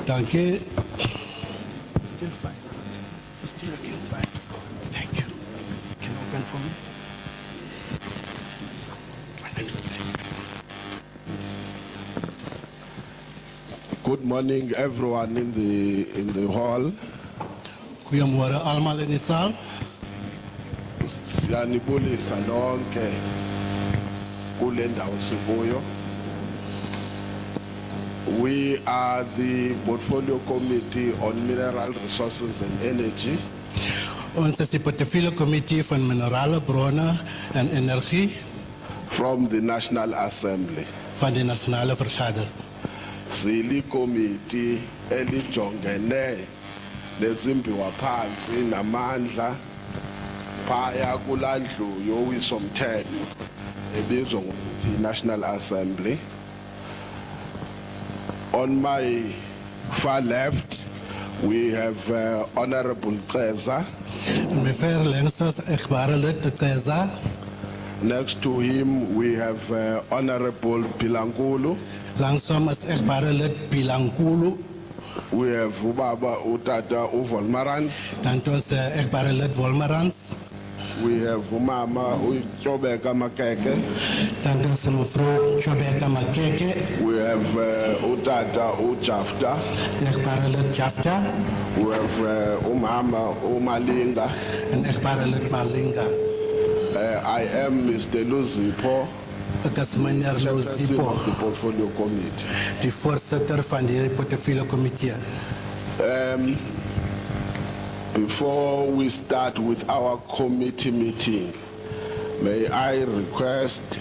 Thank you. Still fine. Still looking fine. Thank you. Can you open for me? My name is Tracy. Good morning, everyone in the hall. Goeiemôre almal in die saal. Siyanibulisa lonke kule ndawo sikuyo. We are the Portfolio Committee on Mineral Resources and Energy. Ons is die portefeulje committee van minerale bronne en energie From the National Assembly. van die nasionale vergadering. Sili committee elijongene nezimbiwa phansi namandla phaya kulandlu yowisomthetho ebizwa ngokuthi National Assembly. On my far left we have Honorable Xeza. En my ver links is egbare lid Xeza. Next to him we have Honorable Pilankulu. Langsom is egbare lid Pilankulu. We have Ubaba Utata Uvolmarans. Dan ons egbare lid Wolmarans. We have Umama Uchobeka Makeke. Dan ons mevrou Chobeka Makeke, We have Utata Uchafta. egbare lid Jafta We have Umama Umalinga. en egbare lid Malinga. I am Mr. Luzipo, Ek is meneer Chairperson Luzipo, of the Portfolio Committee. die voorsitter van die portefeulje komitee. Before we start with our committee meeting, may I request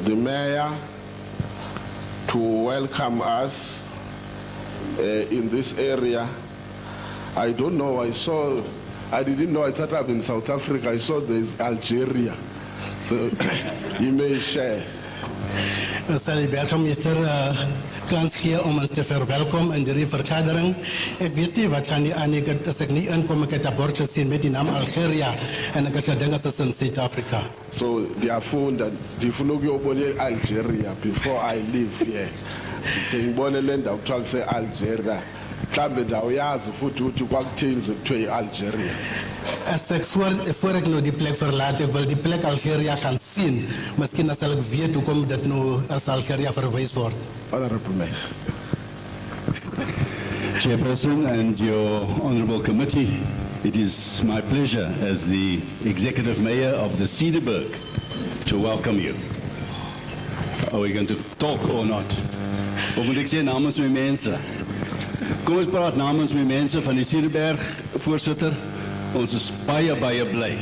the mayor to welcome us in this area. I don't know, I didn't know, I thought I'm in South Africa, I saw there's Algeria. So you may share. Ons sal die burgemeester kans gee om ons te verwelkom in die vergadering. Ek weet nie wat gaan nie aan, as ek nie inkom, ek het 'n bord gesien met die naam Algeria en ek het gedink as in Suid-Afrika. So they are found that the Funogio Algeria before I leave here. Ngibone le ndawo kuthiwa kuse Algeria. Mhlambe ndawo yazi futhi ukuthi kwakuthini kuthiwe Algeria. As ek voor ek nou die plek verlaat, ek wil die plek Algeria gaan sien. Miskien sal ek weet hoekom dit nou as Algeria verwys word. Honorable Mayor. Chairperson and your honorable committee, it is my pleasure as the executive mayor of the Cederberg to welcome you. Are we going to talk or not? Of moet ek sê namens my mense? Kom ons praat namens my mense van die Cederberg, voorsitter. Ons is baie bly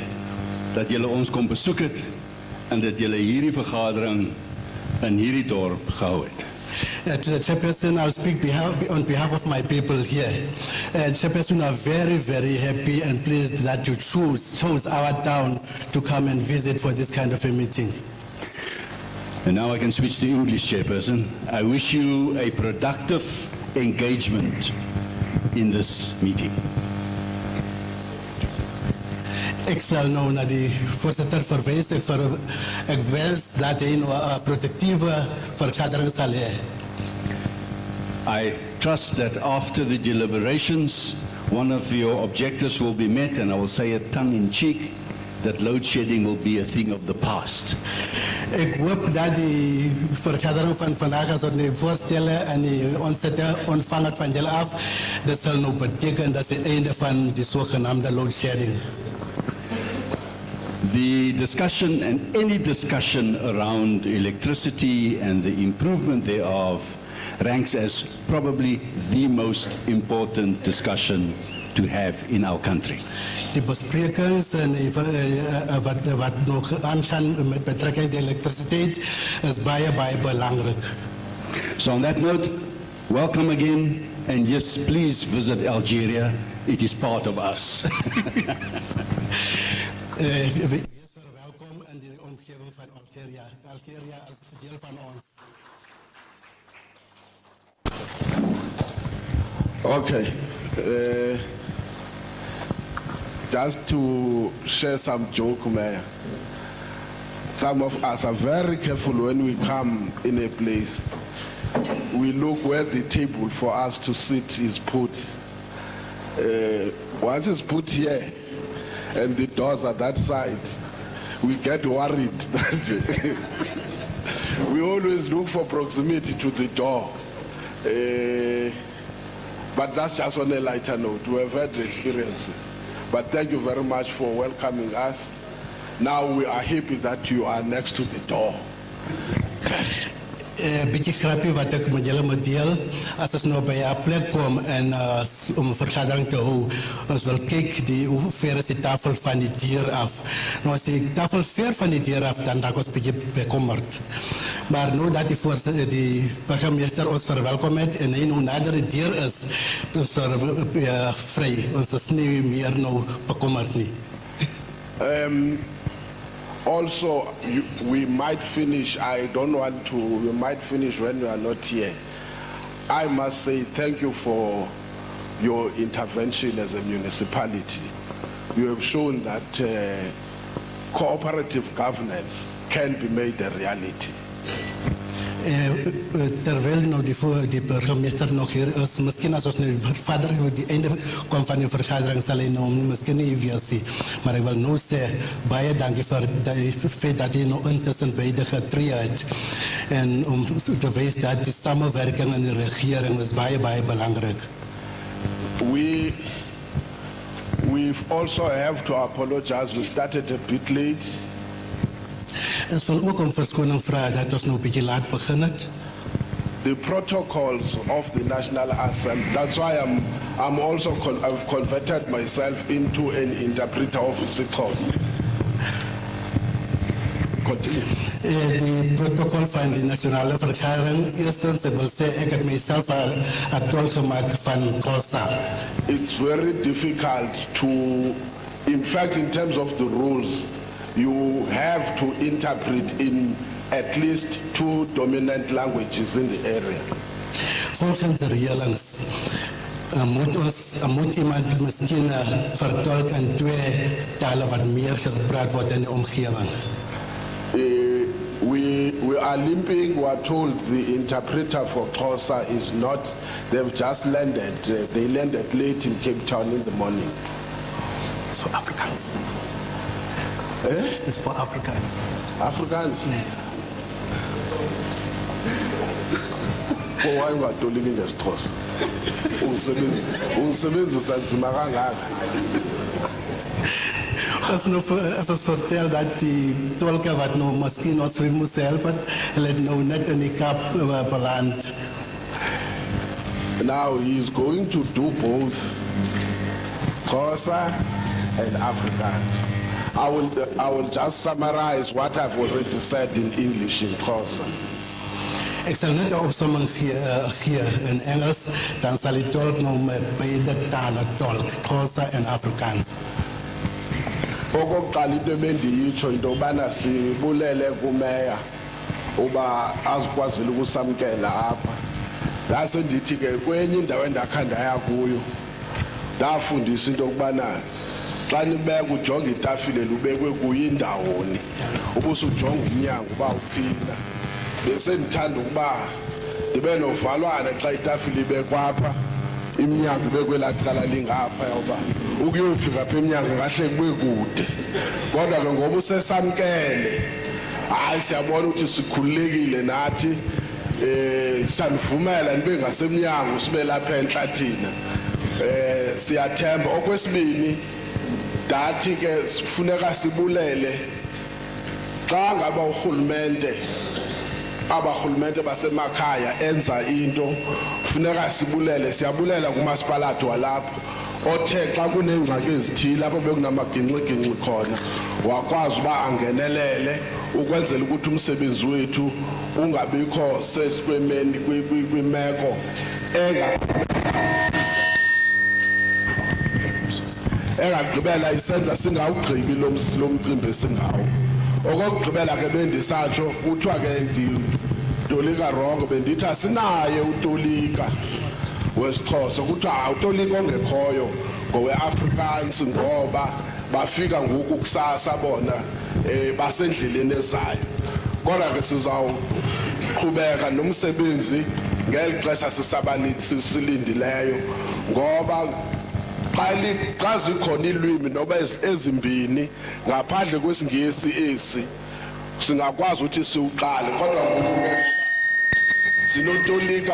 dat julle ons kom besoek het en dat julle hierdie vergadering in hierdie dorp gehou het. To the chairperson, I'll speak on behalf of my people here. Chairperson, we are very, very happy and pleased that you chose our town to come and visit for this kind of a meeting. And now I can switch to English, Chairperson. I wish you a productive engagement in this meeting. Ek sal nou na die voorsitter verwys. Ek wens dat hy nou 'n produktiewe vergadering sal hê. I trust that after the deliberations, one of your objectives will be met, and I will say it tongue in cheek, that load shedding will be a thing of the past. Ek hoop dat die vergadering van vandag as ons die voorstelle en die ontsette ontvang het van julle af, dit sal nou beteken dat die einde van die sogenaamde load shedding. The discussion and any discussion around electricity and the improvement thereof ranks as probably the most important discussion to have in our country. Die besprekings en wat nog aangaan met betrekking tot elektrisiteit is baie belangrik. So on that note, welcome again, and yes, please visit Algeria. It is part of us. Wees verwelkom in die omgewing van Algeria. Algeria is deel van ons. Okay. Just to share some joke, Mayor. Some of us are very careful when we come in a place we look where the table for us to sit is put. Once it's put here and the doors are that side, we get worried. We always look for proximity to the door. But that's just on a lighter note. We have had the experiences. But thank you very much for welcoming us. Now we are happy that you are next to the door. Beetje grappig wat ik met jullie moet deel. Als we nou bij een plek komen en om een vergadering te houden, ons wil kijken hoe ver is die tafel van die dier af. Nou als die tafel ver van die dier af, dan raak ons een beetje bekommerd. Maar nu dat die burgemeester ons verwelkomt en hij hoe nader die dier is, ons vrij. Ons is niet meer nou bekommerd niet. Also, we might finish, I don't want to, we might finish when we are not here. I must say thank you for your intervention as a municipality. You have shown that cooperative governance can be made a reality. Terwijl nou die burgemeester nog hier is, misschien als we verder die einde komt van de vergadering zal hij nou misschien niet weer zien. Maar ik wil nu zeggen, baie dank voor het feit dat hij nou intussen beide getreden heeft. En om te wijzen dat de samenwerking in de regering is baie belangrijk. We also have to apologize. We started a bit late. En ik wil ook om verschoning vragen dat ons nou een beetje laat beginnen. The protocols of the National Assembly, that's why I've converted myself into an interpreter of Sikos. Continue. De protocol van de nationale vergadering, eerstens, ik wil zeggen, ik heb mezelf het tol gemaakt van Xhosa. It's very difficult to, in fact, in terms of the rules, you have to interpret in at least 2 dominant languages in the area. Volgens de regelings moet iemand misschien vertolken in 2 talen wat meer gesproken wordt in de omgeving. We are limping. We are told the interpreter for Xhosa is not, they've just landed. They landed late in Cape Town in the morning. It's for Africans. Eh? It's for Africans. Africans? Why was to living as trust? Unsebenzisa nzima kangaka. Als het vertelt dat die tolken wat nou misschien ons weer moest helpen, het nou net in die kap beland. Now he is going to do both Xhosa and Afrikaans. I will just summarize what I've already said in English in Xhosa. Ik zal net opzommen hier in Engels, dan zal ik tolk nou met beide talen tolk, Xhosa en Afrikaans. Okokuqala into ebendiyitsho into yobana sibulele kumeya uba azikwazile ukusamkela apha. Lase ndithi ke kwenye indawo endakha ndaya kuyo ndafundisa into yokubana xa nibeka ujonga itafile lubekwe kuyo indawoni ubusujonga umnyango uba uphila. Bese ndithanda ukuba ndibe novalwana xa itafile ibekwa apha iminyango ibekwe lacala lingapha yoba ukuyofika pha eminyango kahle kube kude. Kodwa ke ngoba usesamkele, hayi siyabona ukuthi sikhululekile nathi sanivumela nibe ngasemnyango sibe lapha enhlathini. Siyathemba. Okwesibini dathi ke sifuneka sibulele xa ngaba urhulumente abahulumente basemakhaya enza into funeka sibulele. Siyabulela kumasipalato walapho othe xa kunengxaki ezithile apho bekunamaginxiginxi khona wakwazi uba angenelele ukwenzela ukuthi umsebenzi wethu ungabikho sesikwemeni kwimeko engagqibela isenza singawugqibi lo mcimbi esingawo. Okokugqibela ke bendisatsho kuthiwa ke nditolika rongo, bendithi asinaye utolika wesiXhosa, kuthiwa utolika ongekhoyo ngowe-Afrikaans ngoba bafika ngoku kusasa bona basendleleni ezayo. Kodwa ke qhubeka nomsebenzi ngelixesha sisabalindileyo ngoba xa zikhona ilwimi noba ezimbini ngaphandle kwesingesi esi singakwazi ukuthi siuqale kodwa ngoku sinotolika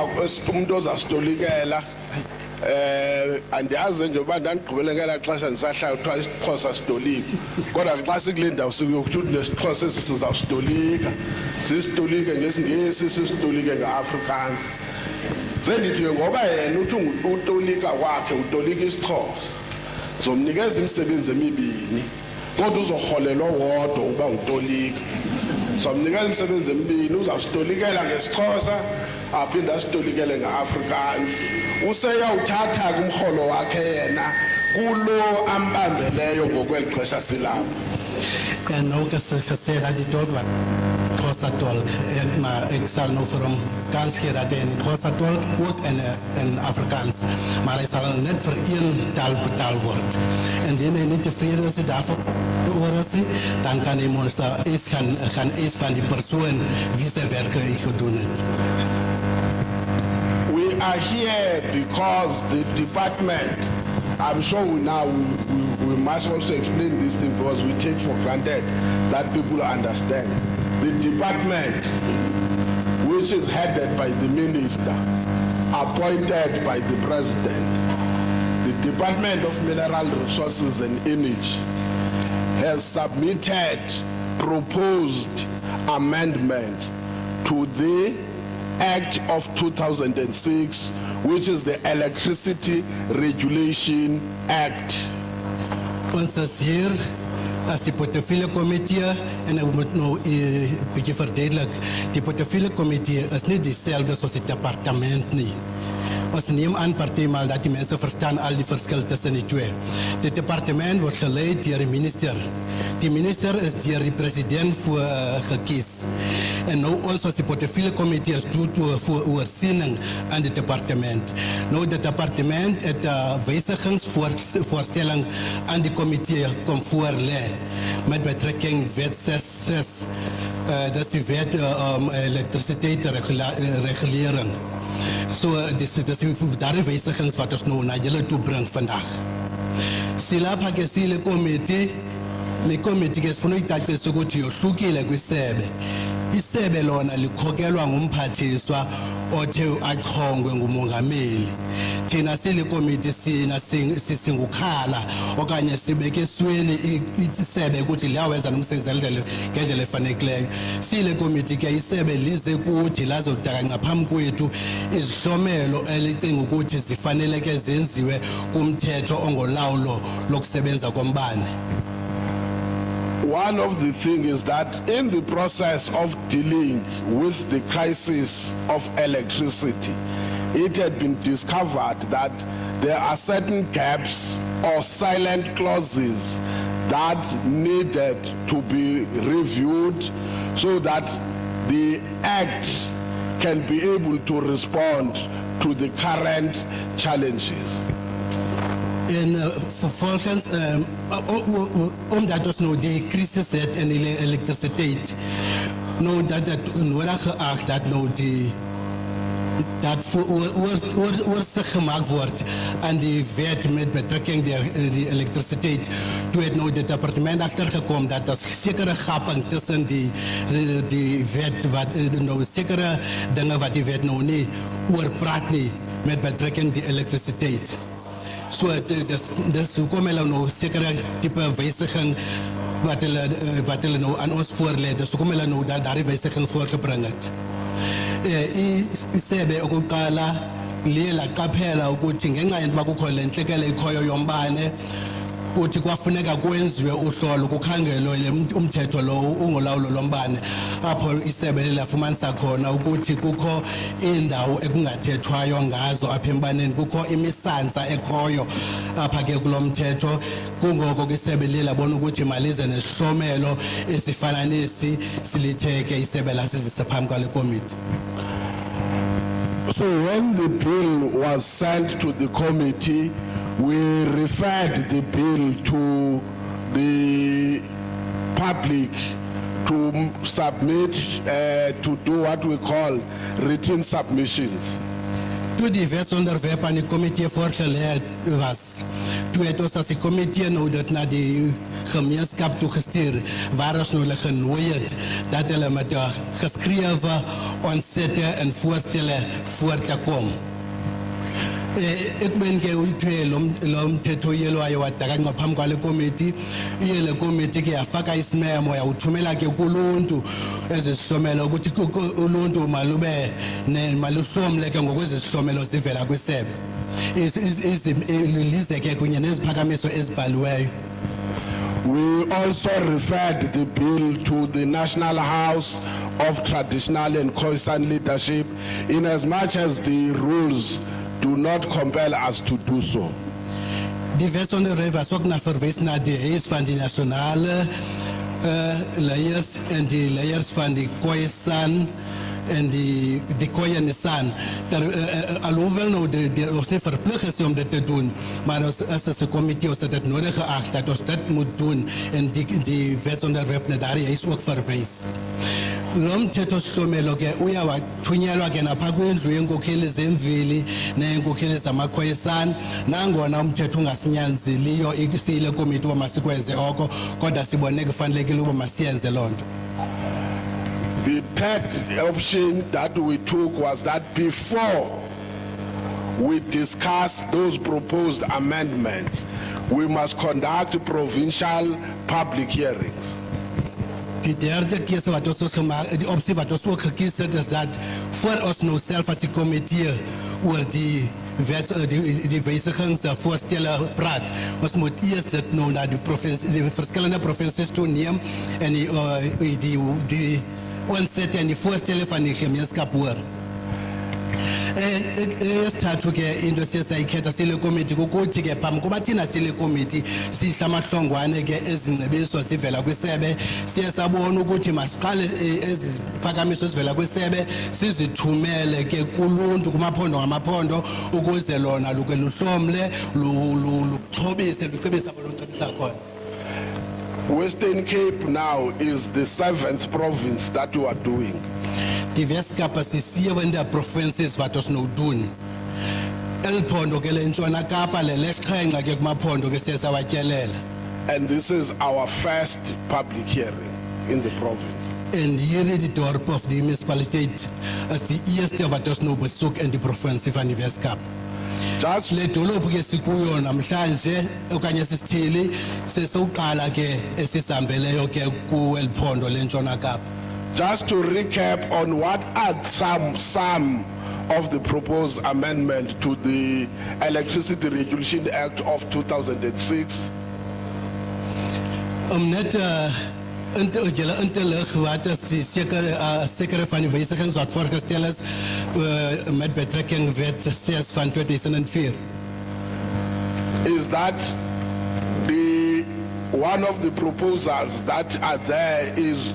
umuntu ozasitolikela andiyazi nje uba ndandigqibele ngelaa xesha ndisahlala kuthiwa isiXhosa sitolika kodwa xa sikule ndawo sikuyokuthi nesixhosa esi sizawusitolika sisitolike ngesingesi sisitolike nge-Afrikaans sendithi ngoba yena uthi utolika wakhe utolika isiXhosa zomnikeza imisebenzi emibini kodwa uzorholelwa wodwa uba utolika somnikeza imisebenzi emibini uzawusitolikela ngesiXhosa aphinde asitolikele nge-Afrikaans useyawuthatha kumrholo wakhe yena kulo ambambeleyo ngokweli xesha silapho. En ook as gesê dat die tolk wat Xhosa tolk, ek sal nou vir hom kans gee dat hy in Xhosa tolk ook in Afrikaans, maar hy sal net vir een taal betaal word. Indien hy nie tevrede is daarvoor oor is, dan kan hy ons gaan eis van die persoon wie sy werk gedoen het. We are here because the department, I'm sure we must also explain this thing because we take for granted that people understand. The department, which is headed by the minister, appointed by the president, the Department of Mineral Resources and Energy, has submitted proposed amendment to the Act of 2006, which is the Electricity Regulation Act. Ons is hier as die portefeulje komitee en ek moet nou 'n bietjie verduidelik. Die portefeulje komitee is nie dieselfde soos die departement nie. Ons neem aan partymal dat die mense verstaan al die verskil tussen die twee. Die departement word gelei deur die minister. Die minister is deur die president gekies. En nou ons as die portefeulje komitee is toe vir oorsiening aan die departement. Nou die departement het wysigingsvoorstelling aan die komitee kom voorlê met betrekking wet 66. Dat is die wet elektrisiteitsregulering. So dis daar wysigings wat ons nou na julle toe bring vandag. Silapha ke sile committee, le committee ke sifuna uyicacisa ukuthi yohlukile kwisebe. Isebe lona likhokelwa ngumphathiswa othe achongwe ngumongameli. Thina sile committee singukhala okanye sibeke esweni isebe ukuthi liyawenza nomsebenzi ngendlela efanelekileyo. Sile committee ke isebe lize kuthi lazodaka ngaphambi kwethu izihlomelo elicinga ukuthi zifaneleke zenziwe kumthetho ongolawulo lokusebenza kombane. One of the things is that in the process of dealing with the crisis of electricity, it had been discovered that there are certain gaps or silent clauses that needed to be reviewed so that the Act can be able to respond to the current challenges. En vervolgens, omdat ons nou die crisis het in die elektrisiteit, nou dat het nodig geacht dat nou dat oorzig gemaakt wordt aan die wet met betrekking die elektriciteit. Toen het nou het departement achtergekomen dat er zekere gappen tussen die wet, wat nou zekere dingen wat die wet nou niet oorpraat nie met betrekking die elektriciteit. So dus hoekom hulle nou sekere tipe wysiging wat hulle nou aan ons voorlê, dus hoekom hulle nou daardie wysiging voorgebring het. Isebe okokuqala liye laqaphela ukuthi ngenxa yento bakukho le ntlekele ikhoyo yombane uthi kwafuneka kwenziwe uhlolo kukhangelwe umthetho lo ungolawulo lombane apho isebe lafumanisa khona ukuthi kukho indawo ekungathethwayo ngazo apha embaneni kukho imisansa ekhoyo apha ke kulomthetho kungoko isebe labona ukuthi malize nesihlomelo esifana nesi silitheke isebe lasizise phambi kwale committee. So when the bill was sent to the committee, we referred the bill to the public to submit, to do what we call written submissions. Toe die wetsontwerp aan die komitee voorgelê was, toe het ons as die komitee nou dit na die gemeenskap toegestuur, waar ons nou hulle genooi het, dat hulle met geskrewe ontsette en voorstelle voor te kom. Ek ben ke ulithwe lo mthetho yelwayo wadakanywa phambi kwale komiti, le komiti ke yafaka isimemo yawuthumela ke kuluntu ezihlomelo ukuthi uluntu malube maluhlomle ke ngokwezihlomelo zivela kwisebe lize ke kunye neziphakamiso ezibhaliweyo. We also referred the bill to the National House of Traditional and Khoisan Leadership, in as much as the rules do not compel us to do so. Die wetsonderwerp was ook na verwys na die huis van die nasionale leiers en die leiers van die Khoisan en die Khoisan. Alhoewel nou ons nie verplig is om dit te doen, maar ons as 'n komitee ons het dit nodig geag dat ons dit moet doen en die wetsonderwerp na daar is ook verwys. Lo mthetho sihlomelo ke uyawathunyelwa ke napha kwindlu yenkokheli zemveli neenkokheli zamakhoyisana, nangona umthetho ungasinyanzeliyo isile komiti masikwenze oko, kodwa sibone kufanelekile ukuba masiyenze loo nto. The third option that we took was that before we discuss those proposed amendments, we must conduct provincial public hearings. Die derde keuse wat ons die opsie wat ons ook gekies het is dat voor ons nou self as die komitee oor die wysigings voorstelle praat, ons moet eers dit nou na die verskillende provinsies toe neem en die ontsette en die voorstelle van die gemeenskap hoor. Esithathu ke into sesayikhetha sile komiti ukuthi ke phambi kuba thina sile komiti sihla amahlongwane ke ezingcebiso zivela kwisebe, siye sabona ukuthi masiqale eziphakamiso ezivela kwisebe sizithumele ke kuluntu kumaphondo ngamaphondo ukuze lona luke luhlomle luxhobise lucebisa abalocebisa khona. Western Cape now is the 7th province that we are doing. Die Westkap is die 7de provinsies wat ons nou doen. Elphondo ke lentshona Kapa lelesixhenxe ke kumaphondo ke sesawatyelela. And this is our first public hearing in the province. En hierdie die dorp of die municipaliteit is die eerste wat ons nou besoek in die provinsie van die Westkap. Just Le dolophu ke sikuyo namhlanje okanye sisithili sesawuqala ke esisambeleyo ke ku elphondo lentshona Kapa. Just to recap on what are some of the proposed amendment to the Electricity Regulation Act of 2006. Net intelig wat is die sekere van die wysigings wat voorgestel is met betrekking wet 6 van 2004. Is that one of the proposals that are there is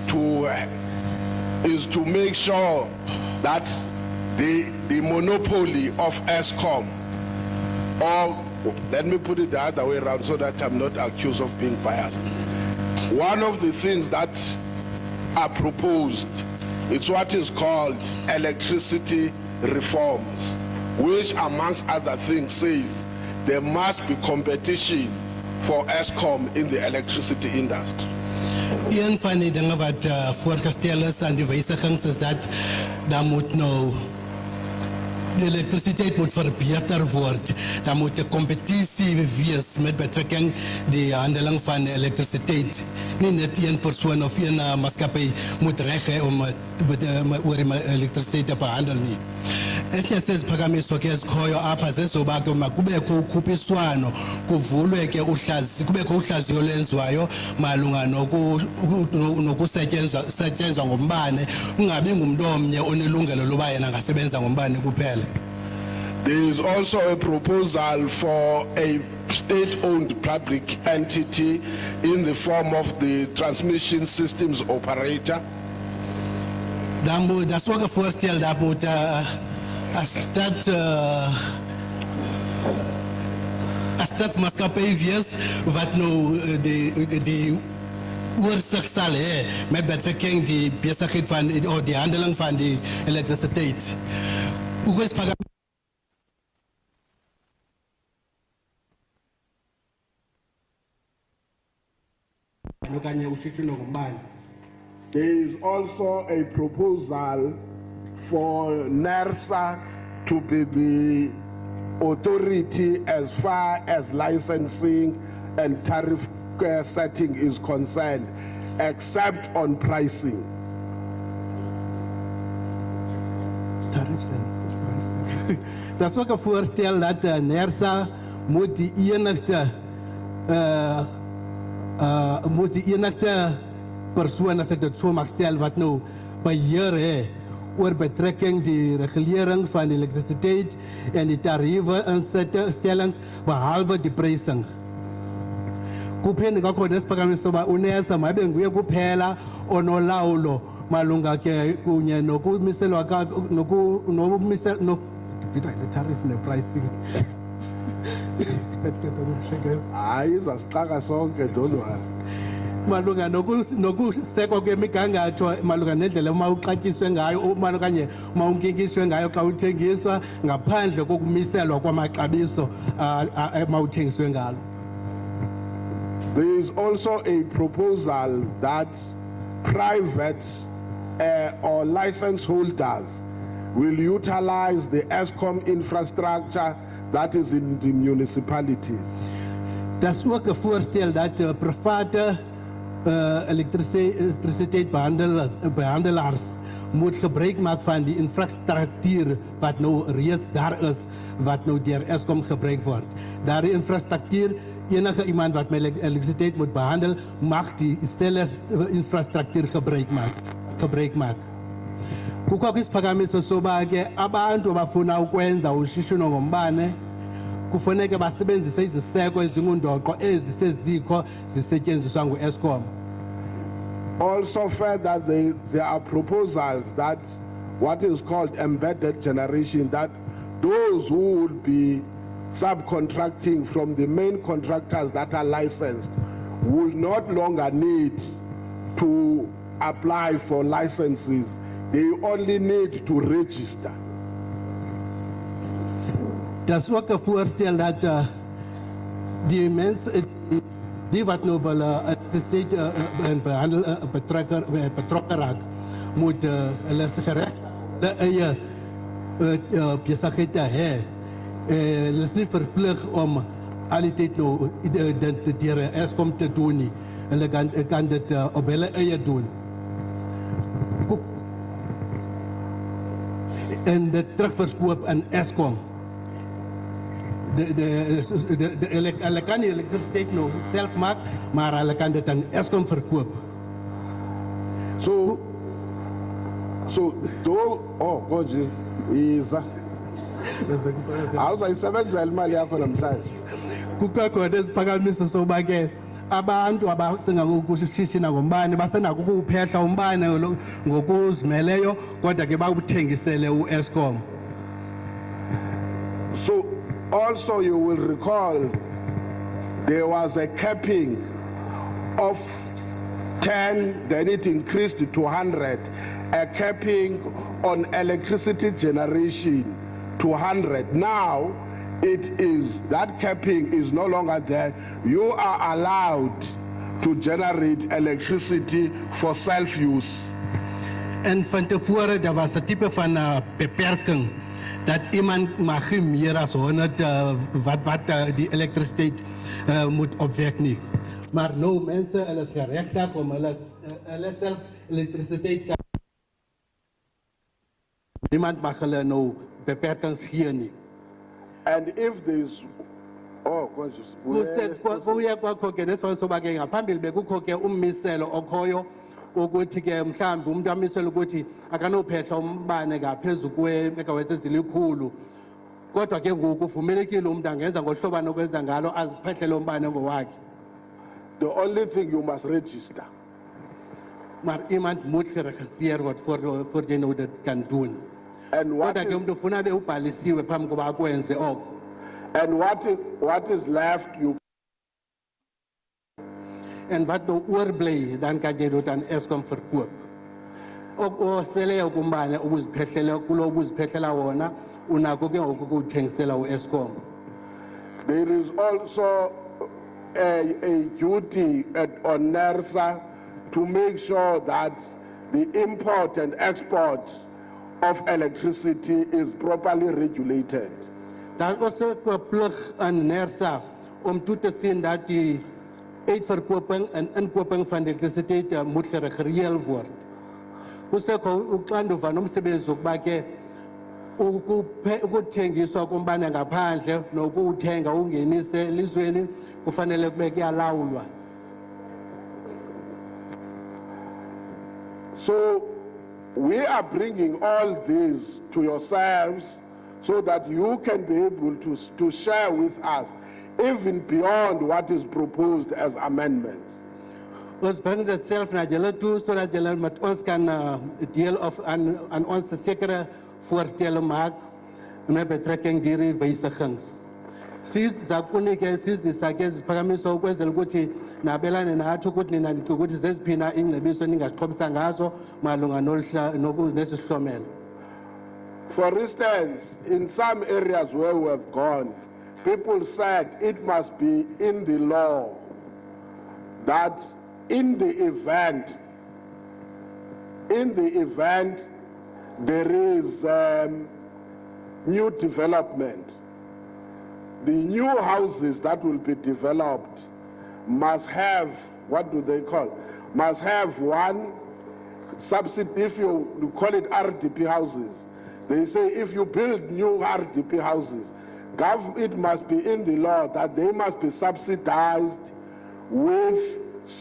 to make sure that the monopoly of Eskom, or let me put it the other way around so that I'm not accused of being biased. One of the things that are proposed is what is called electricity reforms, which amongst other things says there must be competition for Eskom in the electricity industry. Een van die dinge wat voorgestel is aan die wysigings is dat daar moet nou die elektrisiteit moet verbeter word. Daar moet 'n kompetisie wees met betrekking die handeling van elektrisiteit. Nie net een persoon of een maatskappy moet reg hê om oor die elektrisiteit te behandel nie. Esinye seziphakamiso ke ezikhoyo apha zezoba ke makubekho ukhuphiswano, kuvulwe ke kubekho uhlaziyo lwenziwayo malunga nokusetyenzwa ngombane, ungabi ngumntu omnye onelungelo loba yena ngasebenza ngombane kuphela. There is also a proposal for a state-owned public entity in the form of the transmission systems operator. Dan dat is ook een voorstel dat moet als stadsmaatschappij wees wat nou die oorsig sal hê met betrekking die besigheid van of die handeling van die elektrisiteit. Hoe is Pagamisa? There is also a proposal for NERSA to be the authority as far as licensing and tariff setting is concerned, except on pricing. Tariffs and pricing. That's what I voorstel dat NERSA moet die enigste persoon, as ek dit so mag stel, wat nou beheer het oor betrekking die regulering van die elektrisiteit en die tariewe instellings behalwe die pricing. Kupheni ngakho nesiphakamisa soba uNERSA mabe nguye kuphela onolawulo malunga ke kunye nokumiselwa tariff ne pricing. Hayi izasixaka sonke, don't worry. Malunga nokusekwa kwemigangatho malunga nendlela uma uxatyiswe ngayo okanye uma unkinkishwe ngayo xa uthengiswa ngaphandle kokumiselwa kwamaxabiso uma uthengiswe ngalo. There is also a proposal that private or license holders will utilize the ESCOM infrastructure that is in the municipalities. That's ook 'n voorstel dat private elektrisiteitsbehandelaars moet gebruik maak van die infrastructuur wat nou reeds daar is, wat nou deur ESCOM gebruik word. Daardie infrastructuur, enige iemand wat met elektrisiteit moet behandel, mag die infrastructuur gebruik maak. Kukho isiphakamiso soba ke abantu abafuna ukwenza ushishino ngombane kufanele basebenzise iziseko ezingundoqo ezisezikho zisetyenziswa ngu-ESCOM. Also further, there are proposals that what is called embedded generation, that those who would be subcontracting from the main contractors that are licensed will not longer need to apply for licenses. They only need to register. Dat is ook 'n voorstel dat die mensen die wat nou wel elektrisiteit betrokken raak, moet hulle se gereg hulle eie besigheid te hê. Hulle is nie verplig om al die tyd nou dit deur ESCOM te doen nie. Hulle kan dit op hulle eie doen. En dit terugverkoop aan ESCOM. Hulle kan die elektrisiteit nou self maak, maar hulle kan dit aan ESCOM verkoop. So oh Goji is awuzayisebenza imali yakho namhlanje. Kukho khona isiphakamiso soba ke abantu abacinga ukushishina ngombane basenako ukuwuphehla umbane ngokuzimeleyo kodwa ke bawuthengisele uESCOM. So also you will recall there was a capping of 10, then it increased to 100, a capping on electricity generation to 100. Now it is, that capping is no longer there. You are allowed to generate electricity for self-use. En van tevore daar was 'n tipe van beperking dat iemand mag nie meer as 100 wat die elektrisiteit moet opwek nie. Maar nou mense, hulle is geregtig om hulle self elektrisiteit kan. Niemand mag hulle nou beperkings gee nie. And if there's kuye kwakho ke nesifana soba ke ngaphambili bekukho ke ummiselo okhoyo ukuthi ke mhlawumbe umuntu amisela ukuthi akanophehla umbane ngaphezulu kwe-megawatts ezilikhulu, kodwa ke ngoku uvumelekile umuntu angenza ngohlobano okwenza ngalo aziphehlele umbane ngowakhe. The only thing you must register. Maar iemand moet geregistreer word voor jy nou dit kan doen. And what Kodwa ke umuntu ufuna ubhalisiwe phambi koba akwenze oko. And what is left, you En wat nou oorbly, dan kan jy dit aan Eskom verkoop. Ook osele ukumbane ukuziphehlela kulo ukuziphehlela wona unakho ke ngoku ukuthengisela uEskom. There is also a duty on NERSA to make sure that the import and export of electricity is properly regulated. Daar is ook 'n plig aan NERSA om toe te sien dat die uitverkoping en inkoping van elektrisiteit moet gereguleer word. Kusekho uxanduva nomsebenzi wokuba ke ukuthengiswa kombane ngaphandle nokuwuthenga ungenise elizweni kufanele kube kuyalawulwa. So we are bringing all these to yourselves so that you can be able to share with us even beyond what is proposed as amendments. Ons bring dit self na julle toe sodat julle met ons kan deel of aan ons sekere voorstelle maak met betrekking hierdie wysigings. Sizakunike sizisake iziphakamiso ukwenzela ukuthi nabelane nathi ukuthi nina lithi ukuthi zeziphina ingcebiso ningasixhobisa ngazo malunga nesisihlomelo. For instance, in some areas where we have gone, people said it must be in the law that in the event there is new development, the new houses that will be developed must have, what do they call, must have one subsidy. If you call it RDP houses, they say if you build new RDP houses, it must be in the law that they must be subsidized with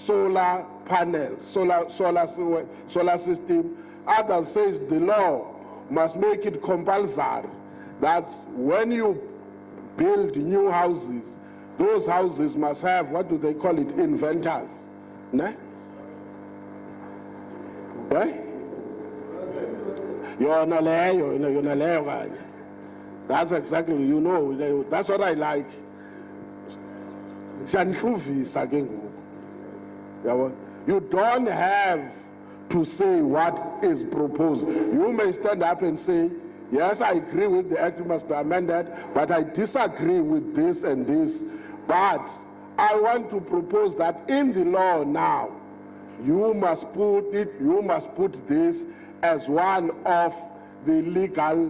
solar panels, solar system. Others says the law must make it compulsory that when you build new houses, those houses must have, what do they call it, inventors. Ne? Eh? That's exactly, you know, that's what I like. You don't have to say what is proposed. You may stand up and say, yes, I agree with the act must be amended, but I disagree with this and this. But I want to propose that in the law now, you must put this as one of the legal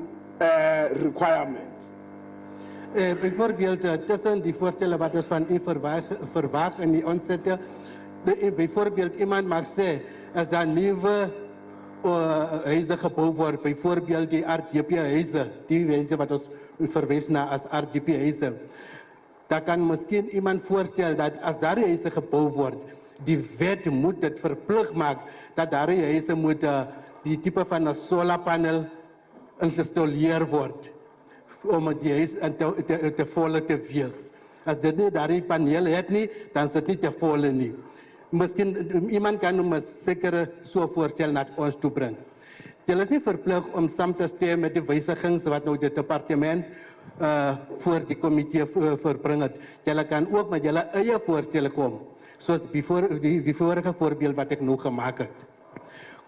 requirements. Bijvoorbeeld tussen die voorstellen wat ons van u verwacht en die onzetten, bijvoorbeeld iemand mag zeggen, als daar nieuwe huizen gebouwd worden, bijvoorbeeld die RDP-huizen, die huizen wat ons verwijzen naar als RDP-huizen, dan kan misschien iemand voorstellen dat als daar huizen gebouwd worden, die wet moet het verplicht maken dat daar huizen moeten die type van een solarpanel geïnstalleerd wordt om die huis te volle te wees. Als dit niet daar die paneel het niet, dan is het niet te volle niet. Misschien iemand kan een zekere zo voorstel naar ons toe brengen. Je is niet verplicht om samen te stemmen met de wijzigingen wat nou het departement voor die comité verbrengt. Je kan ook met je eigen voorstellen komen. Zoals die vorige voorbeeld wat ik nu gemaakt heb.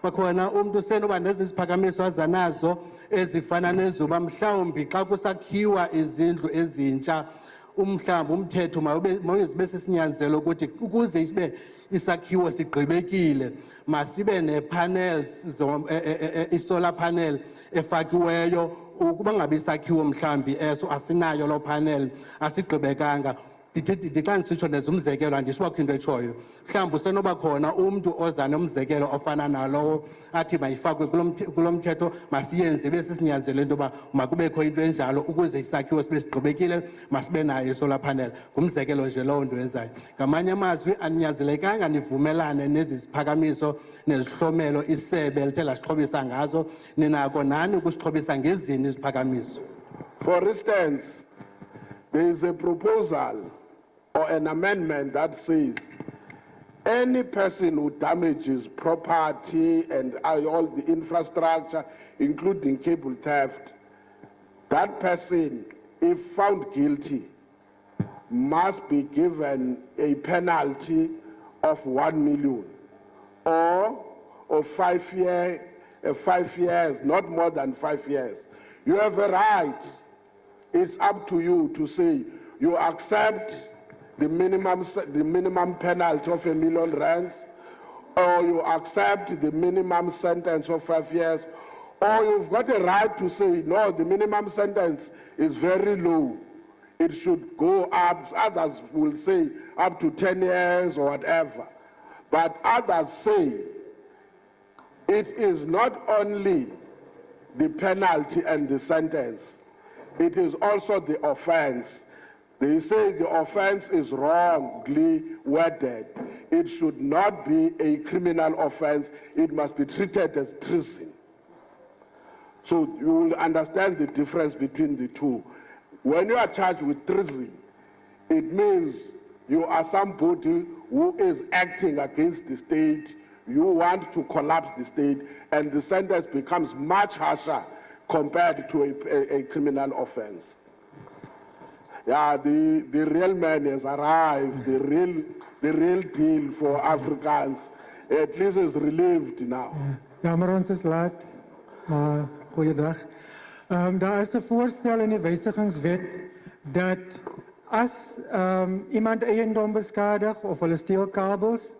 Kwakhona umuntu usenoba neziphakamiso azanazo ezifana nezuba mhlawumbi xa kusakhiwa izindlu ezintsha umhlawumbi umthetho mawuzibe sisinyanzelo ukuthi ukuze ibe isakhiwo sigqibekile masibe ne-panels i-solar panel efakiweyo ukuba ngabe isakhiwo mhlawumbi eso asinayo lo panel asigqibekanga. Xa ndisitsho neza umzekelo andisho bakho into etshoyo mhlawumbi usenoba khona umntu oza nomzekelo ofana nalowo athi mayifakwe kulo mthetho masiyenze ibe sisinyanzelo into yoba makubekho into enjalo ukuze isakhiwo sibe sigqibekile masibe nayo isolar panel. Ngumzekelo nje lowo nto wenzayo. Ngamanye amazwi aninyanzelekanga nivumelane nezi ziphakamiso nezihlomelo isebe lithe lasixhobisa ngazo, ninako nani ukusixhobisa ngezini iziphakamiso. For instance, there is a proposal or an amendment that says any person who damages property and all the infrastructure, including cable theft, that person, if found guilty, must be given a penalty of 1 million, or 5 years, not more than 5 years. You have a right. It's up to you to say you accept the minimum penalty of R1 million, or you accept the minimum sentence of 5 years, or you've got a right to say, no, the minimum sentence is very low. It should go up. Others will say up to 10 years or whatever. But others say it is not only the penalty and the sentence, it is also the offense. They say the offense is wrongly worded. It should not be a criminal offense. It must be treated as treason. So you will understand the difference between the two. When you are charged with treason, it means you are somebody who is acting against the state. You want to collapse the state, and the sentence becomes much harsher compared to a criminal offense. Yeah, the real man has arrived. The real deal for Africans, at least is relieved now. Ja, maar ons is laat. Maar goeiedag. Daar is 'n voorstel in die wysigingswet dat as iemand eiendom beskadig of hulle steel kabels,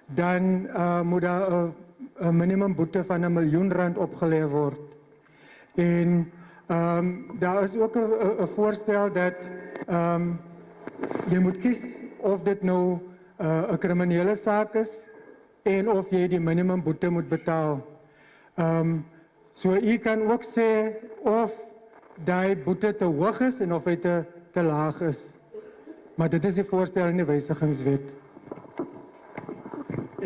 dan moet daar 'n minimum boete van R1 miljoen opgelê word. En daar is ook 'n voorstel dat jy moet kies of dit nou 'n kriminele saak is en of jy die minimum boete moet betaal. So u kan ook sê of die boete te hoog is en of hy te laag is. Maar dit is die voorstel in die wysigingswet.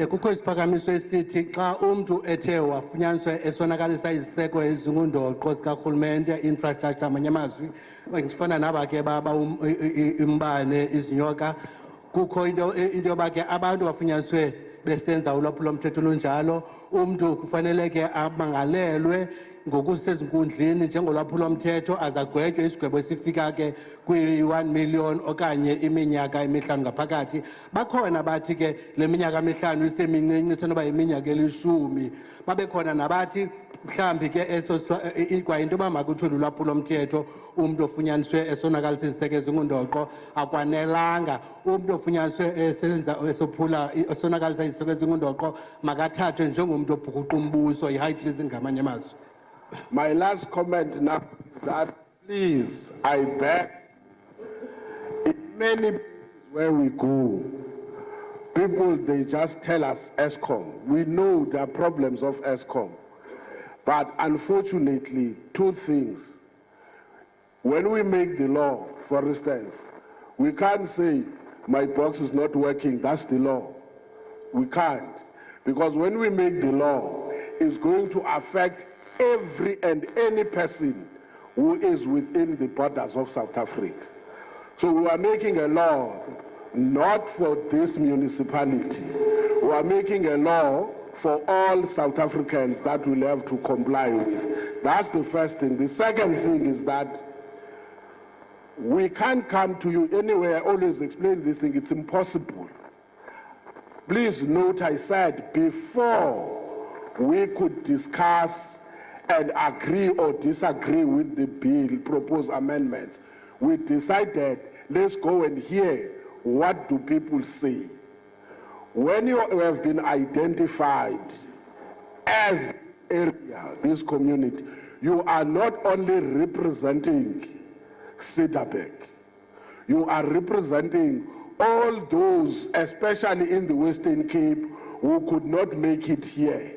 Kukho isiphakamiso esithi xa umuntu ethe wafunyaniswa esonakalisa iziseko ezingundoqo zikarhulumente, infrastructure amanye amazwi, ngifana naba ke baba umbane izinyoka, kukho into yoba ke abantu bafunyaniswe besenza ulwaphulomthetho olunjalo, umuntu kufanele ke amangalelwe ngokusezinkundleni njengolwaphulomthetho aze agwetywe isigwebo esifika ke kwi-R1 million okanye iminyaka emihlanu ngaphakathi. Bakhona bathi ke le minyaka emihlanu isemincinci isenoba yiminyaka elishumi. Babe khona nabathi mhlambi ke kwayinto yoba makuthiwe ulwaphulomthetho umuntu ofunyaniswe esonakalisa iziseko ezingundoqo akwanelanga. Umuntu ofunyaniswe esonakalisa iziseko ezingundoqo makathathwe njengomntu obhukuqa umbuso, i-high treason ngamanye amazwi. My last comment now is that, please, I beg, in many places where we go, people, they just tell us ESCOM. We know there are problems of ESCOM. But unfortunately, two things. When we make the law, for instance, we can't say, my box is not working, that's the law. We can't. Because when we make the law, it's going to affect every and any person who is within the borders of South Africa. So we are making a law not for this municipality. We are making a law for all South Africans that will have to comply with. That's the first thing. The second thing is that we can't come to you anywhere. I always explain this thing. It's impossible. Please note I said before we could discuss and agree or disagree with the bill, proposed amendments, we decided, let's go and hear what do people say. When you have been identified as area, this community, you are not only representing Cederberg, you are representing all those, especially in the Western Cape, who could not make it here.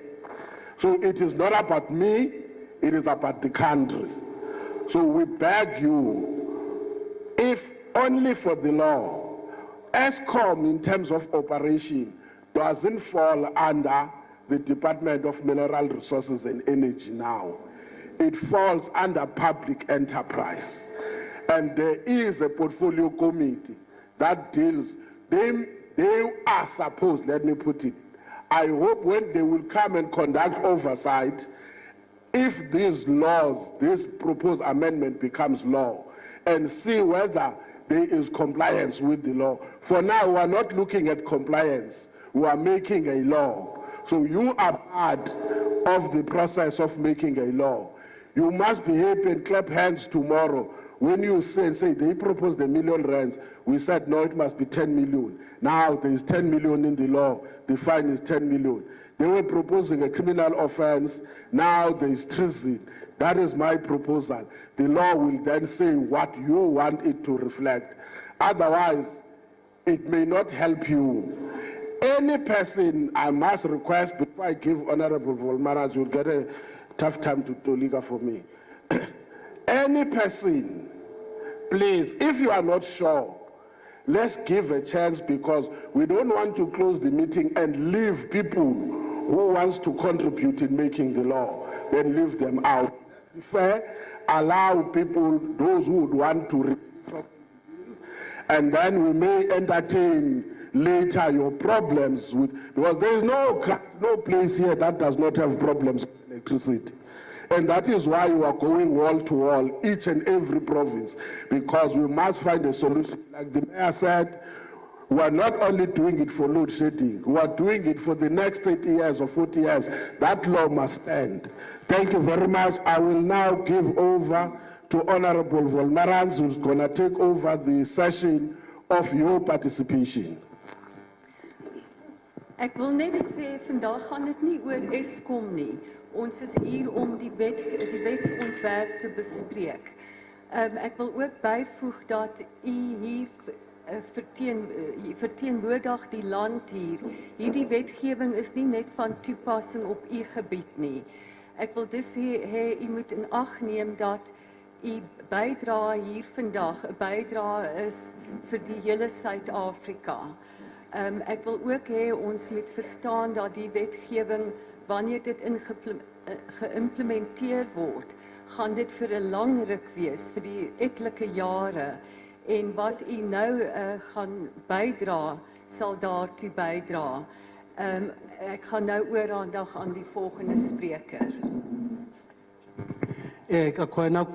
So it is not about me, it is about the country. So we beg you, if only for the law, ESCOM in terms of operation doesn't fall under the Department of Mineral Resources and Energy now. It falls under public enterprise. And there is a portfolio committee that deals, they are supposed, let me put it, I hope when they will come and conduct oversight, if these laws, this proposed amendment becomes law, and see whether there is compliance with the law. For now, we are not looking at compliance. we are making a law. So you are part of the process of making a law. You must be happy and clap hands tomorrow when you say they proposed R1 million. We said no, it must be 10 million. Now there is 10 million in the law. The fine is 10 million. They were proposing a criminal offense. Now there is treason. That is my proposal. The law will then say what you want it to reflect. Otherwise, it may not help you. Any person, I must request, before I give Honorable Volmaras, you'll get a tough time to liga for me. Any person, please, if you are not sure, let's give a chance, because we don't want to close the meeting and leave people who wants to contribute in making the law, then leave them out. Fair, allow people, those who would want to read, and then we may entertain later your problems with, because there is no place here that does not have problems with electricity. And that is why we are going wall to wall, each and every province, because we must find a solution. Like the mayor said, we are not only doing it for load shedding, we are doing it for the next 30 years or 40 years. That law must stand. Thank you very much. I will now give over to Honorable Volmarans, who's going to take over the session of your participation. Ek wil net sê, vandag gaan dit nie oor Eskom nie. Ons is hier om die wetsontwerp te bespreek. Ek wil ook byvoeg dat u hier verteenwoordig die land hier. Hierdie wetgewing is nie net van toepassing op u gebied nie. Ek wil dus hê u moet in ag neem dat u bydrae hier vandag 'n bydrae is vir die hele Suid-Afrika. Ek wil ook hê ons moet verstaan dat die wetgewing, wanneer dit geïmplementeer word, gaan dit vir 'n lang ruk wees, vir die etlike jare. En wat u nou gaan bydra, sal daartoe bydra. Ek gaan nou ooraandag aan die volgende spreker. Khona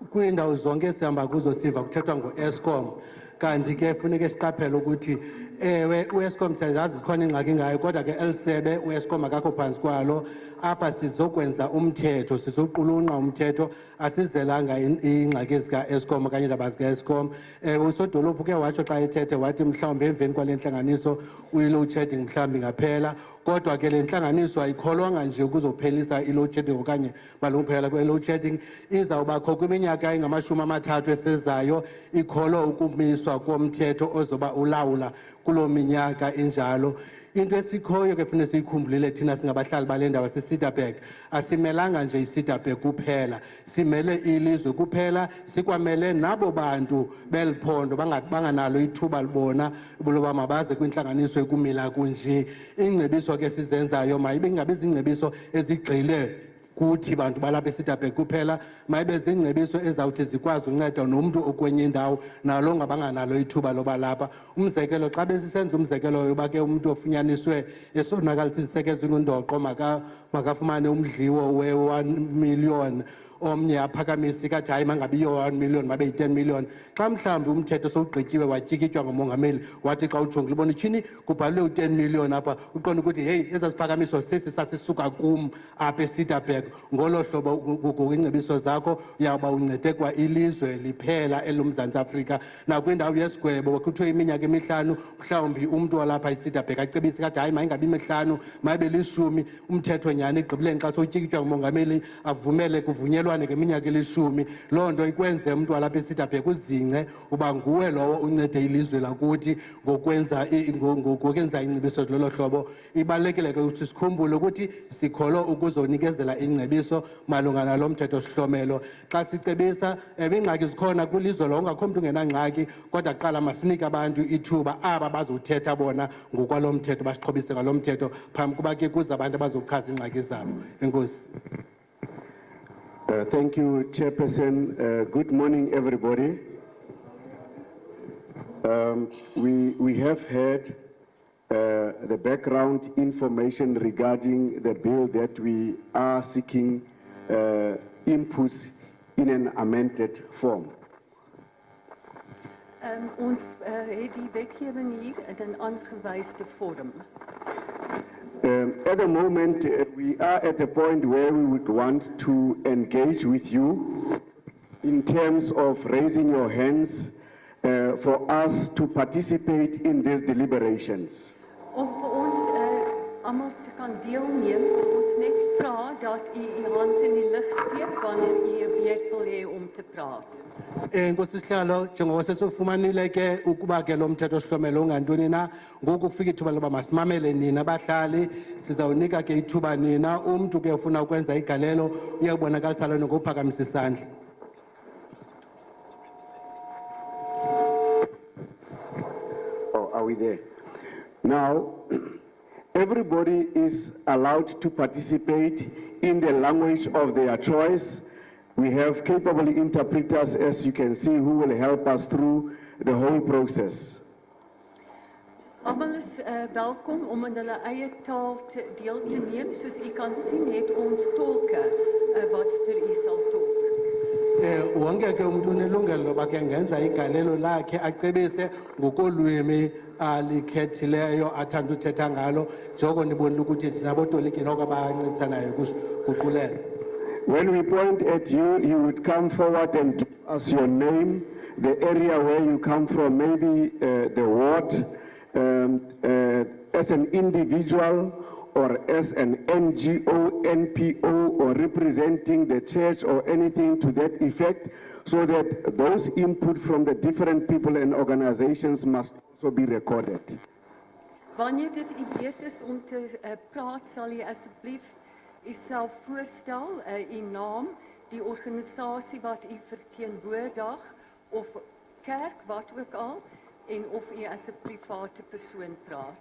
kwiindawo zonke esihamba kuzo siva kuthethwa ngo-Eskom, kanti ke funeke siqaphele ukuthi ewe u-Eskom siyazazi zikhona ingxaki ngayo, kodwa ke elisebe u-Eskom akakho phantsi kwalo. Apha sizokwenza umthetho, sizoqulunqa umthetho, asizelanga ingxaki ezika-Eskom okanye iindaba zika-Eskom. Usodolophu ke watsho xa ethethe wathi mhlawumbi emveni kwale ntlanganiso i-load shedding mhlawumbi ngaphela, kodwa ke le ntlanganiso ayikholwanga nje ukuzophelisa i-load shedding okanye malunguphela kwe-load shedding. Izawubakho kwiminyaka engama-30 esezayo, ikholwa ukumiswa komthetho ozoba ulawula kuloo minyaka injalo. Into esikhoyo ke funeka siyikhumbulile thina singabahlali bale ndawo sisitabhek, asimelanga nje isitabhek kuphela, simele ilizwe kuphela, sikwamele nabo bantu beliphondo banganalo ithuba libona loba mabaze kwintlanganiso ekumila kunje. Ingcebiso ke sizenzayo mayibe ngabe zingcebiso ezigxile kuthi bantu balapha esitabhek kuphela, mayibe zingcebiso ezawuthi zikwazi unceda nomntu okwenye indawo nalo ngabanganalo ithuba loba lapha. Umzekelo, xa besisenza umzekelo yoba ke umntu ofunyaniswe esonakalisa isisekezo ingundoqo makafumane umdliwo we-1 million, omnye aphakamisi kathi hayi mangabiyo 1 million mabe yi-10 million. Xa mhlawumbi umthetho sowugqityiwe watyikitywa ngumongameli wathi xa ujonga libona utyhini kubhalwe u-10 million apha, uqonda ukuthi heyi ezasiphakamiso sesi sasisuka kum apha esitabhek. Ngolo hlobo ngokwingcebiso zakho uyawuba uncede kwa ilizwe liphela eloMzantsi Afrika. Nakwindawo yesigwebo kuthiwe iminyaka emi5 mhlawumbi umntu walapha esitabhek acebise kathi hayi mayingabi emi5 mayibe li10. Umthetho nyani egqibeleni xa sowutyikitywa ngumongameli avumele kuvunyelwa ngeminyaka eli10. Loo nto ikwenze umntu walapha esitabhek uzingce uba nguwe lowo uncede ilizwe lakuthi ngokwenza ingcebiso zilolo hlobo. Ibalulekile ke ukuthi sikhumbule ukuthi sikholo ukuzonikezela ingcebiso malunga nalo mthetho sihlomelo. Xa sicebisa ingxaki zikhona kwilizwe lonke, akho mntu ungenangxaki, kodwa kuqala masinike abantu ithuba aba bazothetha bona ngokwalo mthetho, basixhobise ngalo mthetho phambi kuba ke kuze abantu abazochaza ingxaki zabo. Enkosi. Thank you, Chairperson. Good morning, everybody. We have heard the background information regarding the bill that we are seeking inputs in an amended form. Ons het die wetgewing hier in 'n aangewyste vorm. at the moment, we are at a point where we would want to engage with you in terms of raising your hands for us to participate in these deliberations. Om vir ons almal te kan deelneem, wil ons net vra dat u u hand in die lug steek wanneer u 'n beurt wil hê om te praat. Nkosi sihlalo njengoba sesifumanile ke ukuba ke lo mthetho sihlomelo ungantoni na ngoku kufika ithuba loba masimamele nina abahlali sizawunika ke ithuba nina umntu ke ufuna ukwenza igalelo uyakubonakalisa lona ngokuphakamisa isandla. Oh, are we there? Now, everybody is allowed to participate in the language of their choice. We have capable interpreters, as you can see, who will help us through the whole process. Almal is welkom om in hulle eie taal deel te neem. Soos u kan sien, het ons tolke wat vir u sal tolk. Wonke ke umuntu unelungelo loba ke ngenza igalelo lakhe acebise ngokolwimi alikhethileyo athanda uthetha ngalo njoko nibonile ukuthi thina botoliki noko abancedisanayo kuqulela. When we point at you, you would come forward and give us your name, the area where you come from, maybe the ward, as an individual or as an NGO, NPO, or representing the church or anything to that effect, so that those input from the different people and organizations must also be recorded. Wanneer dit u beurt is om te praat, sal u asseblief uself voorstel, u naam, die organisasie wat u verteenwoordig, of kerk, wat ook al, en of u as 'n private persoon praat.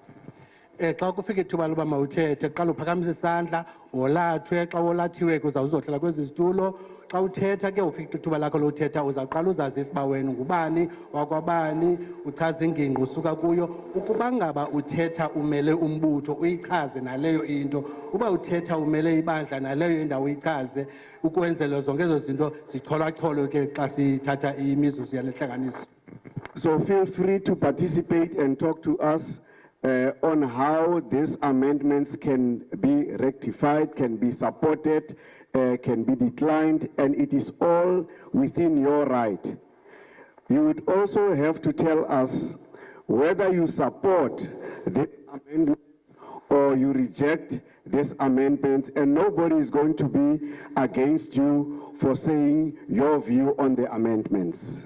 Xa kufika ithuba loba mawuthethe qala uphakamisa isandla wolathwe xa wolathiwe ke uzawuzohlala kwezi zitulo xa uthetha ke ufika ithuba lakho lothetha uzawuqala uzazisa uba wena ngubani wakwabani uchaza ingingqi usuka kuyo ukuba ngaba uthetha umele umbutho uyichaze naleyo into uba uthetha umele ibandla naleyo indawo uyichaze ukwenzela zonke ezo zinto zicholwacholwe ke xa sithatha imizuzu yale ntlanganiso. So feel free to participate and talk to us on how these amendments can be rectified, can be supported, can be declined, and it is all within your right. You would also have to tell us whether you support this amendment or you reject these amendments, and nobody is going to be against you for saying your view on the amendments.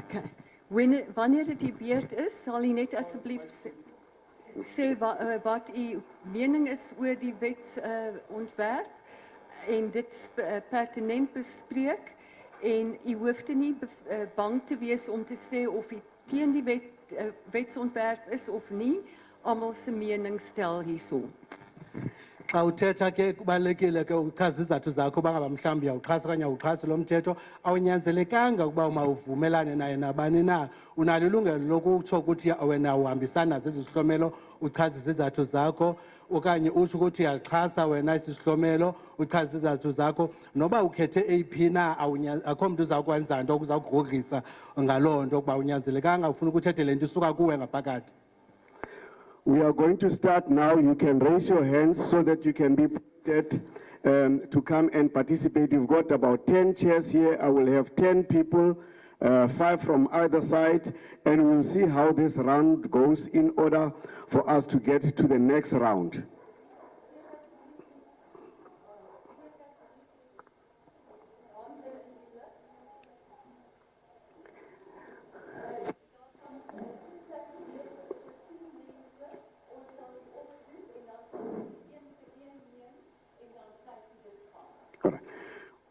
Okay. Wanneer dit die beurt is, sal u net asseblief sê wat u mening is oor die wetsontwerp en dit pertinent bespreek en u hoef nie bang te wees om te sê of u teen die wetsontwerp is of nie. Almal se mening stel hierso. Xa uthetha ke kubalulekile ke uchaza izizathu zakho bangaba mhlawumbi uyawuxhasa okanye awuxhasi lo mthetho awunyanzelekanga ukuba uvumelane naye nabani na unalo ilungelo lokutsho ukuthi wena uhambisana nazo ezi zihlomelo uchaza izizathu zakho okanye utsho ukuthi uyaxhasa wena esi sihlomelo uchaza izizathu zakho noba ukhethe eyiphi na akho mntu uzawukwenza nto uzawugrogrisa ngaloo nto ukuba unyanzelekanga ufuna ukuthethe le nto isuka kuwe ngaphakathi. We are going to start now. You can raise your hands so that you can be permitted to come and participate. You've got about 10 chairs here. I will have 10 people, 5 from either side, and we'll see how this round goes in order for us to get to the next round.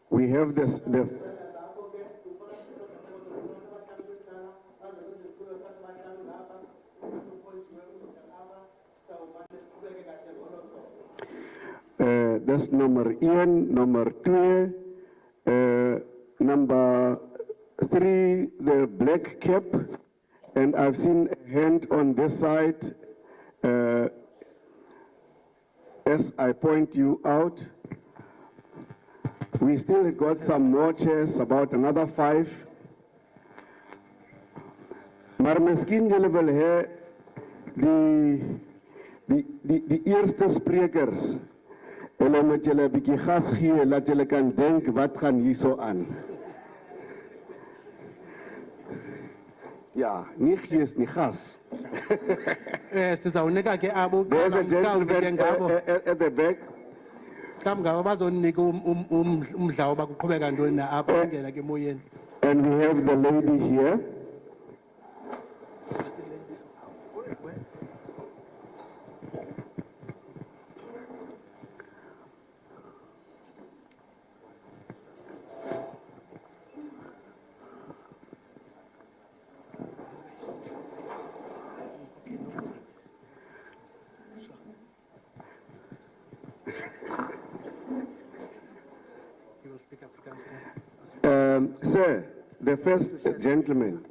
We have this, That's number 1, number 2, number 3, the black cap, and I've seen a hand on this side. As I point you out, we still got some more chairs, about another 5. Maar miskien julle wil hê die eerste sprekers, hulle moet julle 'n bietjie gas gee, laat julle kan dink wat gaan hierso aan. Ja, nie gees nie, gas. Sizawunika ke abo There's a gentleman at the back. mhlawumbi ngabo bazonika umdla woba kuqhubeka ntoni na apha bangena ke emoyeni. And we have the lady here. Sir, the first gentleman,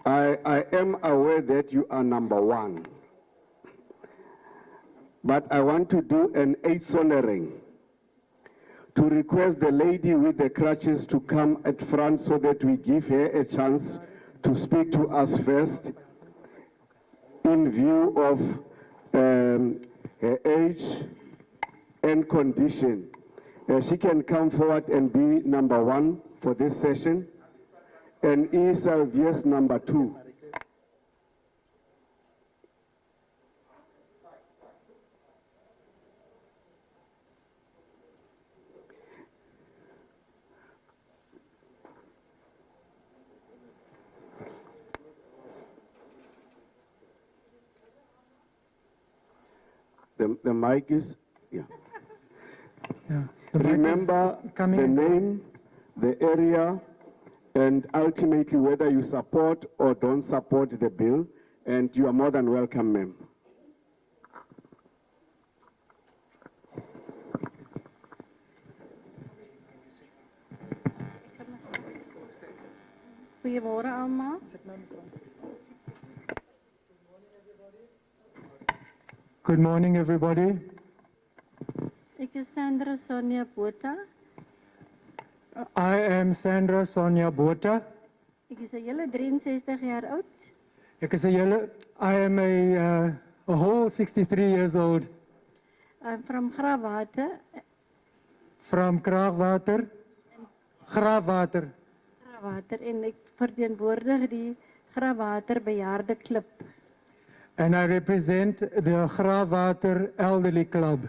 I am aware that you are number 1, but I want to do an exonering to request the lady with the crutches to come at front so that we give her a chance to speak to us first in view of her age and condition. She can come forward and be number 1 for this session, and Salvius number 2. The mic is, yeah. Remember the name, the area, and ultimately whether you support or don't support the bill, and you are more than welcome, ma'am. Goeiemôre almal. Good morning, everybody. Ek is Sandra Sonia Botha. I am Sandra Sonia Botha. Ek is 'n hele 63 jaar oud. I am a whole 63 years old. I'm from Graafwater. From Graafwater. Graafwater. Graafwater en ek verteenwoordig die Graafwater Bejaarde Klub. And I represent the Graafwater Elderly Club.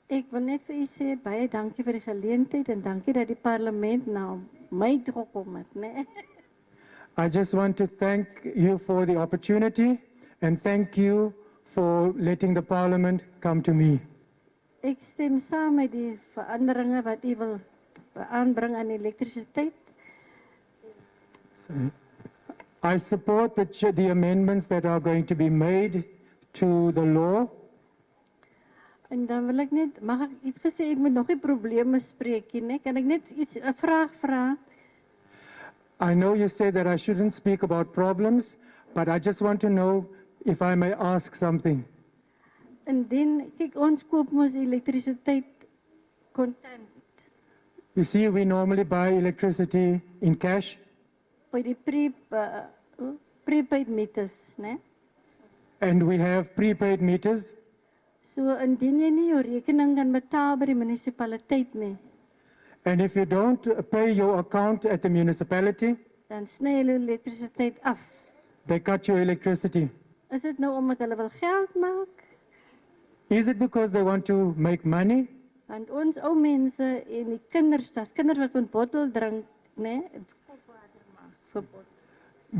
Ek wil net vir u sê baie dankie vir die geleentheid en dankie dat die parlement na my toe gekom het, né? I just want to thank you for the opportunity and thank you for letting the parliament come to me. Ek stem saam met die veranderinge wat u wil aanbring aan elektrisiteit. I support the amendments that are going to be made to the law. En dan wil ek net, mag ek iets gesê, ek moet nog nie probleme spreek nie, né? Kan ek net iets 'n vraag vra? I know you say that I shouldn't speak about problems, but I just want to know if I may ask something. Indien kyk ons koop mos elektrisiteit kontant You see, we normally buy electricity in cash, by die prepaid meters, né? and we have prepaid meters. So indien jy nie jou rekening kan betaal by die munisipaliteit nie, And if you don't pay your account at the municipality, dan sny hulle elektrisiteit af. they cut your electricity. Is dit nou omdat hulle wil geld maak? Is it because they want to make money? Want ons ou mense en die kinders, daar's kinders wat van bottel drink, né? Kopwater maak vir bottel.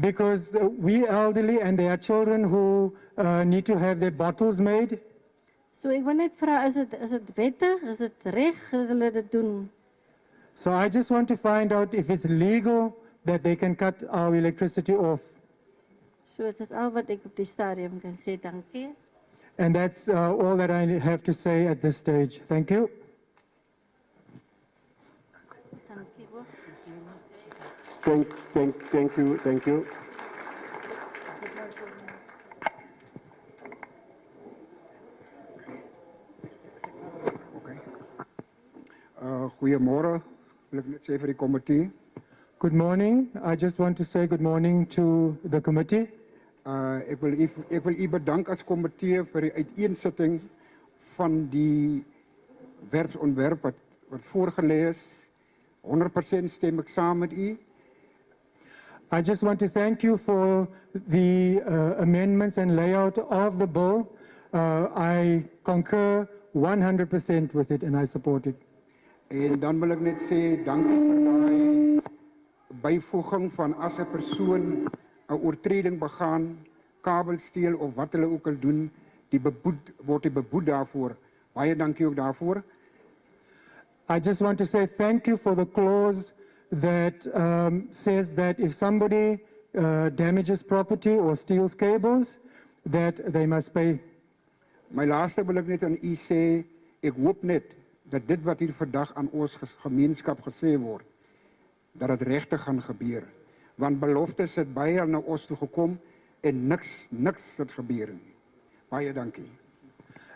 Because we elderly and there are children who need to have their bottles made. So ek wil net vra, is dit wettig? Is dit reg dat hulle dit doen? So I just want to find out if it's legal that they can cut our electricity off. So dit is al wat ek op die stadium kan sê, dankie. And that's all that I have to say at this stage. Thank you. Thank you. Goedemorgen, wil ik net zeggen voor de committee. Good morning. I just want to say good morning to the committee. Ik wil u bedanken als committee voor de uiteenzetting van die werksontwerp wat voorgelezen is. 100% stem ik samen met u. I just want to thank you for the amendments and layout of the bill. I concur 100% with it and I support it. En dan wil ik net zeggen, dankie voor die bijvoeging van als een persoon een oortreding begaan, kabelsteel of wat hulle ook al doen, wordt die beboet daarvoor. Baie dankie ook daarvoor. I just want to say thank you for the clause that says that if somebody damages property or steals cables, that they must pay. My laaste wil ek net aan u sê, ek hoop net dat dit wat hier vandag aan ons gemeenskap gesê word, dat het regtig gaan gebeur. Want beloftes het baie na ons toe gekom en niks het gebeur nie. Baie dankie.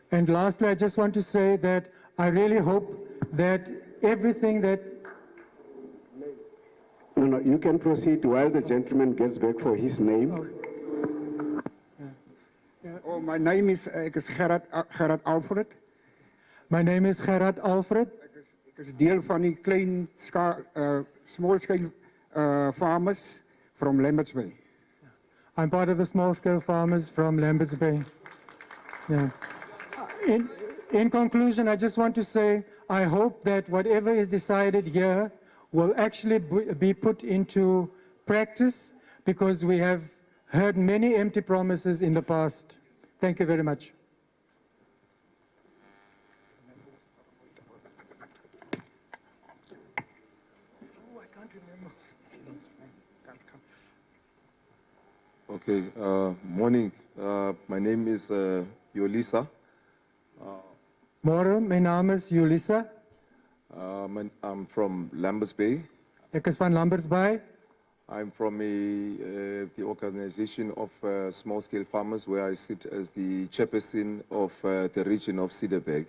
And lastly, I just want to say that I really hope that everything that... No, you can proceed while the gentleman gets back for his name. Oh, my name is, ek is Gerard Alfred. My name is Gerard Alfred. Ek is deel van die small scale farmers from Lamberts Bay. I'm part of the small scale farmers from Lamberts Bay. Yeah. In conclusion, I just want to say, I hope that whatever is decided here will actually be put into practice, because we have heard many empty promises in the past. Thank you very much. Okay, morning. My name is Yolisa. Môre, my naam is Yolisa. I'm from Lamberts Bay. Ek is van Lamberts Bay. I'm from the organization of small-scale farmers, where I sit as the chairperson of the region of Cederberg.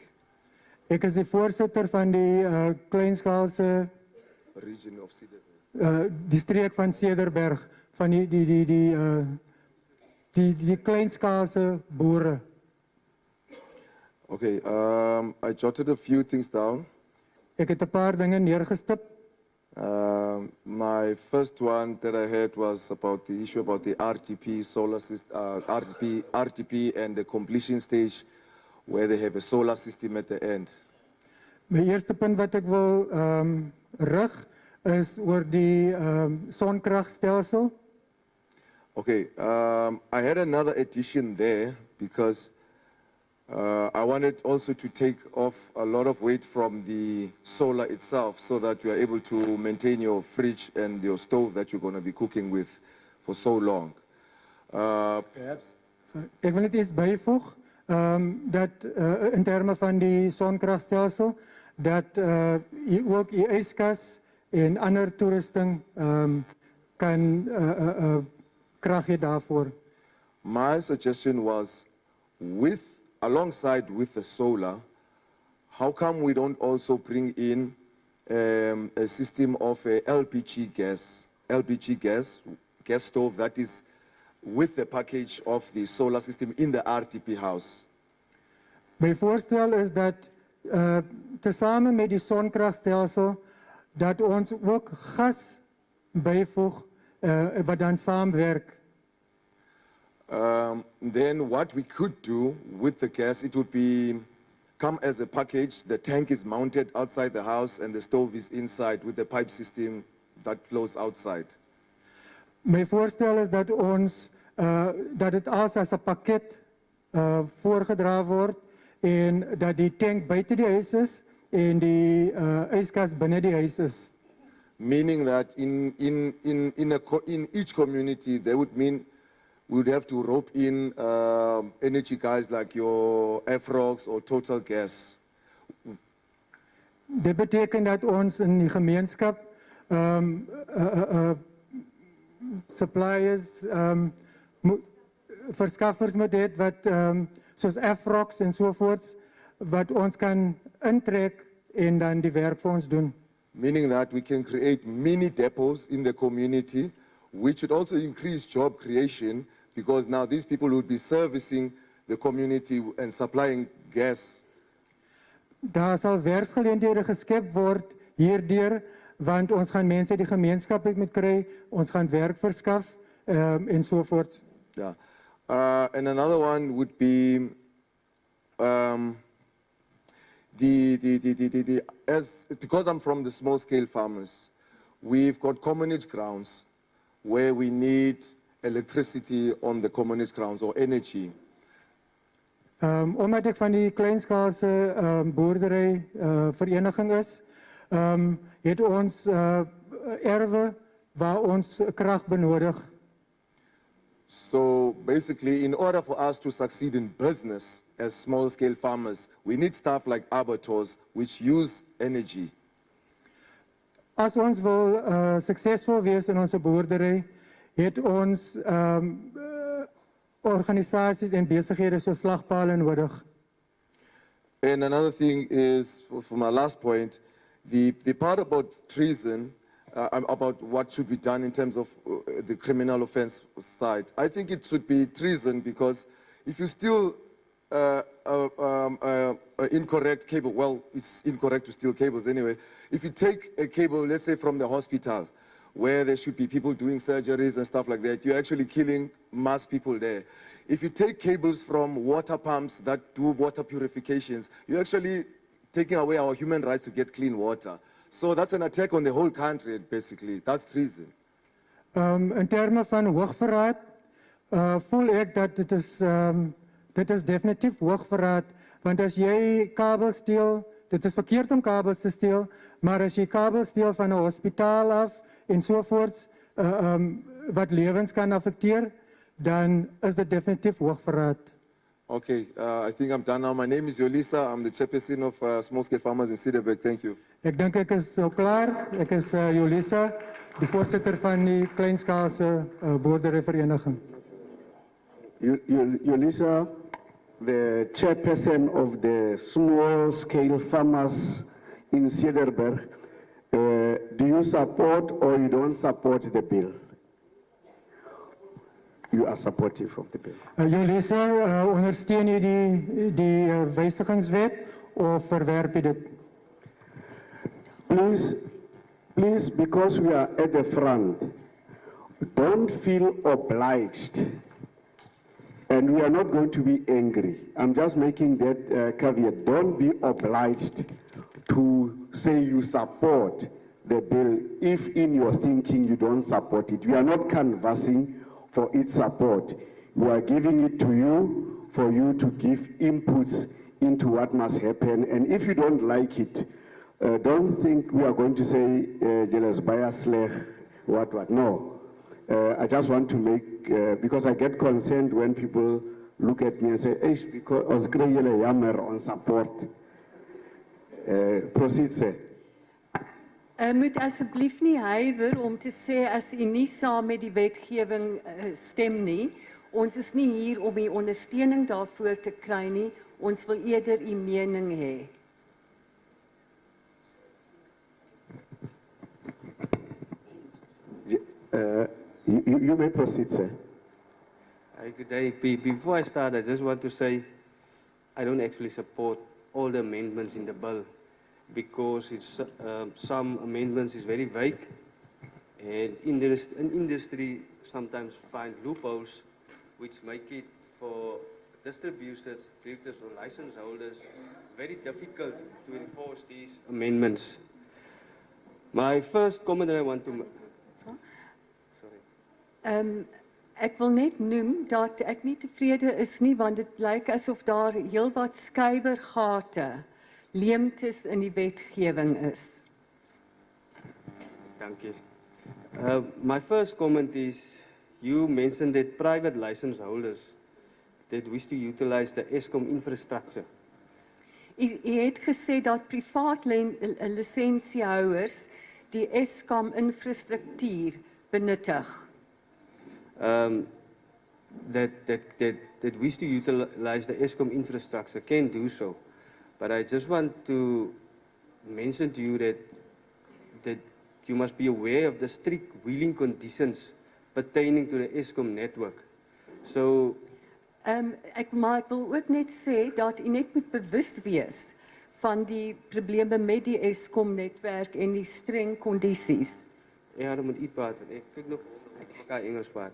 Ek is die voorsitter van die kleinskaalse Region of Cederberg. die streek van Cederberg, van die kleinskaalse boere. Okay, I jotted a few things down. Ek het 'n paar dinge neergestip. My first one that I heard was about the issue about the RTP solar system, RTP and the completion stage, where they have a solar system at the end. My eerste punt wat ek wil rig is oor die sonkragstelsel. Okay, I had another addition there because I wanted also to take off a lot of weight from the solar itself, so that you are able to maintain your fridge and your stove that you're going to be cooking with for so long. Perhaps. So, ek wil net iets byvoeg, dat in terme van die sonkragstelsel, dat jy ook die yskas en ander toerusting kan krag hê daarvoor. My suggestion was, alongside with the solar, how come we don't also bring in a system of a LPG gas stove that is with the package of the solar system in the RTP house? My voorstel is dat tesame met die sonkragstelsel, dat ons ook gas byvoeg wat dan saamwerk. Then what we could do with the gas, it would come as a package. The tank is mounted outside the house and the stove is inside with the pipe system that flows outside. My voorstel is dat ons dat dit as 'n pakket voorgedra word en dat die tank buite die huis is en die yskas binne die huis is. Meaning that in each community, they would mean we would have to rope in energy guys like your Afrox or Total Gas. Dit beteken dat ons in die gemeenskap suppliers, verskaffers moet hê wat soos Afrox en sovoorts wat ons kan intrek en dan die werk vir ons doen. Meaning that we can create mini depots in the community, which would also increase job creation because now these people would be servicing the community and supplying gas. Daar sal werksgeleenthede geskep word hierdeur want ons gaan mense die gemeenskap uit moet kry, ons gaan werk verskaf en sovoorts. Yeah. And another one would be because I'm from the small scale farmers, we've got commonage grounds where we need electricity on the commonage grounds or energy. Omdat ek van die kleinskaalse boerdery vereniging is, het ons erwe waar ons krag benodig. So basically, in order for us to succeed in business as small-scale farmers, we need stuff like abattoirs, which use energy. As ons wil suksesvol wees in ons boerdery, het ons organisasies en besighede so slagpale nodig. And another thing is, for my last point, the part about treason, about what should be done in terms of the criminal offense side. I think it should be treason because if you steal incorrect cable, well, it's incorrect to steal cables anyway. If you take a cable, let's say from the hospital, where there should be people doing surgeries and stuff like that, you're actually killing mass people there. If you take cables from water pumps that do water purifications, you're actually taking away our human rights to get clean water. So that's an attack on the whole country, basically. That's treason. In termen van hoogverraad, voel ek dat dit is definitief hoogverraad. Want as jy kabels steel, dit is verkeerd om kabels te steel, maar as jy kabels steel van 'n hospitaal af en sovoorts, wat lewens kan affekteer, dan is dit definitief hoogverraad. Okay, I think I'm done now. My name is Yolisa. I'm the chairperson of small-scale farmers in Cederberg. Thank you. Ek dink ek is nou klaar. Ek is Yolisa, die voorsitter van die kleinskaalse boerderyvereniging. Yolisa, the chairperson of the small-scale farmers in Cederberg, do you support or you don't support the bill? You are supportive of the bill. Yolisa, ondersteun jy die wysigingswet of verwerp jy dit? Please, because we are at the front, don't feel obliged. And we are not going to be angry. I'm just making that caveat. Don't be obliged to say you support the bill if in your thinking you don't support it. We are not canvassing for its support. We are giving it to you for you to give inputs into what must happen. And if you don't like it, don't think we are going to say, jealous bias, what. No. I just want to make, because I get concerned when people look at me and say, hey, because I was jammer on support. Proceed, sir. Moet asseblief nie huiwer om te sê as u nie saam met die wetgewing stem nie. Ons is nie hier om u ondersteuning daarvoor te kry nie. Ons wil eerder u mening hê. You may proceed, sir. Good day. Before I start, I just want to say I don't actually support all the amendments in the bill because it's, some amendments is very vague and industry sometimes find loopholes which make it for distributors or license holders very difficult to enforce these amendments. My first comment that I want to make. Ek wil net noem dat ek nie tevrede is nie want dit lyk asof daar heelwat skuiwergate, leemtes in die wetgewing is. Thank you. My first comment is you mentioned that private license holders that wish to utilize the Eskom infrastructure. U het gesê dat privaat lisensiehouers die Eskom infrastruktuur benuttig. That wish to utilize the Eskom infrastructure can do so. But I just want to mention to you that you must be aware of the strict wheeling conditions pertaining to the Eskom network. So, Ek wil ook net sê dat u net moet bewus wees van die probleme met die Eskom netwerk en die streng kondisies. ja, dan moet u praat. Ek kyk nog mekaar Engels praat.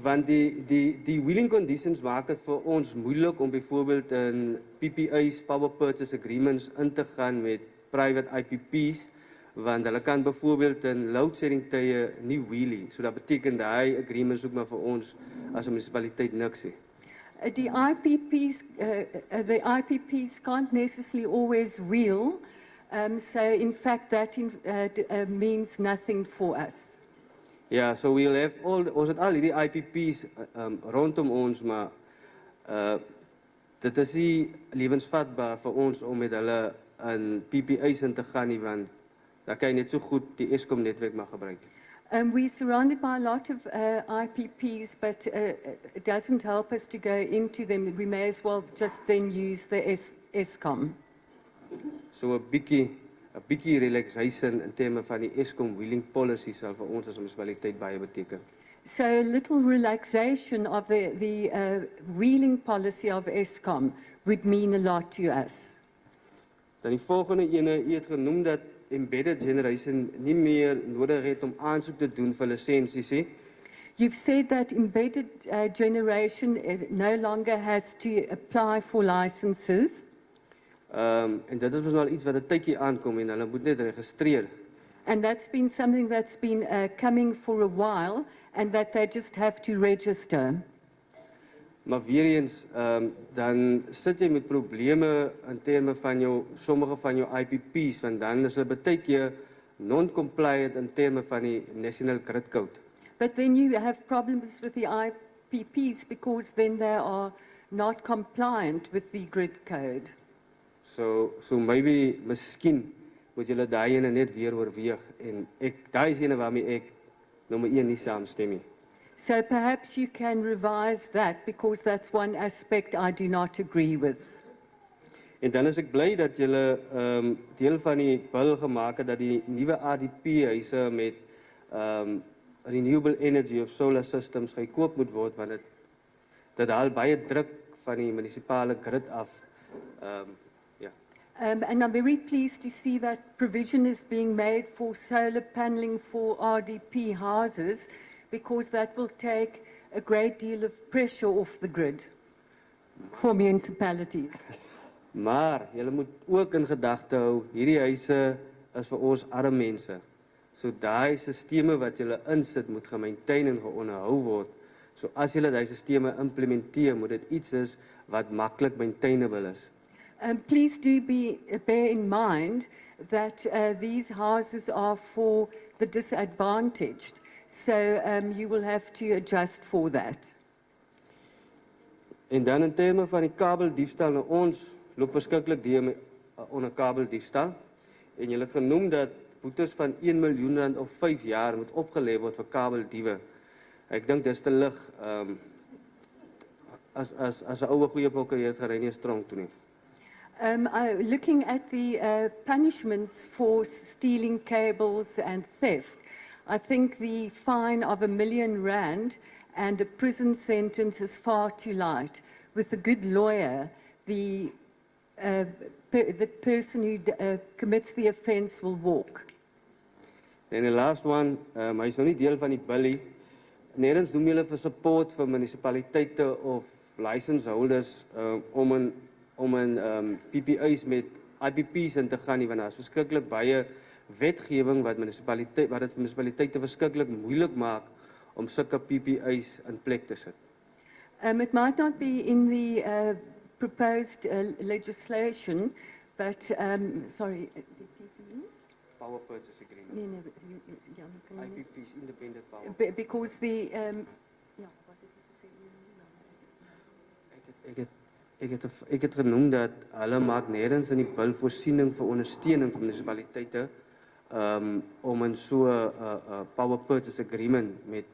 Want die wheeling conditions maak het vir ons moeilik om byvoorbeeld in PPA's, power purchase agreements, in te gaan met private IPP's, want hulle kan byvoorbeeld in load shedding tye nie wheelie. So dat beteken daai agreements ook maar vir ons as 'n munisipaliteit niks hê. The IPPs can't necessarily always wheel, so in fact that means nothing for us. Ja, so we'll have ons het al hierdie IPP's rondom ons, maar dit is nie lewensvatbaar vir ons om met hulle in PPA's in te gaan nie, want dan kan jy net so goed die Eskom netwerk maar gebruik. We're surrounded by a lot of IPPs, but it doesn't help us to go into them. We may as well just then use the Eskom. So 'n bietjie relaxation in terme van die Eskom wheeling policy sal vir ons as 'n munisipaliteit baie beteken. So a little relaxation of the wheeling policy of Eskom would mean a lot to us. Dan die volgende ene, u het genoem dat embedded generation nie meer nodig het om aansoek te doen vir lisensies nie. You've said that embedded generation no longer has to apply for licenses. En dit is mos wel iets wat 'n tydjie aankom en hulle moet net registreer. And that's been something that's been coming for a while, and that they just have to register. Maar weer eens, dan sit jy met probleme in terme van sommige van jou IPP's, want dan is hulle baie keer non-compliant in terme van die National Grid Code. But then you have problems with the IPPs because then they are not compliant with the grid code. So maybe, miskien moet julle daai ene net weer oorweeg en daai is ene waarmee ek nommer 1 nie saamstem nie. So perhaps you can revise that, because that's one aspect I do not agree with. En dan is ek bly dat julle deel van die bil gemaak het dat die nuwe RDP-huise met renewable energy of solar systems gekoop moet word, want dit haal baie druk van die munisipale grid af. And I'm very pleased to see that provision is being made for solar paneling for RDP houses, because that will take a great deal of pressure off the grid for municipalities. Maar julle moet ook in gedagte hou, hierdie huise is vir ons arme mense. So daai sisteme wat julle insit moet gemaintain en geonderhou word. So as julle daai sisteme implementeer, moet dit iets is wat maklik maintainable is. Please do bear in mind that these houses are for the disadvantaged. So you will have to adjust for that. En dan in terme van die kabeldiefstal, nou ons loop verskriklik deur onder kabeldiefstal. En jy het genoem dat boetes van 1 miljoen rand op 5 jaar moet opgelê word vir kabeldiewe. Ek dink dis te lig, as 'n ouer goeie prokureur gaan hy nie tronk toe nie. Looking at the punishments for stealing cables and theft, I think the fine of R1 million and a prison sentence is far too light. With a good lawyer, the person who commits the offence will walk. En die last one, hy is nou nie deel van die billie. Nêrens doen julle vir support vir munisipaliteite of license holders om in PPA's met IPP's in te gaan nie, want daar is verskriklik baie wetgewing wat dit vir munisipaliteite verskriklik moeilik maak om sulke PPA's in plek te sit. It might not be in the proposed legislation, but sorry, power purchase agreement. Nee, nee, Jan, kan jy nie? IPP's independent power. Because the, ja, wat is dit gesê? Ik het genoemd dat hulle maak nergens in die bil voorsiening vir ondersteuning van munisipaliteite om in so 'n power purchase agreement met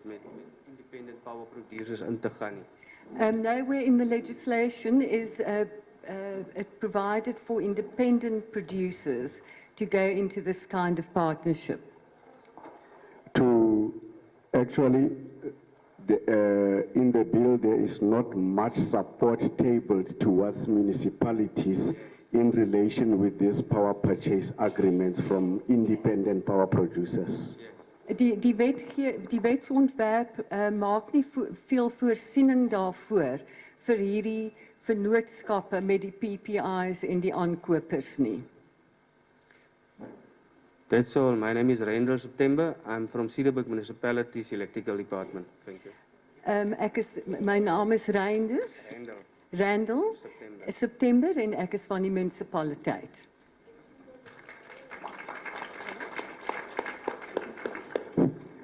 independent power producers in te gaan nie. Nowhere in the legislation is it provided for independent producers to go into this kind of partnership. To actually, in the bill, there is not much support tabled towards municipalities in relation with these power purchase agreements from independent power producers. Die wetsontwerp maak nie veel voorsiening daarvoor vir hierdie vennootskappe met die PPI's en die aankopers nie. That's all. My name is Randall September. I'm from Cederburg Municipality's Electrical Department. Thank you. My naam is Randall September en ek is van die munisipaliteit.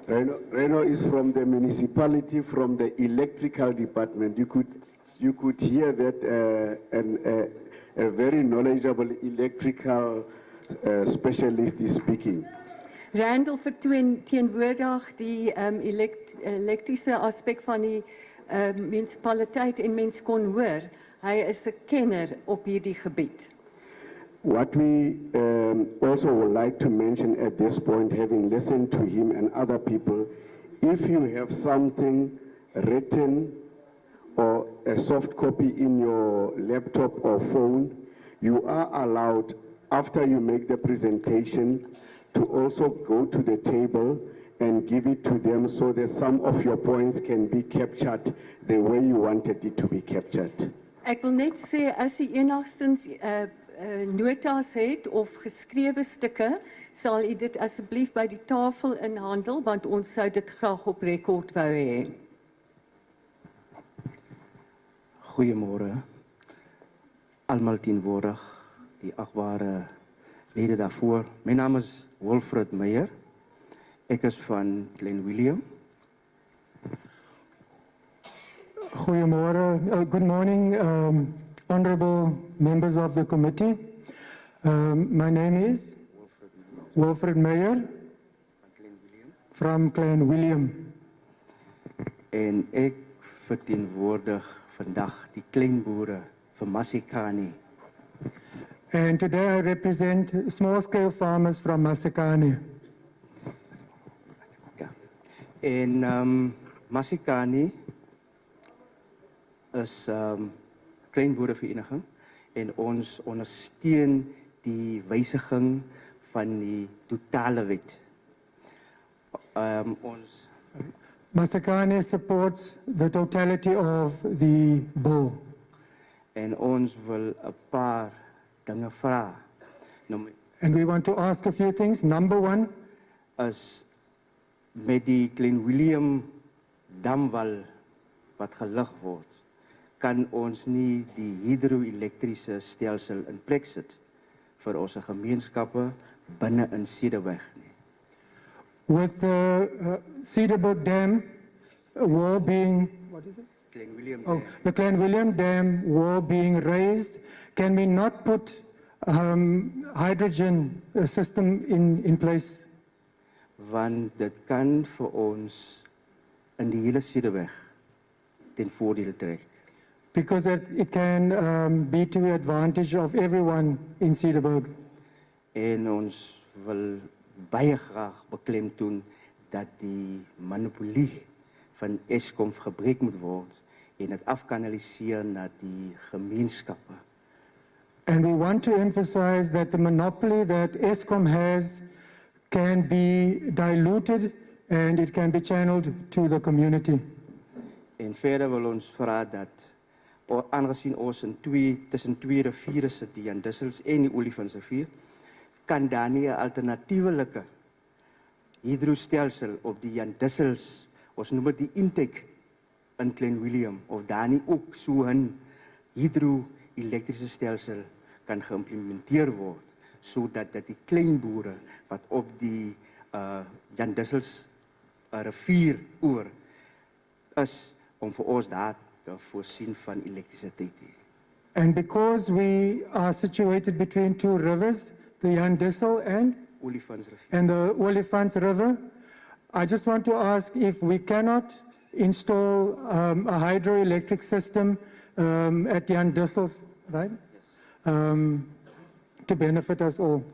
Reno is from the municipality, from the electrical department. You could hear that a very knowledgeable electrical specialist is speaking. Randall verteenwoordig die elektriese aspek van die munisipaliteit en mens kon hoor, hy is 'n kenner op hierdie gebied. What we also would like to mention at this point, having listened to him and other people, if you have something written or a soft copy in your laptop or phone, you are allowed, after you make the presentation, to also go to the table and give it to them so that some of your points can be captured the way you wanted it to be captured. Ek wil net sê, as jy enigstens notas het of geskrewe stukke, sal u dit asseblief by die tafel inhandel, want ons sou dit graag op rekord wou hê. Goeiemôre. Almal teenwoordig, die agbare lede daarvoor. My naam is Wilfred Meyer. Ek is van Glen William. Goeiemôre. Good morning, honorable members of the committee. My name is Wilfred Meyer from Glen William. En ek verteenwoordig vandag die kleinboere van Masikani. And today I represent small-scale farmers from Masikani. Ja. En Masikani is kleinboerevereniging en ons ondersteun die wysiging van die totale wet. Masikani supports the totality of the bill. En ons wil 'n paar dinge vra. And we want to ask a few things. Number one, is met die Glen William damwal wat gelig word, kan ons nie die hidro-elektriese stelsel in plek sit vir ons gemeenskappe binne in Cederburg nie. with the Cederburg Dam wall being, what is it? Glen William Oh, the Glen William Dam wall being raised, can we not put hydrogen system in place? Want dit kan vir ons in die hele Cederburg ten voordele trek. Because it can be to the advantage of everyone in Cederburg. En ons wil baie graag beklemtoon dat die monopolie van Eskom gebreek moet word en dit afkanaliseer na die gemeenskappe. And we want to emphasize that the monopoly that Eskom has can be diluted and it can be channeled to the community. En verder wil ons vra dat aangezien ons tussen twee riviere sit, die Jan Dissels en die Olifantsrivier, kan daar nie 'n alternatiewelike hidrostelsel op die Jan Dissels, ons noem dit die intake in Glen William, of daar nie ook so 'n hidro-elektriese stelsel kan geïmplementeer word, sodat dat die klein boere wat op die Jan Dissels rivier oor is om vir ons daar te voorsien van elektrisiteit. And because we are situated between two rivers, the Jan Dissel Olifantsrivier. and the Olifants River, I just want to ask if we cannot install a hydroelectric system at Jan Dissel's, right? To benefit us all.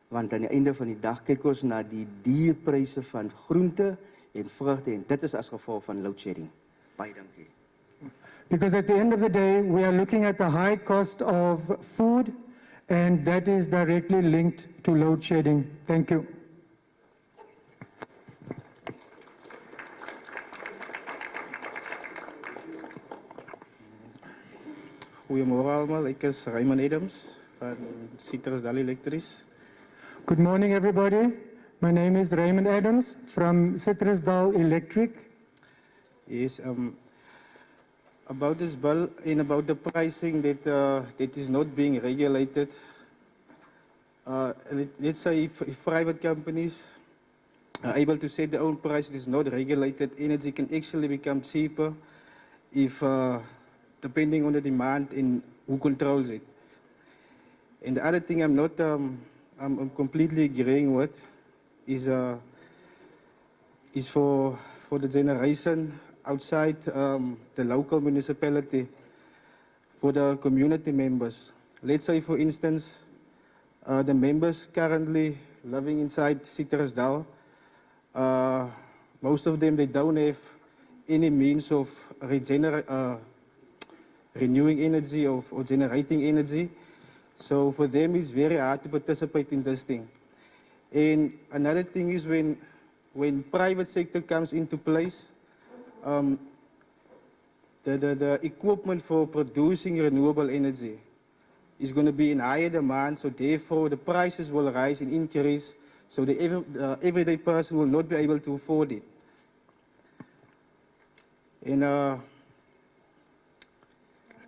Want aan die einde van die dag kyk ons na die dierpryse van groente en vrugte en dit is as gevolg van load shedding. Baie dankie. Because at the end of the day, we are looking at the high cost of food, and that is directly linked to load shedding. Thank you. Goedemorgen allemaal, ik is Raymond Adams van Citrusdal Electric. Good morning, everybody. My name is Raymond Adams from Citrusdal Electric. Yes, about this bill and about the pricing that is not being regulated. Let's say if private companies are able to set their own price, it is not regulated. Energy can actually become cheaper if, depending on the demand and who controls it. And the other thing I'm completely agreeing with is for the generation outside the local municipality, for the community members. Let's say, for instance, the members currently living inside Citrusdal, most of them, they don't have any means of renewing energy or generating energy. So for them, it's very hard to participate in this thing. And another thing is when private sector comes into place, the equipment for producing renewable energy is going to be in higher demand, so therefore the prices will rise and increase, so the everyday person will not be able to afford it. And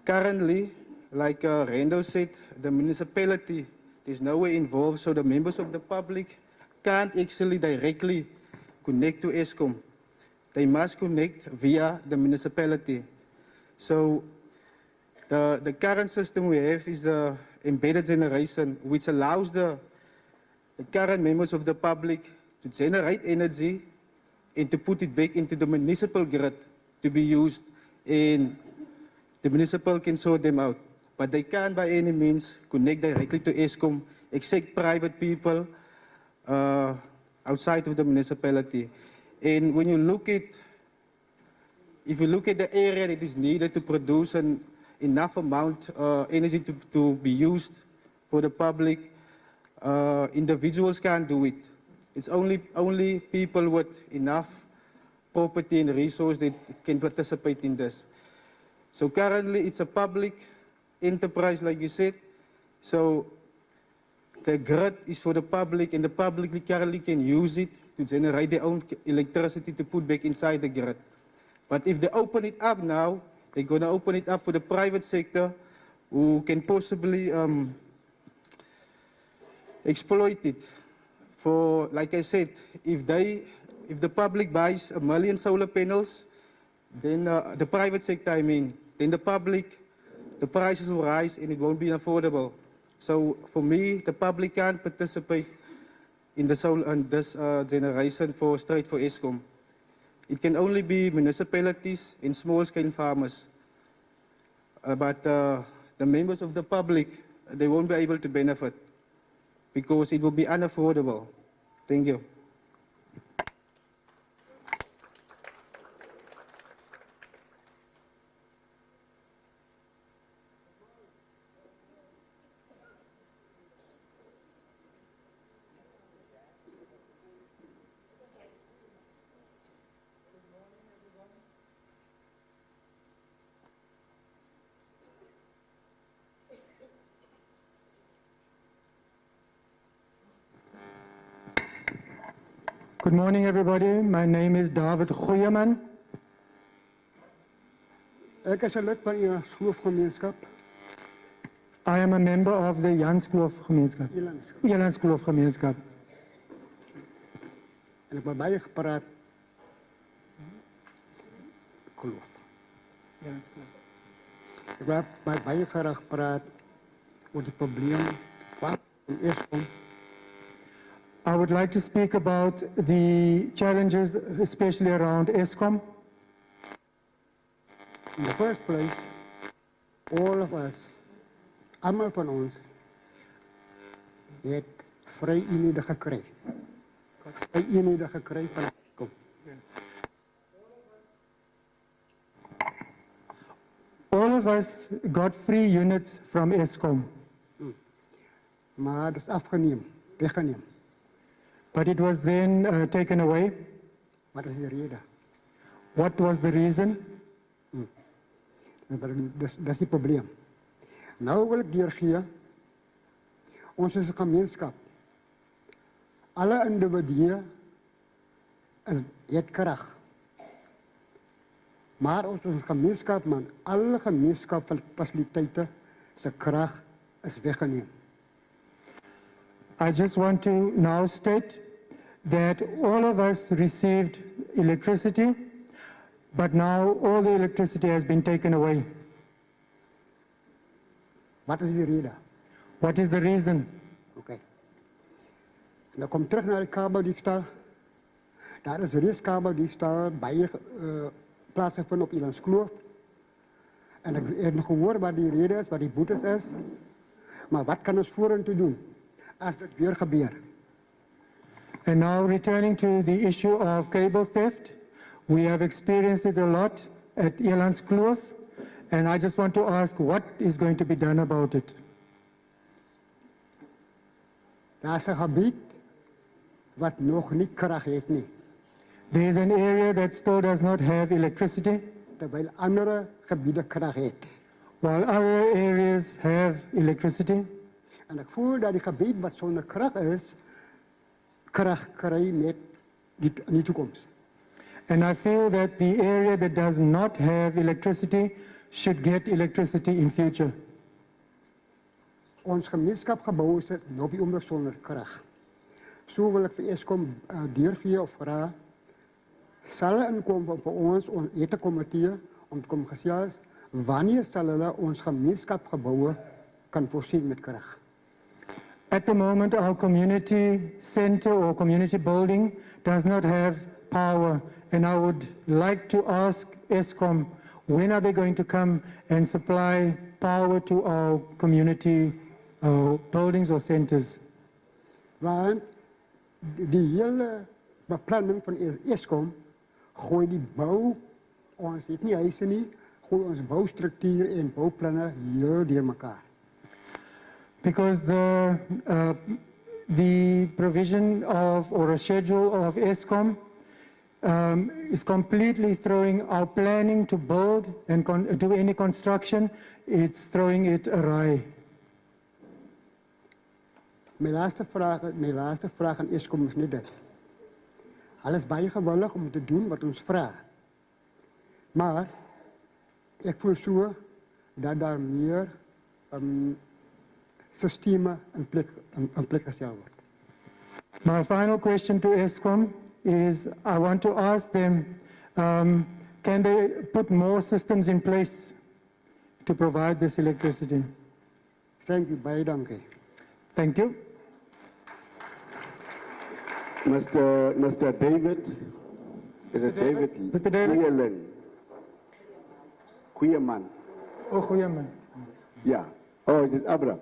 currently, like Randall said, the municipality is nowhere involved, so the members of the public can't actually directly connect to Eskom. They must connect via the municipality. So the current system we have is the embedded generation, which allows the current members of the public to generate energy and to put it back into the municipal grid to be used, and the municipal can sort them out. But they can't by any means connect directly to Eskom, except private people outside of the municipality. And when you look at, if you look at the area that is needed to produce enough amount energy to be used for the public, individuals can't do it. It's only people with enough property and resource that can participate in this. So currently it's a public enterprise, like you said. So the grid is for the public, and the public currently can use it to generate their own electricity to put back inside the grid. But if they open it up now, they're going to open it up for the private sector, who can possibly exploit it. For, like I said, if the public buys 1 million solar panels, then the private sector, then the prices will rise and it won't be affordable. So for me, the public can't participate in this generation straight for Eskom. It can only be municipalities and small-scale farmers. But the members of the public, they won't be able to benefit because it will be unaffordable. Thank you. Good morning, everybody. My name is David Goeieman. Ek is 'n lid van u hoofgemeenskap. I am a member of the Jans Kloof Gemeenskap. Jans Kloof Gemeenskap. En ek het baie gepraat. Kloof. Ek het baie graag gepraat oor die probleem wat Eskom. I would like to speak about the challenges, especially around Eskom. In the first place, all of us, allemaal van ons, het vrij eenhede gekry. Vrij eenhede gekry van Eskom. All of us got free units from Eskom. Maar dat is afgeneem, weggeneem. But it was then taken away. Wat is die rede? What was the reason? Dat is die probleem. Nou wil ik deurgee, ons is een gemeenschap. Alle individuen het kracht. Maar ons is een gemeenschap, man, alle gemeenschapsfaciliteiten, zijn kracht is weggenemen. I just want to now state that all of us received electricity, but now all the electricity has been taken away. Wat is die rede? What is the reason? Oké. En dan kom ik terug naar de kabeldiefstal. Daar is reeds kabeldiefstal bij plaatsgevonden op Ielands Kloof. En ik heb nog gehoord wat die rede is, wat die boetes is. Maar wat kan ons vorentoe doen als het weer gebeurt? And now returning to the issue of cable theft, we have experienced it a lot at Elands Kloof, and I just want to ask what is going to be done about it. Daar is een gebied wat nog niet kracht heeft. There is an area that still does not have electricity, terwijl andere gebieden kracht heeft. While other areas have electricity. En ik voel dat die gebied wat zonder kracht is, kracht krijgt met die toekomst. And I feel that the area that does not have electricity should get electricity in future. Ons gemeenschapsgebouw is nog niet onder zonder kracht. Zo wil ik voor Eskom deurgee of vragen. Zal er inkomen voor ons etencomité om te komen gesels, wanneer zal hulle ons gemeenschapsgebouwen kan voorzien met kracht? At the moment, our community center or community building does not have power, and I would like to ask Eskom, when are they going to come and supply power to our community buildings or centers? Want die hele beplanning van Eskom gooi die bouw, ons het nie huise nie, gooi ons bouwstructuur en bouwplannen heel deur mekaar. Because the provision of or a schedule of Eskom is completely throwing our planning to build and do any construction, it's throwing it awry. Mijn laatste vraag aan Eskom is net dit. Hulle is baie gewillig om te doen wat ons vraagt. Maar ik voel zo dat daar meer systemen in plek gesteld wordt. My final question to Eskom is, I want to ask them, can they put more systems in place to provide this electricity? Thank you, baie dankie. Thank you. Mr. David, is it David? Mr. David. Queerman. Oh, Queerman. Yeah. Oh, is it Abraham?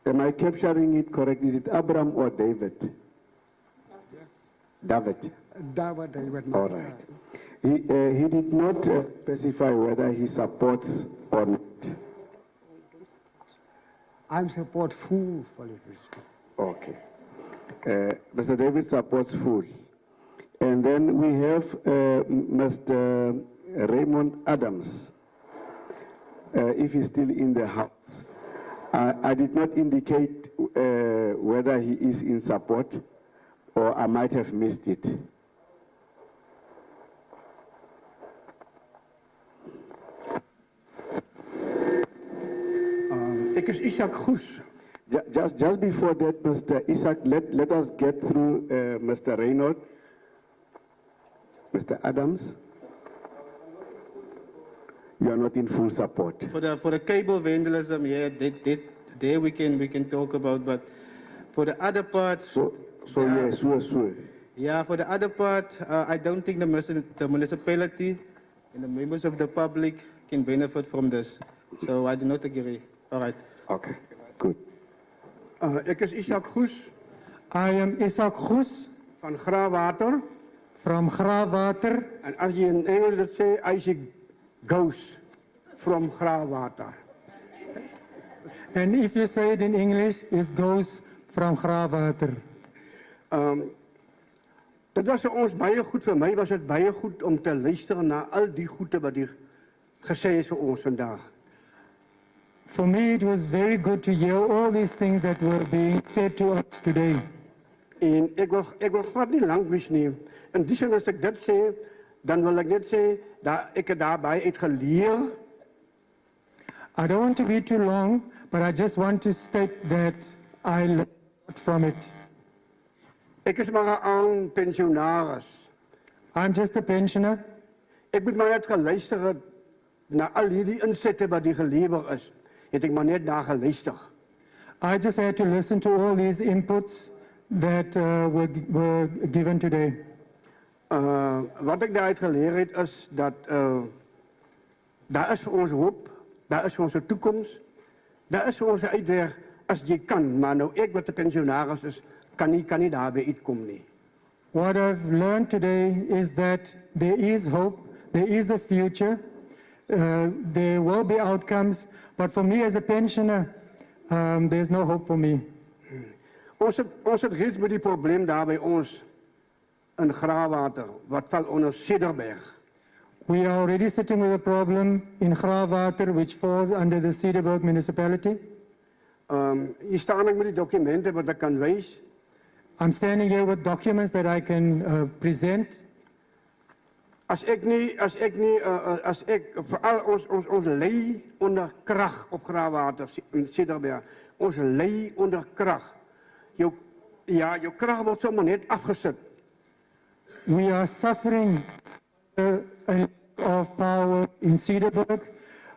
Am I capturing it correct? Is it Abraham or David? Yes. David. David. All right. He did not specify whether he supports or not. I support full electricity. Okay. Mr. David supports full. And then we have Mr. Raymond Adams, if he's still in the house. I did not indicate whether he is in support, or I might have missed it. is Isaac Goes. Just before that, Mr. Isaac, let us get through Mr. Reynolds. Mr. Adams, you are not in full support. For the cable vandalism, yeah, there we can talk about, but for the other parts. So yeah, sure. Yeah, for the other part, I don't think the municipality and the members of the public can benefit from this. So I do not agree. All right. Okay, good. Ek is Isaac Goes. I am Isaac Goes van Graafwater. from Graafwater. En as jy in Engels dit sê, Isaac Goes from Graafwater. And if you say it in English, it goes from Graafwater. Dit was vir ons baie goed, vir my was dit baie goed om te luister na al die goede wat hier gesê is vir ons vandag. For me, it was very good to hear all these things that were being said to us today. En ek wil glad nie lank wees nie. In die sin as ek dit sê, dan wil ek net sê dat ek het daarbij uit geleer. I don't want to be too long, but I just want to state that I learned from it. Ek is maar 'n aan pensionaris. I'm just a pensioner. Ek moet maar net geluister het na al hierdie insette wat die gelewer is. Het ek maar net na geluister. I just had to listen to all these inputs that were given today. Wat ek daaruit geleer het is dat daar is vir ons hoop, daar is vir ons 'n toekoms, daar is vir ons 'n uitweg as jy kan, maar nou ek wat 'n pensionaris is, kan nie daarbij uitkom nie. What I've learned today is that there is hope, there is a future, there will be outcomes, but for me as a pensioner, there's no hope for me. Ons het reeds met die probleem daar by ons in Graafwater, wat val onder Cederberg. We are already sitting with a problem in Graafwater, which falls under the Cederberg municipality. Hier staan ek met die dokumente wat ek kan wys. I'm standing here with documents that I can present. As ek veral ons lei onder krag op Graafwater in Cederberg, ons lei onder krag. Jou krag word sommer net afgesit. We are suffering a lack of power in Cederberg.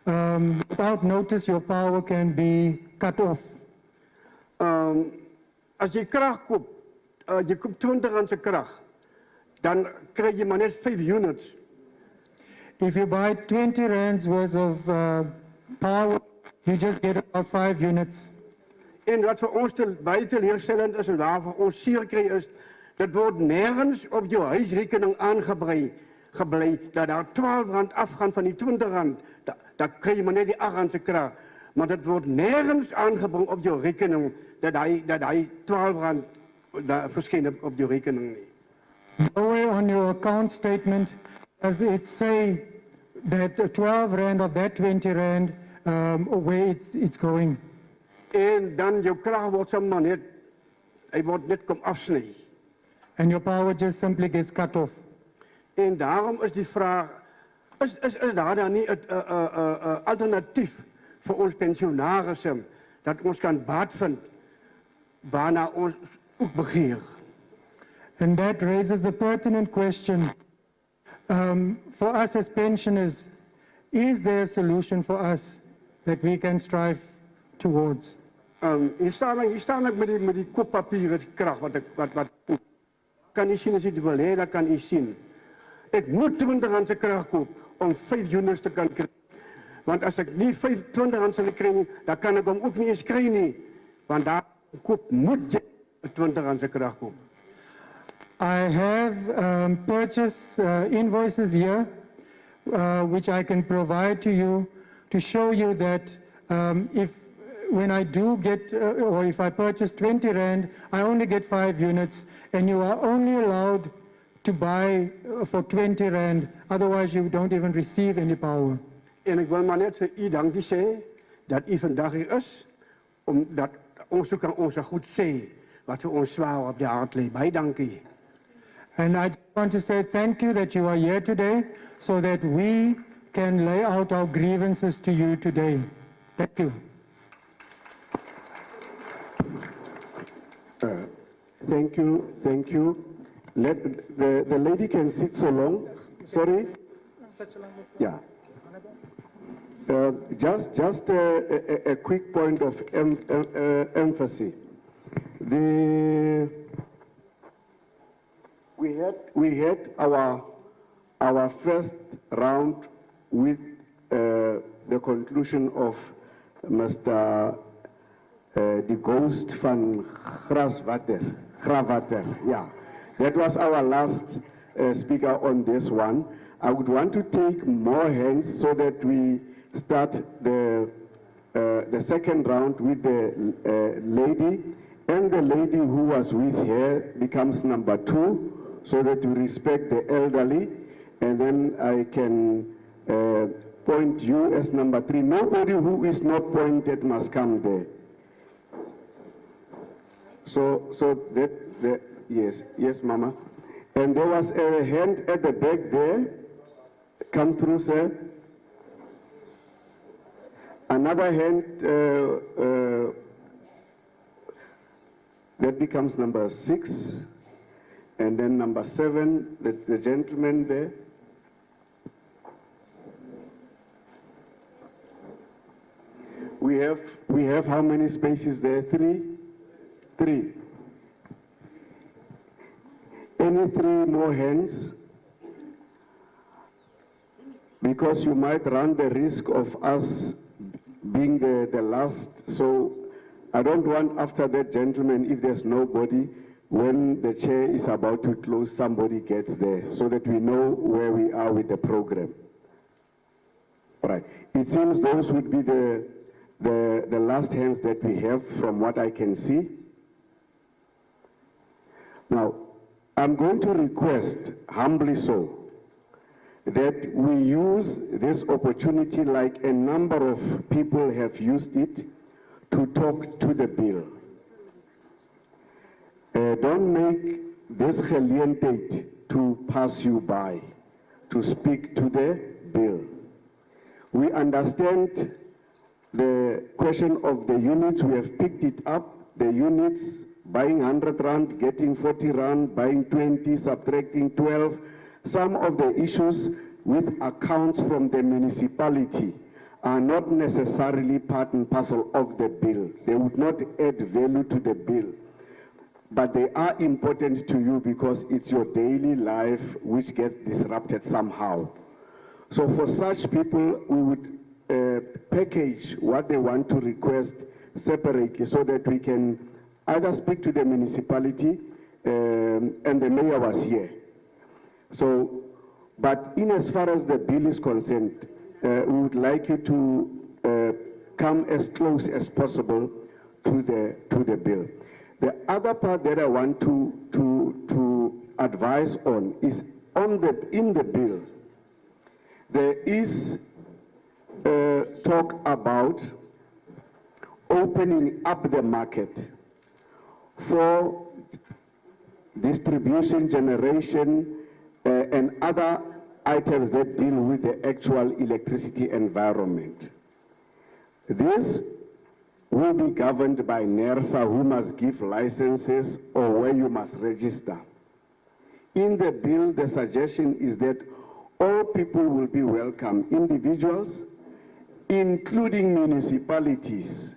Without notice, your power can be cut off. As jy krag koop, jy koop 20 rand se krag, dan kry jy maar net 5 units. If you buy 20 rands worth of power, you just get about 5 units. En wat vir ons baie teleurstellend is en waarvoor ons seer kry is, dit word nergens op jou huisrekening aangebrei, dat daar 12 rand afgaan van die 20 rand, dan kry jy maar net die 8 rand se krag. Maar dit word nergens aangebring op jou rekening, dat hy 12 rand verskyn op jou rekening nie. Nowhere on your account statement does it say that 12 rand of that 20 rand, where it's going. En dan jou krag word sommer net, hy word net kom afsny. And your power just simply gets cut off. En daarom is die vraag, is daar dan nie 'n alternatief vir ons pensionarisse, dat ons kan baat vind, waarna ons ook begeer? And that raises the pertinent question, for us as pensioners, is there a solution for us that we can strive towards? Hier staan ek met die kooppapier, die krag wat koop. Kan jy sien as jy dit wil hê, dan kan jy sien. Ek moet 20 rand se krag koop om 5 units te kan kry. Want as ek nie 20 rand sal kry nie, dan kan ek hom ook nie eens kry nie. Want daar koop moet jy 20 rand se krag koop. I have purchase invoices here, which I can provide to you to show you that when I do get, or if I purchase 20 rand, I only get 5 units, and you are only allowed to buy for 20 rand, otherwise you don't even receive any power. En ek wil maar net vir u dankie sê, dat u vandag hier is, omdat ons ook kan ons goed sê, wat vir ons swaar op die hart lê. Baie dankie. And I just want to say thank you that you are here today, so that we can lay out our grievances to you today. Thank you. Thank you, thank you. The lady can sit so long. Sorry? Yeah. Just a quick point of emphasis. We had our first round with the conclusion of Mr. De Ghost van Gravater. Yeah, that was our last speaker on this one. I would want to take more hands so that we start the second round with the lady, and the lady who was with her becomes number 2, so that we respect the elderly, and then I can point you as number 3. Nobody who is not pointed must come there. So that yes, Mama. And there was a hand at the back there. Come through, sir. Another hand, that becomes number 6. And then number 7, the gentleman there. We have how many spaces there? 3? 3. Any 3 more hands? Because you might run the risk of us being the last. So I don't want after that gentleman, if there's nobody, when the chair is about to close, somebody gets there, so that we know where we are with the program. All right. It seems those would be the last hands that we have from what I can see. Now, I'm going to request, humbly so, that we use this opportunity, like a number of people have used it, to talk to the bill. Don't make this geleentheid to pass you by, to speak to the bill. We understand the question of the units. We have picked it up, the units, buying 100 rand, getting 40 rand, buying 20, subtracting 12. Some of the issues with accounts from the municipality are not necessarily part and parcel of the bill. They would not add value to the bill, but they are important to you because it's your daily life which gets disrupted somehow. So for such people, we would package what they want to request separately, so that we can either speak to the municipality, and the mayor was here. So, but in as far as the bill is concerned, we would like you to come as close as possible to the bill. The other part that I want to advise on is in the bill. There is talk about opening up the market for distribution, generation, and other items that deal with the actual electricity environment. This will be governed by NERSA, who must give licenses or where you must register. In the bill, the suggestion is that all people will be welcome, individuals, including municipalities,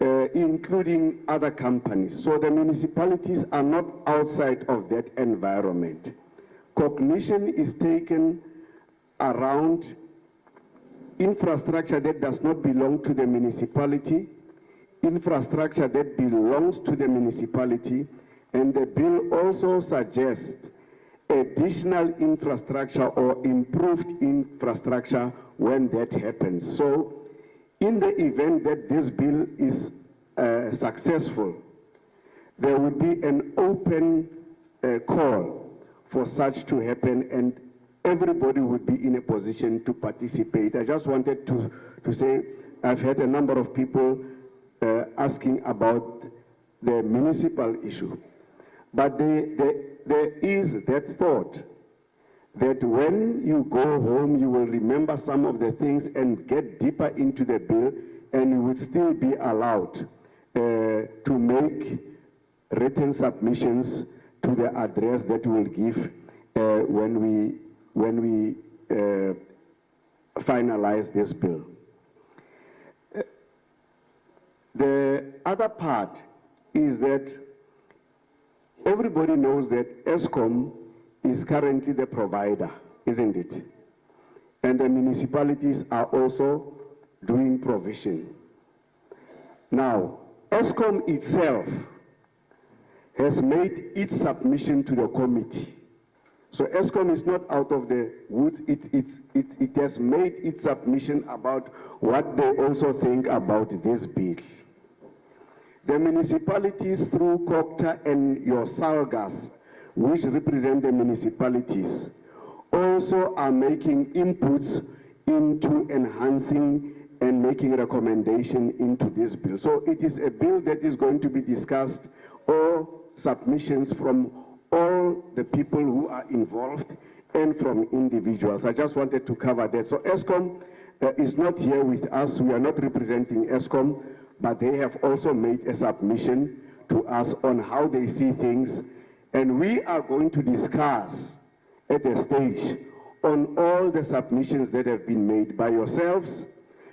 including other companies. So the municipalities are not outside of that environment. Cognition is taken around infrastructure that does not belong to the municipality, infrastructure that belongs to the municipality, and the bill also suggests additional infrastructure or improved infrastructure when that happens. So in the event that this bill is successful, there will be an open call for such to happen, and everybody would be in a position to participate. I just wanted to say, I've had a number of people asking about the municipal issue. But there is that thought that when you go home, you will remember some of the things and get deeper into the bill, and you would still be allowed to make written submissions to the address that we'll give when we finalize this bill. The other part is that everybody knows that ESCOM is currently the provider, isn't it? And the municipalities are also doing provision. Now, ESCOM itself has made its submission to the committee. So ESCOM is not out of the woods. It has made its submission about what they also think about this bill. The municipalities through COCTA and your SALGAS, which represent the municipalities, also are making inputs into enhancing and making recommendation into this bill. So it is a bill that is going to be discussed, or submissions from all the people who are involved and from individuals. I just wanted to cover that. So ESCOM is not here with us. We are not representing ESCOM, but they have also made a submission to us on how they see things. And we are going to discuss at a stage on all the submissions that have been made by yourselves,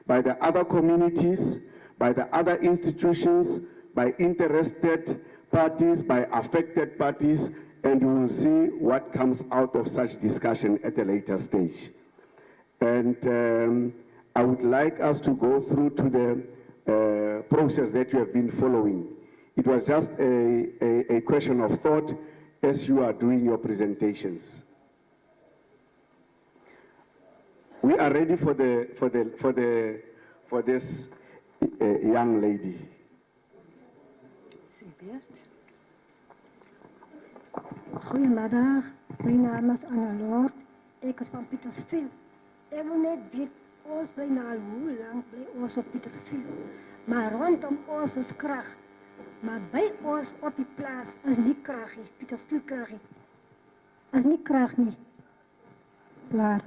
by the other communities, by the other institutions, by interested parties, by affected parties, and we will see what comes out of such discussion at a later stage. And I would like us to go through to the process that you have been following. It was just a question of thought as you are doing your presentations. We are ready for this young lady. Goedemiddag, mijn naam is Anna Lord. Ik is van Pietersville. Ik wil net weten, ons bijna al hoe lang bij ons op Pietersville. Maar rondom ons is kracht. Maar bij ons op die plaats is niet kracht. Pietersville kracht. Is niet kracht niet. Klaar.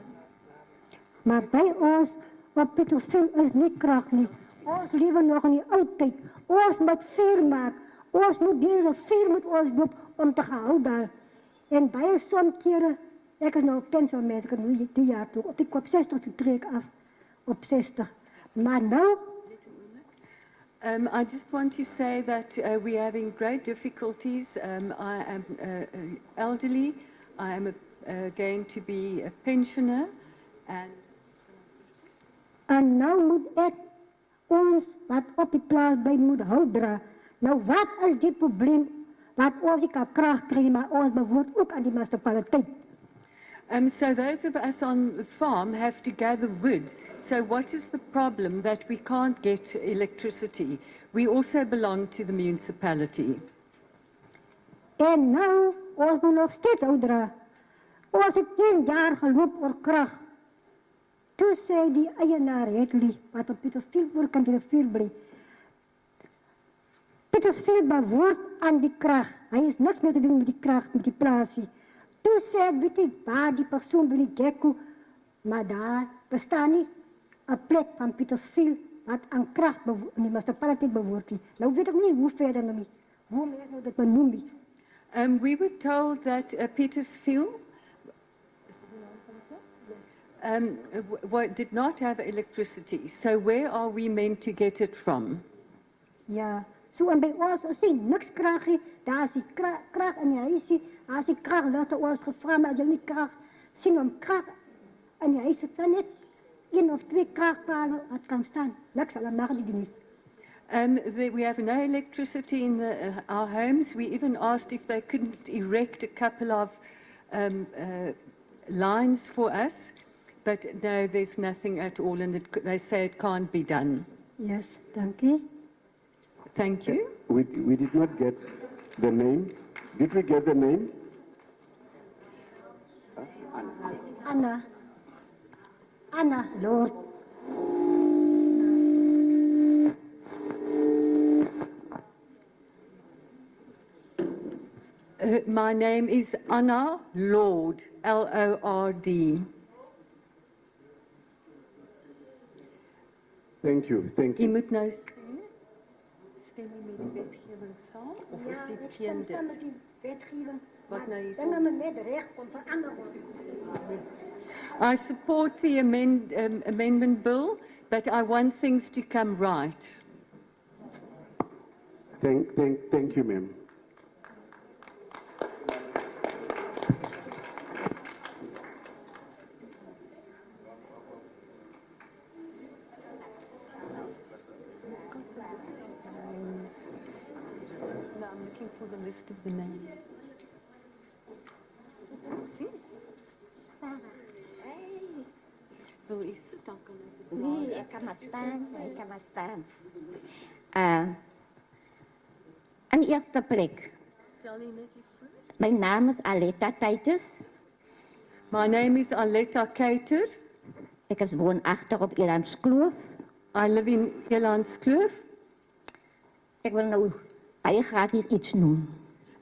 Maar bij ons op Pietersville is niet kracht niet. Ons leven nog in die oudheid. Ons moet vuur maken. Ons moet deze vuur met ons doen om te gaan houden. En bij sommige keren, ik is nou pensioenmens, ik nu die jaar toe, ik op 60 toe trek af, op 60. Maar nou... I just want to say that we're having great difficulties. I am elderly. I am going to be a pensioner. En nou moet ik ons wat op die plaats bij moet houden. Nou, wat is dit probleem? Wat ons kan kracht krijgen, maar ons behoort ook aan die municipaliteit. So those of us on the farm have to gather wood. So what is the problem that we can't get electricity? We also belong to the municipality. En nou, ons moet nog steeds houden. Ons het 1 jaar gelopen voor kracht. Toen zei die eigenaar Hedley, wat op Pietersville kan die vuur blijven. Pietersville behoort aan die kracht. Hij is niks meer te doen met die kracht, met die plaatsje. Toen zei weet je, waar die persoon bij die gekko, maar daar bestaat niet een plek van Pietersville wat aan kracht in die municipaliteit behoort. Nou weet ik niet hoe verder nog niet. Hoe mensen nou dat benoemen. We were told that Petersfield did not have electricity. So where are we meant to get it from? Ja, zo en bij ons is er niks kracht. Daar is die kracht in je huisje. Als die kracht laat ons gevraagd, maar als je niet kracht zien om kracht in je huisje staan net 1 of 2 krachtpalen het kan staan. Niks allemaal die niet. We have no electricity in our homes. We even asked if they couldn't erect a couple of lines for us, but no, there's nothing at all, and they say it can't be done. Yes, thank you. Thank you. We did not get the name. Did we get the name? Anna. Anna, Lord. My name is Anna Lord, L-O-R-D. Thank you, thank you. U moet nou Stem jy met die wetgewing saam of Ja, is jy ek teen stem dit? met die wetgewing, Wat maar nou hierso? dinge moet net reg kom verander word. I support the amendment bill, but I want things to come right. Thank you, ma'am. No, I'm looking for the list of the names. See? Wil u sit dan kan ek dit Nee, ek kan maar staan, ek kan maar staan. In eerste plek, Stel jy net hier voor. my naam is Aletta Titus. My name is Aletta Keiters. Ek is woonagtig op Elandskloof. I live in Elandskloof. Ek wil nou baie graag hier iets noem.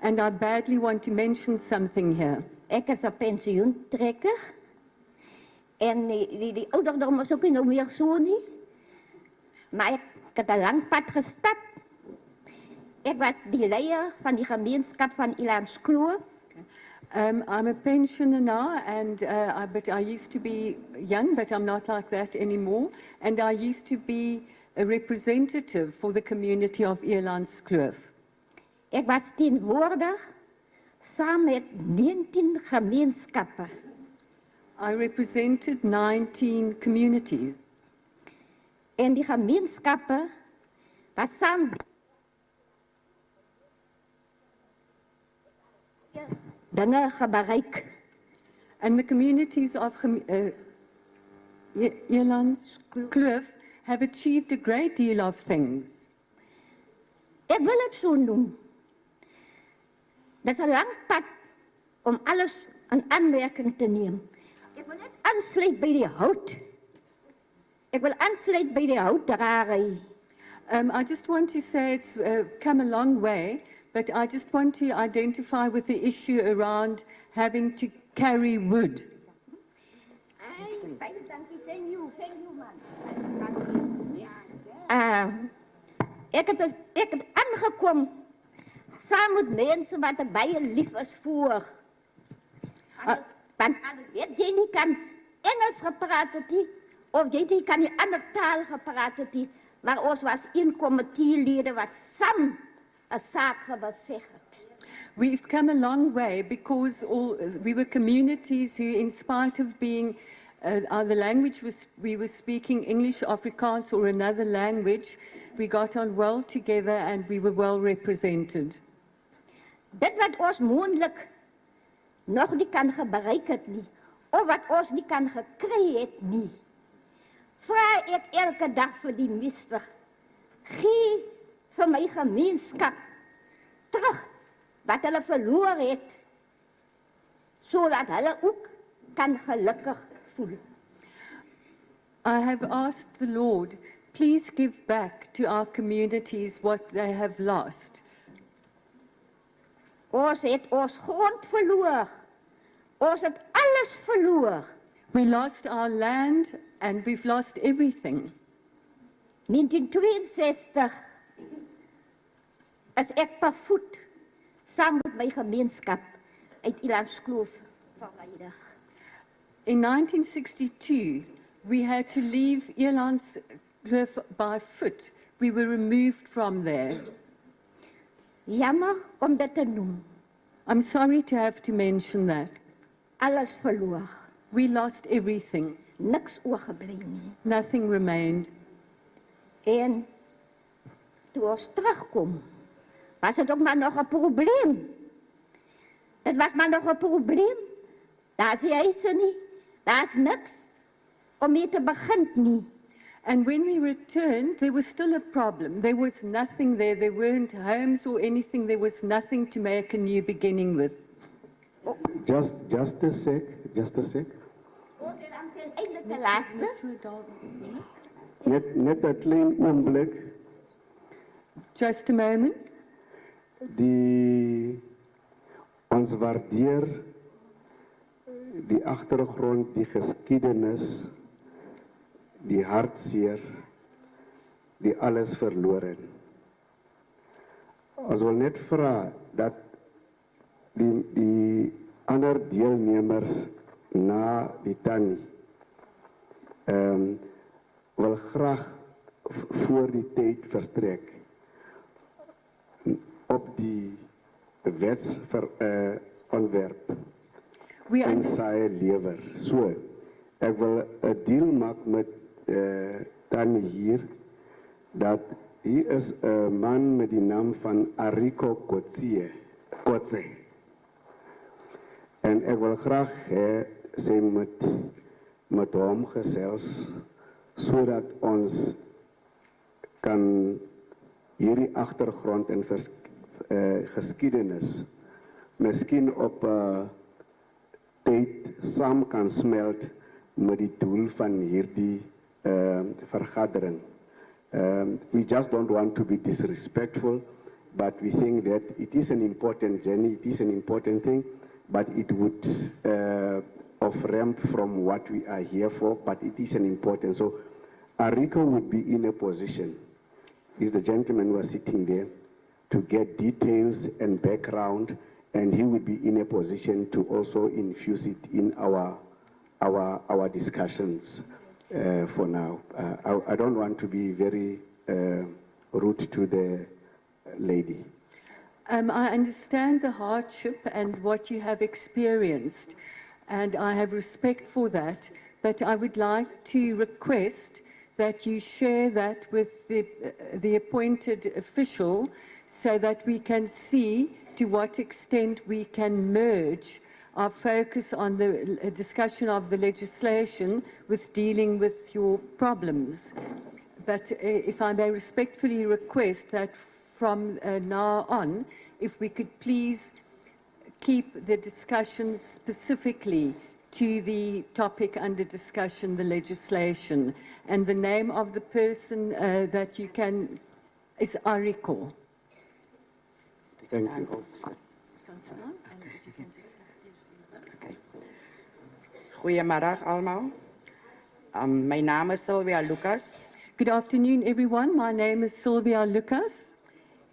And I badly want to mention something here. Ek is 'n pensioentrekker. En die ouderdom is ook nie nou meer so nie. Maar ek het 'n lang pad gestap. Ek was die leier van die gemeenskap van Elandskloof. I'm a pensioner now, and but I used to be young, but I'm not like that anymore. And I used to be a representative for the community of Elandskloof. Ek was teenwoordig saam met 19 gemeenskappe. I represented 19 communities. En die gemeenskappe wat saam dinge bereik. And the communities of Elandskloof have achieved a great deal of things. Ek wil dit so noem. Dis 'n lang pad om alles in aanmerking te neem. Ek wil net aansluit by die hout. Ek wil aansluit by die houtdragery. I just want to say it's come a long way, but I just want to identify with the issue around having to carry wood. Ek het aangekom saam met mense wat ek baie lief is voor. Want jy nie kan Engels gepraat het nie, of jy kan nie ander taal gepraat het nie, maar ons was een komiteelede wat saam 'n saak beveg het. We've come a long way because we were communities who, in spite of being the language we were speaking English, Afrikaans, or another language, we got on well together and we were well represented. Dit wat ons moontlik nog nie kan bereik het nie, of wat ons nie kan gekry het nie, vra ek elke dag vir die meester, gee vir my gemeenskap terug wat hulle verloor het, sodat hulle ook kan gelukkig voel. I have asked the Lord, please give back to our communities what they have lost. Ons het ons grond verloor. Ons het alles verloor. We lost our land and we've lost everything. 1962 is ek per voet saam met my gemeenskap uit Elandskloof verwyder. In 1962, we had to leave Elandskloof by foot. We were removed from there. Jammer om dit te noem. I'm sorry to have to mention that. Alles verloor. We lost everything. Niks oorgebly nie. Nothing remained. En toe ons terugkom, was dit ook maar nog 'n probleem. Dit was maar nog 'n probleem. Daar's nie huise nie. Daar's niks om mee te begin nie. And when we returned, there was still a problem. There was nothing there. There weren't homes or anything. There was nothing to make a new beginning with. Just a sec. Ons het dan ten einde te laaste. Net 'n klein oomblik. Just a moment. Ons waardeer die agtergrond, die geskiedenis, die hartseer, die alles verloor het. Ons wil net vra dat die ander deelnemers na die tannie wil graag voor die tyd verstrek op die wetsontwerp en sy lewer. So, ek wil 'n deal maak met tannie hier dat hier is 'n man met die naam van Ariko Kotse. En ek wil graag hê sy met hom gesels sodat ons kan hierdie agtergrond en geskiedenis miskien op tyd saam kan smelt met die doel van hierdie vergadering. We just don't want to be disrespectful, but we think that it is an important journey, it is an important thing, but it would off-ramp from what we are here for, but it is an important. So Ariko would be in a position, is the gentleman who was sitting there, to get details and background, and he would be in a position to also infuse it in our discussions for now. I don't want to be very rude to the lady. I understand the hardship and what you have experienced, and I have respect for that, but I would like to request that you share that with the appointed official so that we can see to what extent we can merge our focus on the discussion of the legislation with dealing with your problems. But if I may respectfully request that from now on, if we could please keep the discussions specifically to the topic under discussion, the legislation, and the name of the person that you can is Ariko. Thank you. Goedemiddag allemaal. My naam is Sylvia Lucas. Good afternoon, everyone. My name is Sylvia Lucas.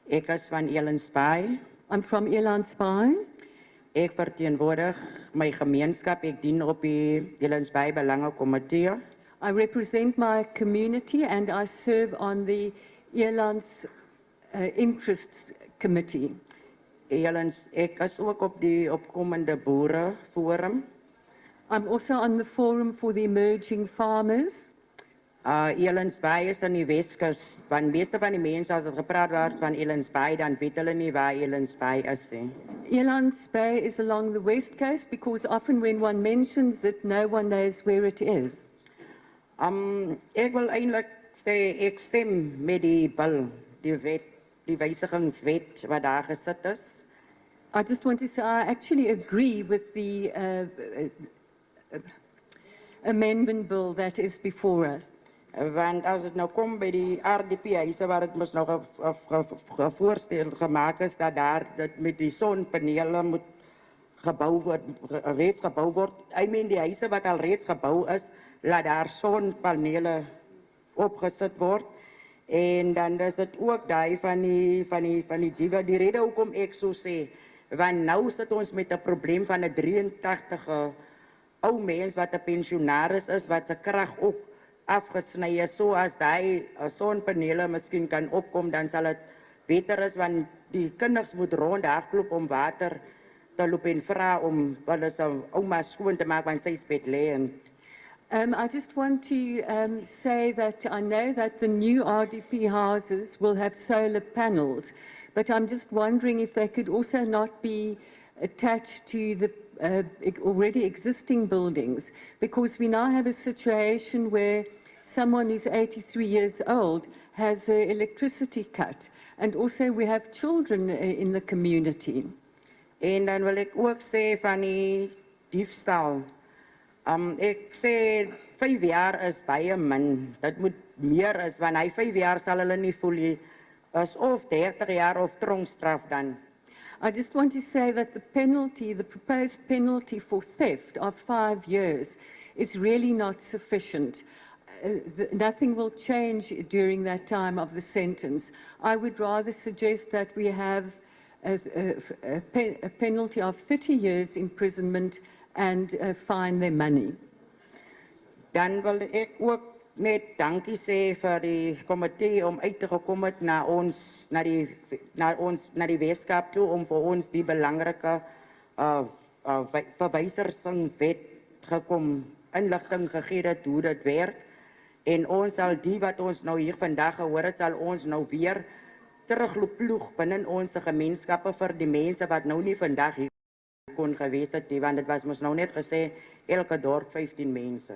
Ek is van Elandsbaai. I'm from Elandsbaai. Ek verteenwoordig my gemeenskap. Ek dien op die Elandsbaai Belangenkomitee. I represent my community and I serve on the Elands Interests Committee. Ek is ook op die opkomende boere forum. I'm also on the forum for the emerging farmers. Elandsbaai is in die Weskus. Van meeste van die mense as het gepraat word van Elandsbaai, dan weet hulle nie waar Elandsbaai is nie. Elandsbaai is along the west coast because often when one mentions it, no one knows where it is. Ek wil eintlik sê ek stem met die bil, die wet, die wysigingswet wat daar gesit is. I just want to say I actually agree with the amendment bill that is before us. Want as het nou kom by die RDP-huise waar het mos nog voorstel gemaak is dat daar dit met die sonpanele moet reeds gebou word. I mean die huise wat al reeds gebou is, laat daar sonpanele opgesit word. En dan is het ook die van die diva, die rede hoekom ek so sê, want nou sit ons met 'n probleem van 'n 83 ou mens wat 'n pensionaris is, wat se krag ook afgesny is, so as die sonpanele miskien kan opkom, dan sal het beter is, want die kinders moet rondhardloop om water te loop en vra om hulle se ouma skoon te maak, want sy is bedlêend. I just want to say that I know that the new RDP houses will have solar panels, but I'm just wondering if they could also not be attached to the already existing buildings, because we now have a situation where someone who's 83 years old has an electricity cut, and also we have children in the community. En dan wil ek ook sê van die diefstal. Ek sê 5 jaar is baie min. Dit moet meer is, want hy 5 jaar sal hulle nie voel nie. Is of 30 jaar of tronkstraf dan. I just want to say that the penalty, the proposed penalty for theft of 5 years is really not sufficient. nothing will change during that time of the sentence. I would rather suggest that we have a penalty of 30 years imprisonment and fine their money. Dan wil ek ook net dankie sê vir die komitee om uit te gekom het na die Weskaap toe om vir ons die belangrike verwysingswet gekom inligting gegee het hoe dit werk. En ons sal die wat ons nou hier vandag gehoor het, sal ons nou weer terugploeg binne ons gemeenskappe vir die mense wat nou nie vandag hier kon gewees het nie, want dit was mos nou net gesê elke dorp 15 mense.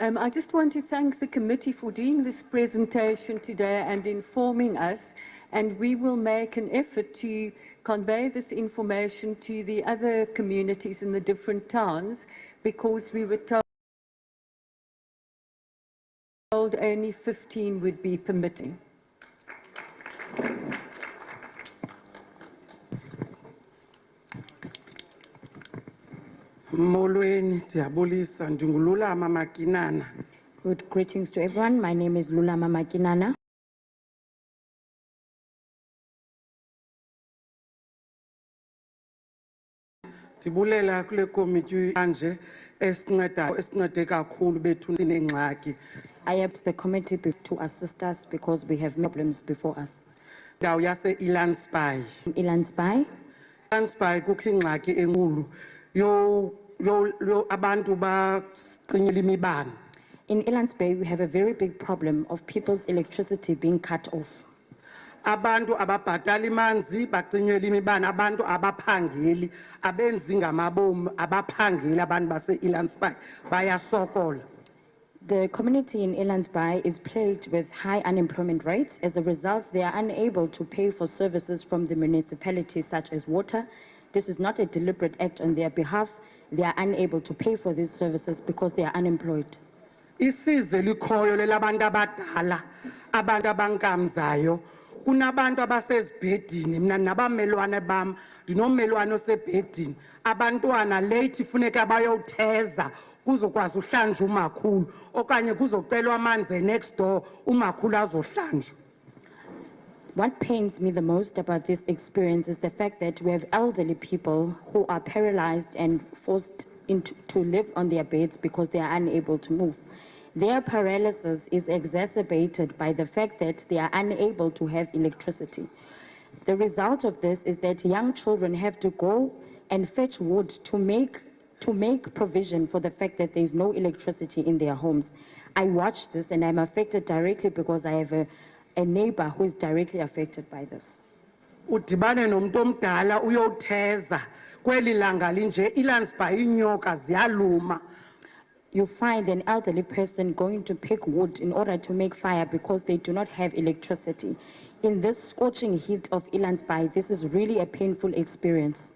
I just want to thank the committee for doing this presentation today and informing us, and we will make an effort to convey this information to the other communities in the different towns, because we were told only 15 would be permitting. Good greetings to everyone. My name is Lula Mamakinana. Tibulela kule committee manje esincede kakhulu bethu sinengxaki. I asked the committee to assist us because we have problems before us. Ndawo yase Ilanspy. Ilanspy. Ilanspy kukho ingxaki enkulu yo abantu bacinyela imibane. In Elands Bay, we have a very big problem of people's electricity being cut off. Abantu ababhatala imanzi bacinyela imibane, abantu abaphangeli abenzi ngamabomu abaphangeli abantu base Elands Bay bayasokola. The community in Elands Bay is plagued with high unemployment rates. As a result, they are unable to pay for services from the municipalities such as water. This is not a deliberate act on their behalf. They are unable to pay for these services because they are unemployed. Isize likhoyo lelabantu abadala abantu abankamzayo kunabantu abasezibhedini mina nabamelwane bam ndinommelwane osebhedini abantwana late funeka bayotheza kuzokwazi uhlanjwa umakhulu okanye kuzocelwa amanzi next door umakhulu azohlanjwa. What pains me the most about this experience is the fact that we have elderly people who are paralyzed and forced to live on their beds because they are unable to move. Their paralysis is exacerbated by the fact that they are unable to have electricity. The result of this is that young children have to go and fetch wood to make provision for the fact that there is no electricity in their homes. I watch this and I'm affected directly because I have a neighbor who is directly affected by this. Udibane nomuntu omdala uyotheza kweli langa linje Elands Bay inyoka ziyaluma. You find an elderly person going to pick wood in order to make fire because they do not have electricity. In this scorching heat of Elands Bay, this is really a painful experience.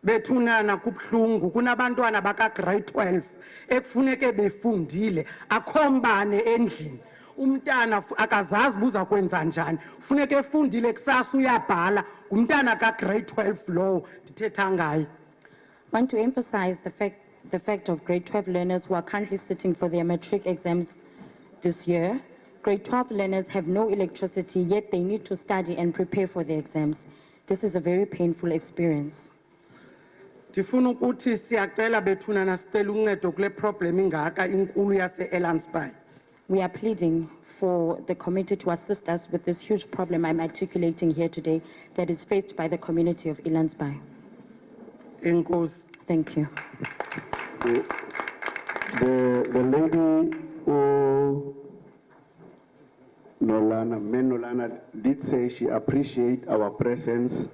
Bethunana kubhlungu kunabantwana baka grade 12 ekufuneke befundile akhombane endlini. Umntana akazazi buza kwenza njani funeka efundile kusasa uyabhala umntana ka grade 12 low ndithetha ngaye. Want to emphasize the fact of grade 12 learners who are currently sitting for their matric exams this year. Grade 12 learners have no electricity, yet they need to study and prepare for their exams. This is a very painful experience. Ndifuna ukuthi siyacela bethunana sicela uncedo kule problem ingaka inkulu yase Elands Bay. We are pleading for the committee to assist us with this huge problem I'm articulating here today that is faced by the community of Elands Bay. Thank you. The lady who Nolana did say she appreciates our presence,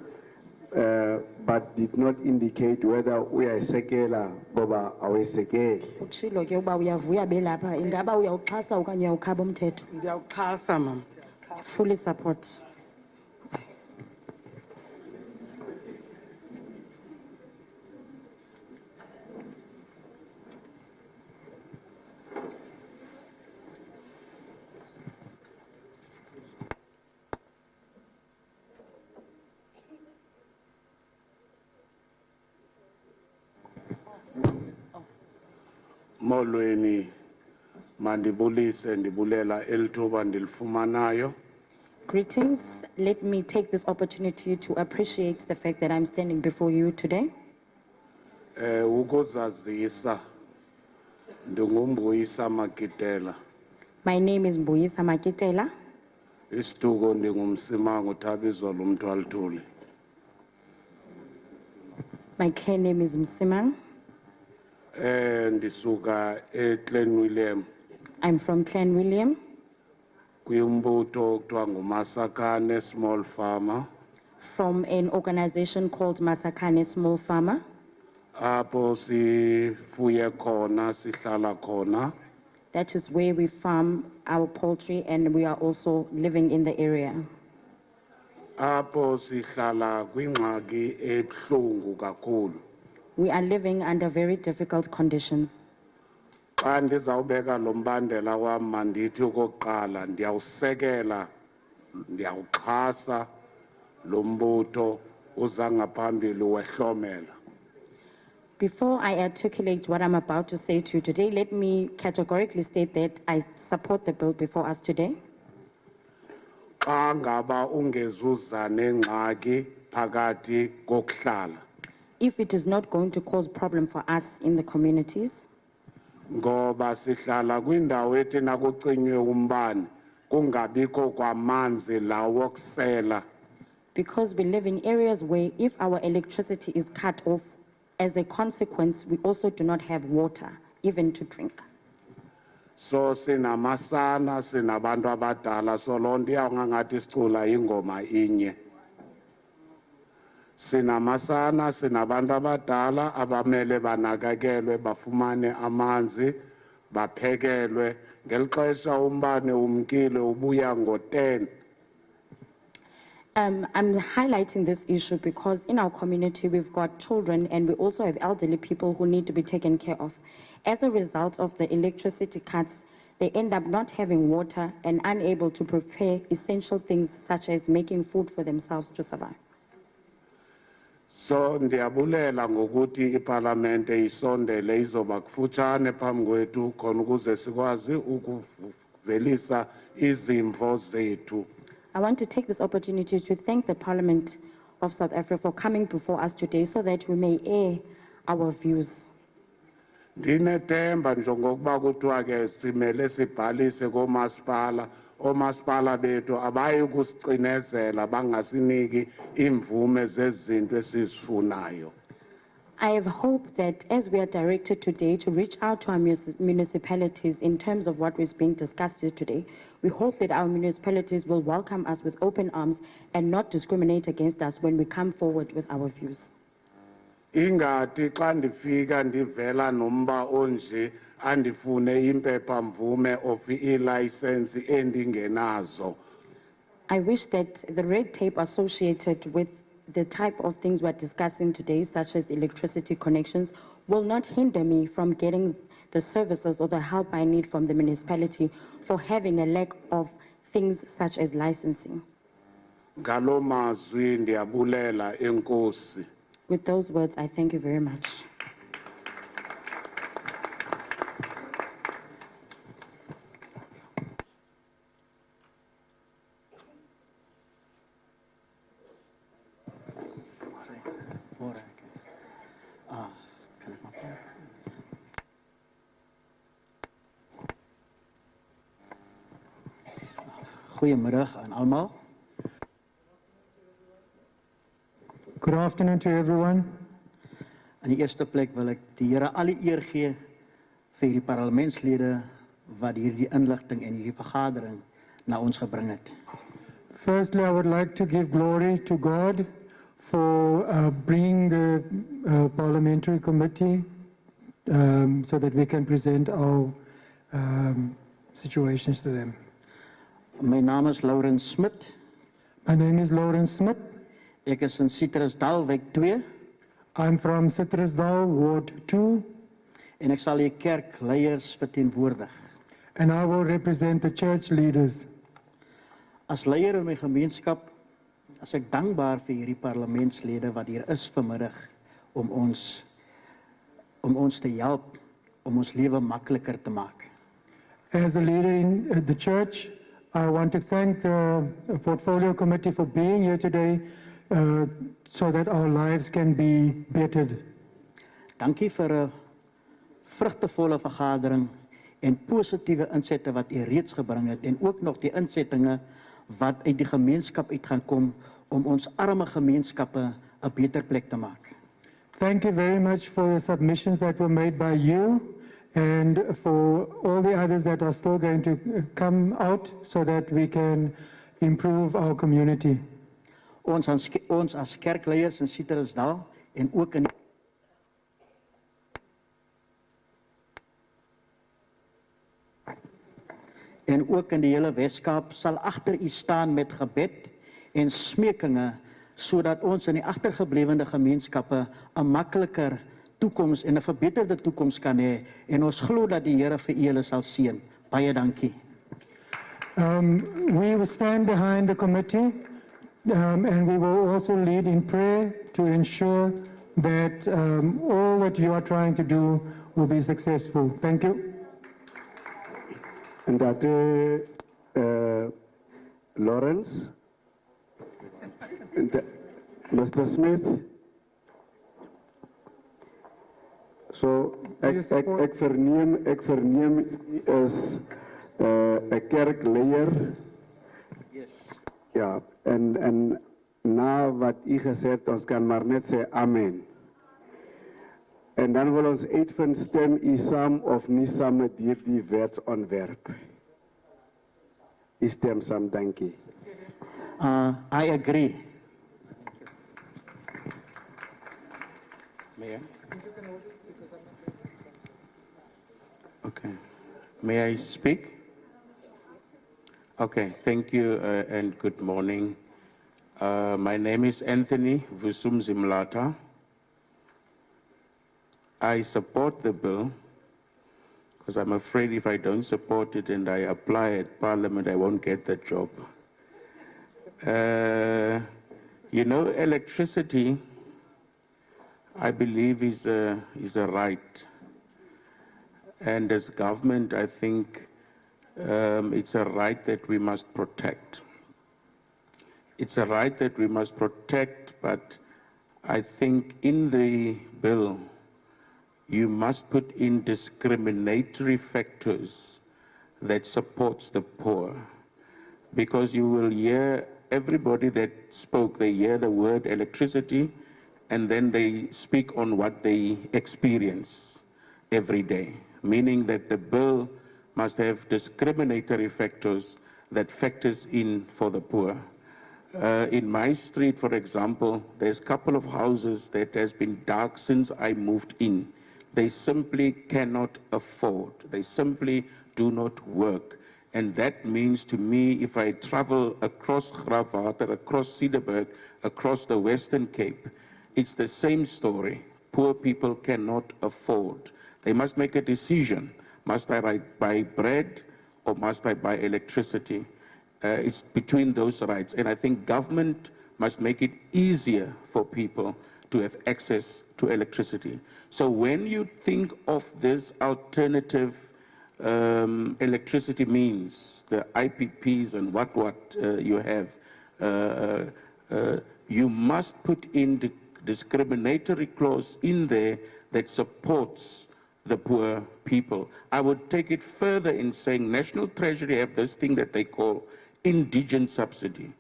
but did not indicate whether we are sekela boba awe sekela. Utshilo ke uba uyavuya belapha ingaba uyawuxhasa okanye uyawukhaba umthetho. Ndiyawuxhasa mama. Fully support. Molweni Mandibulise ndibulela elithuba ndilifumanayo. Greetings. Let me take this opportunity to appreciate the fact that I'm standing before you today. Ukuzazisa ndinguMbuyisa Makitela. My name is Mbuyisa Makitela. Isituko ndingumsimango Thabizolo Mthwalithuli. My care name is Msimang. Ndisuka eClan William. I'm from Clan William. Kwimbutho okuthiwa nguMasakane Small Farmer. From an organization called Masakane Small Farmer. Apho sifuye khona sihlala khona. That is where we farm our poultry and we are also living in the area. Apho sihlala kwingxaki ebuhlungu kakhulu. We are living under very difficult conditions. Xa ndizawubeka lo mbandela wam mandithi okokuqala ndiyawusekela ndiyawuxhasa lo mbutho uza ngaphambili wehlomela. Before I articulate what I'm about to say to you today, let me categorically state that I support the bill before us today. Xa ngaba ungezuza nengxaki phakathi kokuhlala. If it is not going to cause problem for us in the communities. Ngoba sihlala kwindawo ethi nakucinywe umbane kungabikho kwamanzi lawo okusela. Because we live in areas where if our electricity is cut off, as a consequence, we also do not have water, even to drink. So sinamasana sinabantu abadala so loo nto iyawungangathi sicula ingoma inye. Sinamasana sinabantu abadala abamele banakekelwe bafumane amanzi baphekelwe ngeli xesha umbane umkile ubuya ngo-10. I'm highlighting this issue because in our community we've got children and we also have elderly people who need to be taken care of. As a result of the electricity cuts, they end up not having water and unable to prepare essential things such as making food for themselves to survive. So ndiyabulela ngokuthi iparlamente isondele izoba kufutshane phambi kwethu khona ukuze sikwazi ukuvelisa izimvo zethu. I want to take this opportunity to thank the Parliament of South Africa for coming before us today so that we may air our views. Ndinethemba njengokuba kuthiwa ke simele sibhalise koomasipala oomasipala bethu abayi kusicinezela bangasiniki imvume zezinto esizifunayo. I have hope that as we are directed today to reach out to our municipalities in terms of what is being discussed here today, we hope that our municipalities will welcome us with open arms and not discriminate against us when we come forward with our views. Ingathi xa ndifika ndivela nomba onje andifune impepha mvume of i-license endingenazo. I wish that the red tape associated with the type of things we're discussing today, such as electricity connections, will not hinder me from getting the services or the help I need from the municipality for having a lack of things such as licensing. Ngalo mazwi ndiyabulela enkosi. With those words, I thank you very much. Goedemiddag aan allemaal. Good afternoon to everyone. In die eerste plek wil ek die Here alle eer gee vir die parlementslede wat hierdie inligting en hierdie vergadering na ons gebring het. Firstly, I would like to give glory to God for bringing the parliamentary committee so that we can present our situations to them. My naam is Laurens Smit. My name is Laurens Smit. Ek is in Citrusdal, wijk 2. I'm from Citrusdal, Ward 2. En ek sal die kerkleiers verteenwoordig. And I will represent the church leaders. As leier in my gemeenskap, as ek dankbaar vir hierdie parlementslede wat hier is vanmiddag om ons te help om ons lewe makliker te maak. As a leader in the church, I want to thank the Portfolio Committee for being here today so that our lives can be bettered. Dankie vir 'n vrugtevolle vergadering en positiewe insette wat u reeds gebring het en ook nog die insettinge wat uit die gemeenskap uit gaan kom om ons arme gemeenskappe 'n beter plek te maak. Thank you very much for the submissions that were made by you and for all the others that are still going to come out so that we can improve our community. Ons as kerkleiers in Citrusdal en ook in die hele Weskaap sal agter u staan met gebed en smekinge sodat ons in die agtergeblewende gemeenskappe 'n makliker toekoms en 'n verbeterde toekoms kan hê en ons glo dat die Here vir julle sal seën. Baie dankie. We will stand behind the committee and we will also lead in prayer to ensure that all that you are trying to do will be successful. Thank you. And that Lawrence, and Mr. Smith. So ek verneem is 'n kerkleier. Yes. Ja, en na wat u gesê het, ons kan maar net sê amen. En dan wil ons uitvind, stem u saam of nie saam met hierdie wetsontwerp. U stem saam, dankie. I agree. May I? Okay. May I speak? Okay, thank you and good morning. My name is Anthony Vusumzimlata. I support the bill because I'm afraid if I don't support it and I apply at Parliament, I won't get the job. You know, electricity, I believe, is a right. And as government, I think it's a right that we must protect. It's a right that we must protect, but I think in the bill, you must put in discriminatory factors that supports the poor. Because you will hear everybody that spoke, they hear the word electricity, and then they speak on what they experience every day. Meaning that the bill must have discriminatory factors that factors in for the poor. In my street, for example, there's a couple of houses that has been dark since I moved in. They simply cannot afford. They simply do not work. And that means to me, if I travel across Gravater, across Cederberg, across the Western Cape, it's the same story. Poor people cannot afford. They must make a decision. Must I buy bread or must I buy electricity? It's between those rights. And I think government must make it easier for people to have access to electricity. So when you think of this alternative electricity means, the IPPs and what you have, you must put in the discriminatory clause in there that supports the poor people. I would take it further in saying National Treasury have this thing that they call indigent subsidy.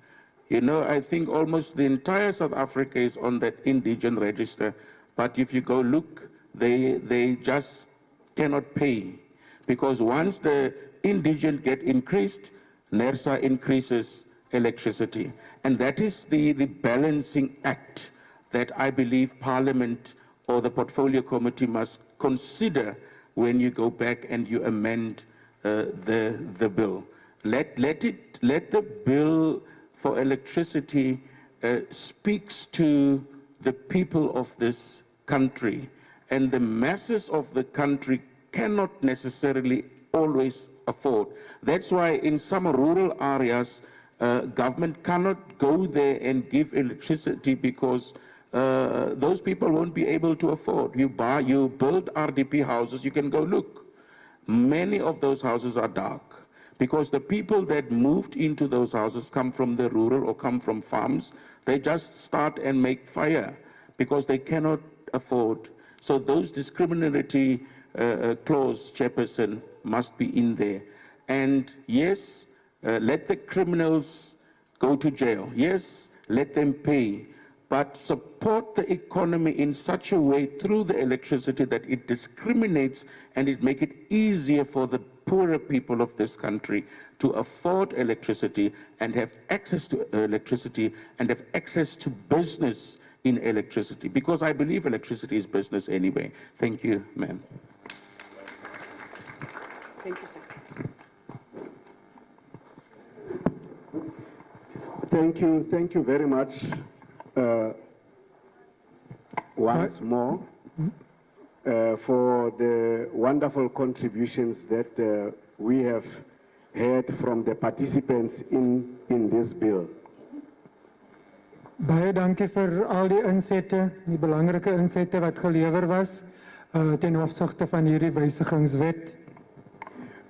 You know, I think almost the entire South Africa is on that indigent register, but if you go look, they just cannot pay. Because once the indigent get increased, NERSA increases electricity. And that is the balancing act that I believe Parliament or the Portfolio Committee must consider when you go back and you amend the bill. Let the bill for electricity speaks to the people of this country, and the masses of the country cannot necessarily always afford. That's why in some rural areas, government cannot go there and give electricity because those people won't be able to afford. You build RDP houses, you can go look. many of those houses are dark because the people that moved into those houses come from the rural or come from farms. They just start and make fire because they cannot afford. So those discriminatory clause, Chairperson, must be in there. And yes, let the criminals go to jail. Yes, let them pay. But support the economy in such a way through the electricity that it discriminates and it make it easier for the poorer people of this country to afford electricity and have access to electricity and have access to business in electricity. Because I believe electricity is business anyway. Thank you, ma'am. Thank you, sir. Thank you very much. Once more for the wonderful contributions that we have heard from the participants in this bill. Baie dankie vir al die insette, die belangrike insette wat gelewer was ten opsigte van hierdie wysigingswet.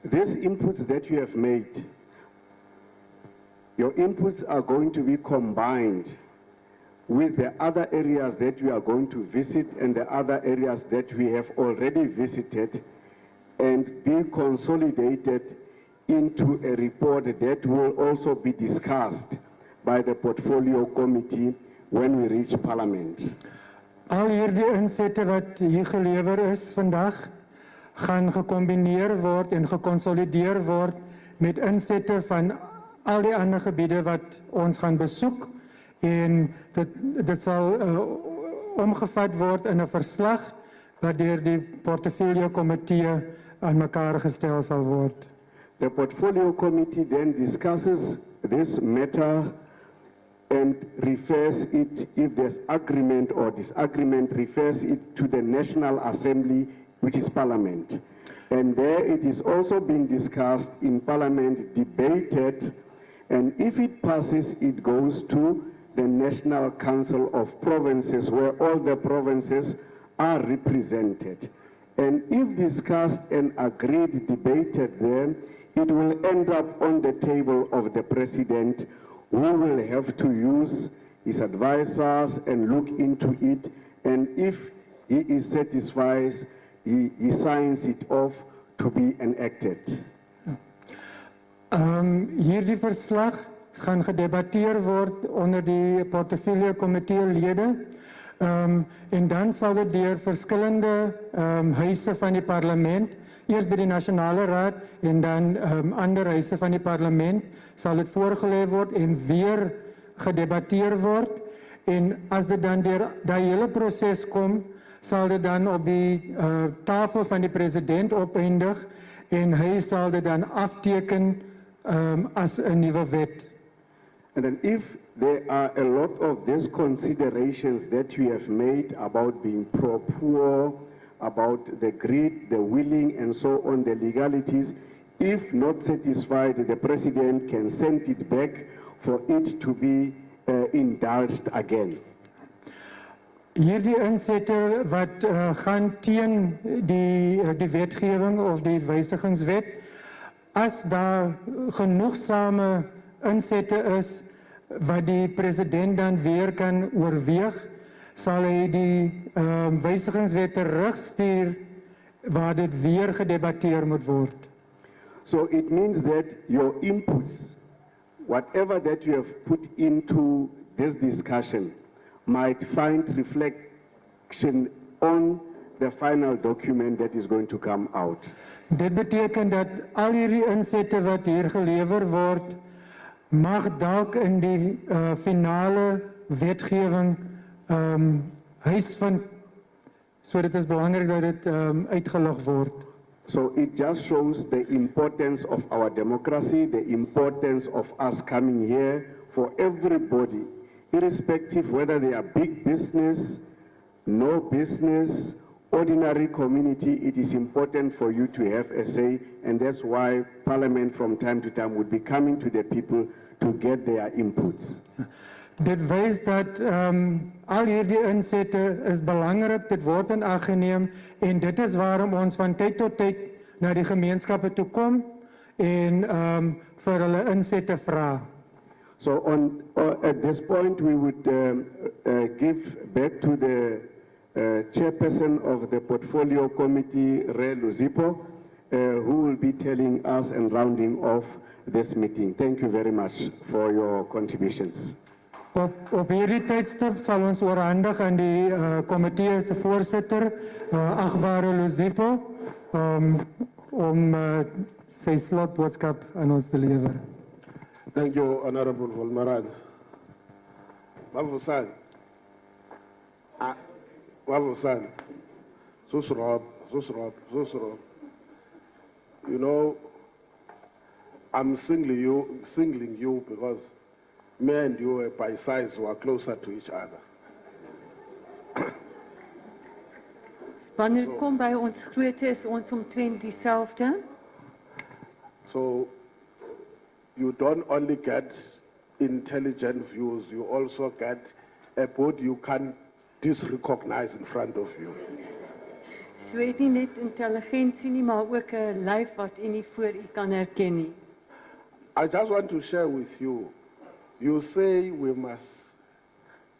These inputs that you have made, your inputs are going to be combined with the other areas that we are going to visit and the other areas that we have already visited and be consolidated into a report that will also be discussed by the portfolio committee when we reach Parliament. Al hierdie insette wat hier gelewer is vandag gaan gekombineer word en gekonsolideer word met insette van al die ander gebiede wat ons gaan besoek. En dit sal omgevat word in 'n verslag wat deur die portfolio komitee aan mekaar gestel sal word. The portfolio committee then discusses this matter and refers it, if there's agreement or disagreement, refers it to the National Assembly, which is Parliament. And there it is also being discussed in Parliament, debated, and if it passes, it goes to the National Council of Provinces, where all the provinces are represented. And if discussed and agreed, debated there, it will end up on the table of the President, who will have to use his advisors and look into it. And if he is satisfied, he signs it off to be enacted. Hierdie verslag gaan gedebatteer word onder die portfolio komitee lede. En dan sal dit deur verskillende huise van die parlement, eers by die nasionale raad en dan ander huise van die parlement, sal dit voorgelê word en weer gedebatteer word. En as dit dan deur daai hele proses kom, sal dit dan op die tafel van die president opeindig en hy sal dit dan afteken as 'n nuwe wet. And then if there are a lot of these considerations that you have made about being pro-poor, about the greed, the willing, and so on, the legalities, if not satisfied, the President can send it back for it to be indulged again. Hierdie insette wat gaan teen die wetgewing of die wysigingswet, as daar genoegsame insette is wat die president dan weer kan oorweeg, sal hy die wysigingswet terugstuur waar dit weer gedebatteer moet word. So it means that your inputs, whatever that you have put into this discussion, might find reflection on the final document that is going to come out. Dit beteken dat al hierdie insette wat hier gelewer word, mag dalk in die finale wetgewing huisvind. So dit is belangrik dat dit uitgelig word. So it just shows the importance of our democracy, the importance of us coming here for everybody, irrespective whether they are big business, no business, ordinary community. It is important for you to have a say, and that's why Parliament from time to time would be coming to the people to get their inputs. Dit wys dat al hierdie insette is belangrik, dit word in ag geneem en dit is waarom ons van tyd tot tyd na die gemeenskappe toe kom en vir hulle insette vra. So at this point, we would give back to the chairperson of the portfolio committee, Re Luzipo, who will be telling us and rounding off this meeting. Thank you very much for your contributions. Op hierdie tydstip sal ons oorhandig aan die komitee se voorsitter, agbare Luzipo, om sy slotboodskap aan ons te lewer. Thank you, Honorable Volmarad. Wavusan. Wavusan. Susrob. You know, I'm singling you because me and you by size were closer to each other. Wanneer het kom by ons grootte is ons omtrent dieselfde. So you don't only get intelligent views, you also get a body you can disrecognize in front of you. So het nie net intelligensie nie, maar ook 'n lyf wat u nie voor u kan herken nie. I just want to share with you, you say we must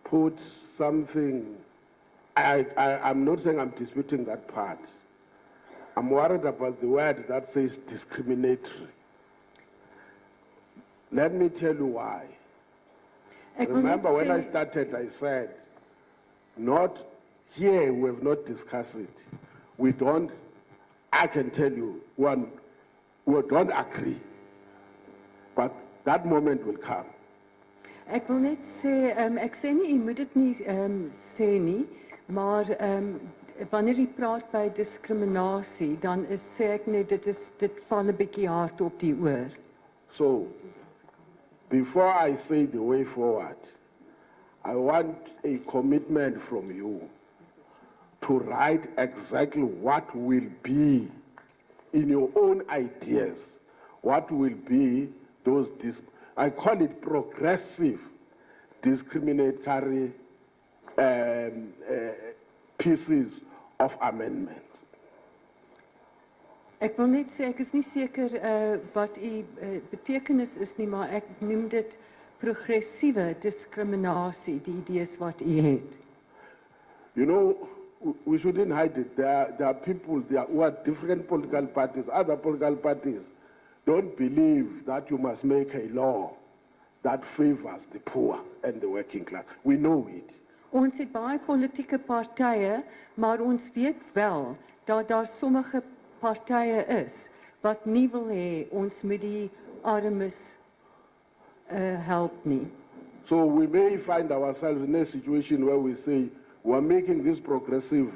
put something, I'm not saying I'm disputing that part. I'm worried about the word that says discriminatory. Let me tell you why. Remember when I started, I said, not here, we have not discussed it. We don't, I can tell you, we don't agree. But that moment will come. Ek wil net sê, ek sê nie, u moet dit nie sê nie, maar wanneer u praat by diskriminasie, dan sê ek net, dit val 'n bietjie hard op die oor. So, before I say the way forward, I want a commitment from you to write exactly what will be, in your own ideas, what will be those, I call it progressive, discriminatory pieces of amendments. Ek wil net sê, ek is nie seker wat u betekenis is nie, maar ek noem dit progressiewe diskriminasie, die idees wat u het. You know, we shouldn't hide it. There are people who are different political parties, other political parties don't believe that you must make a law that favors the poor and the working class. We know it. Ons het baie politieke partye, maar ons weet wel dat daar sommige partye is wat nie wil hê ons moet die armes help nie. So we may find ourselves in a situation where we say, we're making this progressive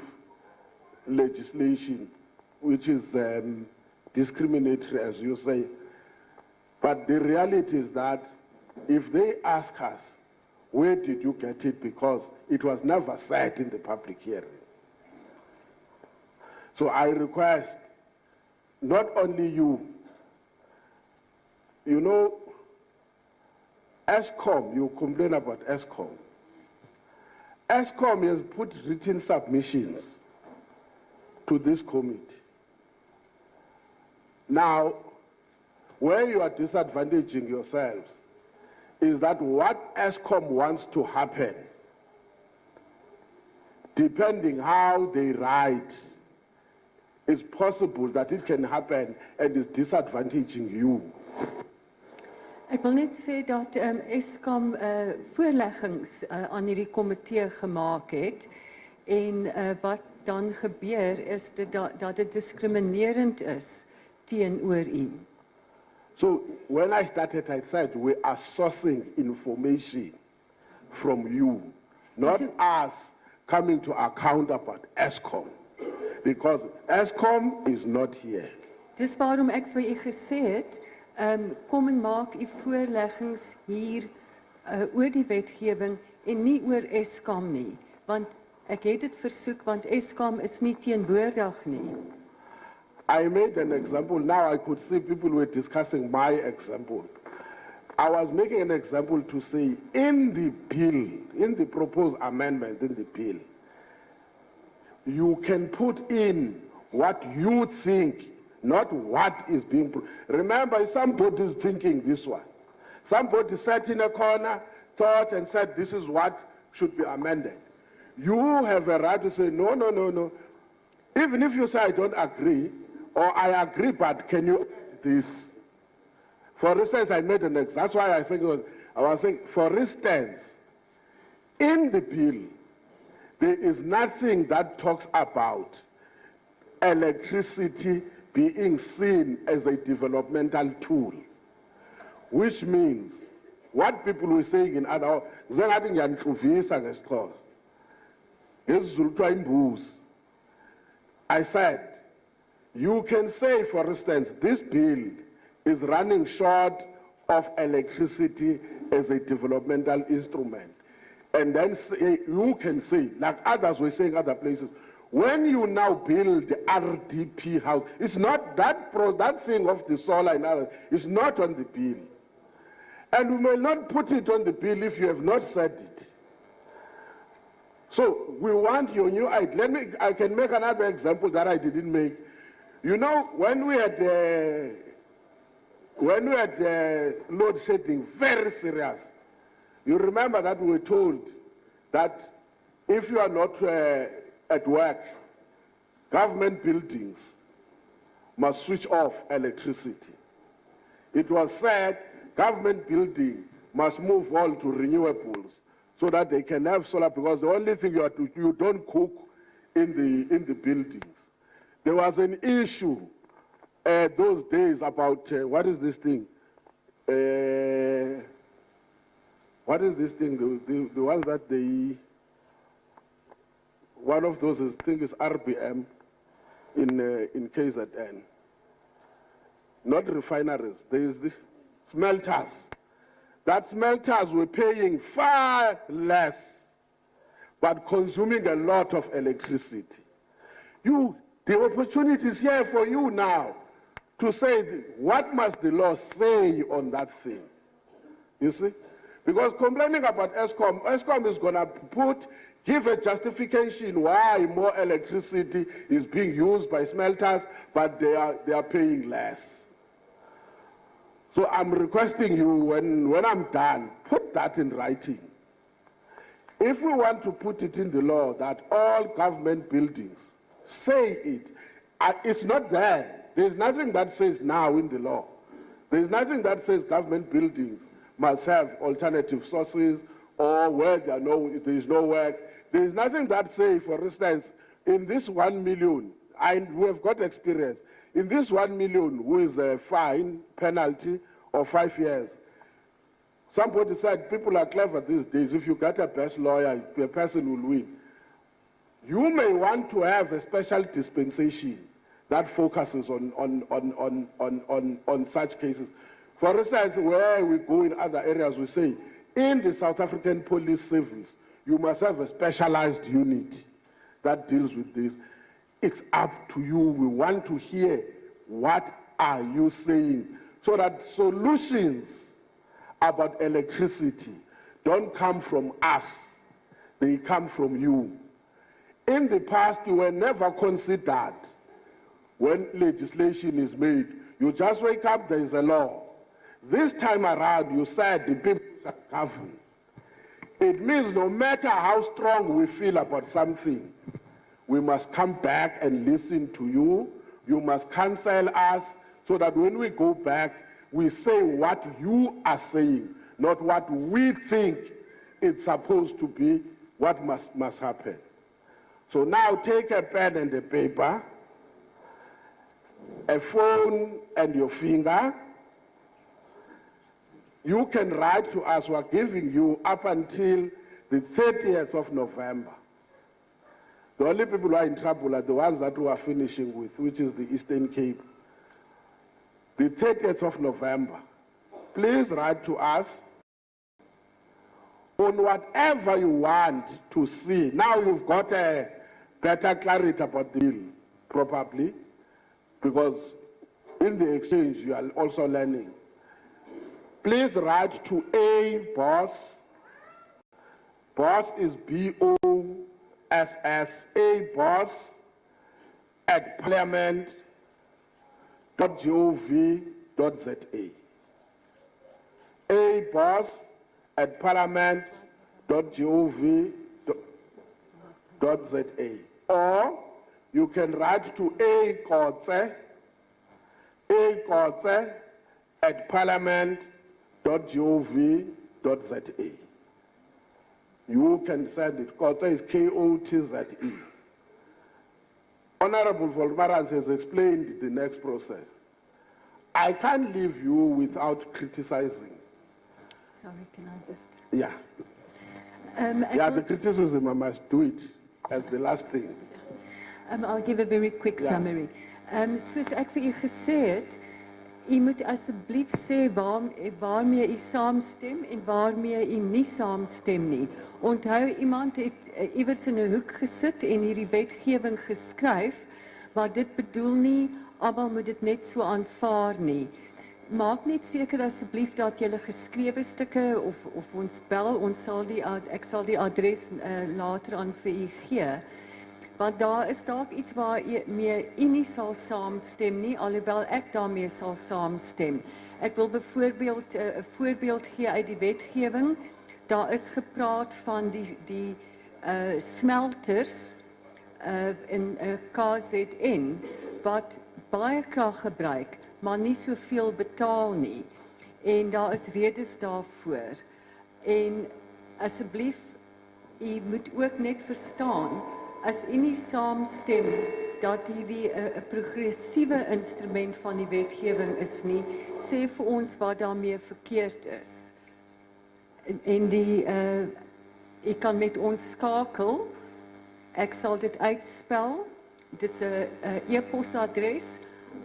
legislation, which is discriminatory, as you say. But the reality is that if they ask us, where did you get it? Because it was never said in the public hearing. So I request, not only you, you know, ESCOM, you complain about ESCOM. ESCOM has put written submissions to this committee. Now, where you are disadvantaging yourselves is that what ESCOM wants to happen, depending how they write, it's possible that it can happen and is disadvantaging you. Ek wil net sê dat ESCOM voorleggings aan hierdie komitee gemaak het en wat dan gebeur is dat dit discriminerend is teenoor u. So when I started, I said we are sourcing information from you, not us coming to account about ESCOM, because ESCOM is not here. Dis waarom ek vir u gesê het, kom en maak u voorleggings hier oor die wetgewing en nie oor ESCOM nie, want ek het dit versoek want ESCOM is nie teenwoordig nie. I made an example. Now I could see people were discussing my example. I was making an example to say in the bill, in the proposed amendment in the bill, you can put in what you think not what is being. Remember, somebody's thinking this one. Somebody sat in a corner, thought and said, this is what should be amended. You have a right to say, no, no, no, no. Even if you say, I don't agree, or I agree, but can you add this? For instance, I made an example. That's why I was saying, for instance, in the bill, there is nothing that talks about electricity being seen as a developmental tool, which means what people were saying in other, I said, you can say, for instance, this bill is running short of electricity as a developmental instrument. And then say, you can say, like others were saying other places, when you now build the RDP house, it's not that thing of the solar and others, it's not on the bill. And we may not put it on the bill if you have not said it. So we want your new idea. I can make another example that I didn't make. You know, when we had load shedding, very serious, you remember that we were told that if you are not at work, government buildings must switch off electricity. It was said government building must move all to renewables so that they can have solar, because the only thing you don't cook in the buildings. There was an issue those days about what is this thing? What is this thing? The ones that one of those things is RBM in KZN. Not refineries. There is the smelters. That smelters were paying far less, but consuming a lot of electricity. The opportunity is here for you now to say, what must the law say on that thing? You see? Because complaining about ESCOM is going to give a justification why more electricity is being used by smelters, but they are paying less. So I'm requesting you, when I'm done, put that in writing. If we want to put it in the law that all government buildings, say it. It's not there. There's nothing that says now in the law. There's nothing that says government buildings must have alternative sources or where there is no work. There's nothing that says, for instance, in this 1 million, we have got experience, in this 1 million with a fine, penalty of 5 years, somebody said people are clever these days. If you get a best lawyer, a person will win. You may want to have a special dispensation that focuses on such cases. For instance, where we go in other areas, we say, in the South African Police Service, you must have a specialized unit that deals with this. It's up to you. We want to hear what are you saying so that solutions about electricity don't come from us. They come from you. In the past, you were never considered when legislation is made. You just wake up, there is a law. This time around, you said the people shall govern. It means no matter how strong we feel about something, we must come back and listen to you. You must counsel us so that when we go back, we say what you are saying, not what we think it's supposed to be, what must happen. So now take a pen and a paper, a phone and your finger. You can write to us. We're giving you up until the 30th of November. The only people who are in trouble are the ones that we are finishing with, which is the Eastern Cape. The 30th of November. Please write to us on whatever you want to see. Now you've got a better clarity about the bill, probably, because in the exchange you are also learning. Please write to A Boss. Boss is BOSS, A Boss at Parliament, a.boss@parliament.gov.za. Or you can write to a.kotse@parliament.gov.za. You can send it. Kotse is K-O-T-Z-E. Honorable Volmarans has explained the next process. I can't leave you without criticizing. Sorry, can I just... Yeah. The criticism, I must do it as the last thing. I'll give a very quick summary. Soos ek vir u gesê het, u moet asseblief sê waarmee u saamstem en waarmee u nie saamstem nie. Onthou, iemand het iewers in 'n hoek gesit en hierdie wetgewing geskryf, maar dit bedoel nie, almal moet dit net so aanvaar nie. Maak net seker asseblief dat julle geskrewe stukke of ons bel, ek sal die adres later aan vir u gee. Want daar is dalk iets waarmee u nie sal saamstem nie, alhoewel ek daarmee sal saamstem. Ek wil byvoorbeeld 'n voorbeeld gee uit die wetgewing. Daar is gepraat van die smelters in KZN wat baie krag gebruik, maar nie soveel betaal nie. En daar is redes daarvoor. En asseblief, u moet ook net verstaan, as u nie saamstem dat hierdie 'n progressiewe instrument van die wetgewing is nie, sê vir ons wat daarmee verkeerd is. En u kan met ons skakel. Ek sal dit uitspel. Dit is 'n e-posadres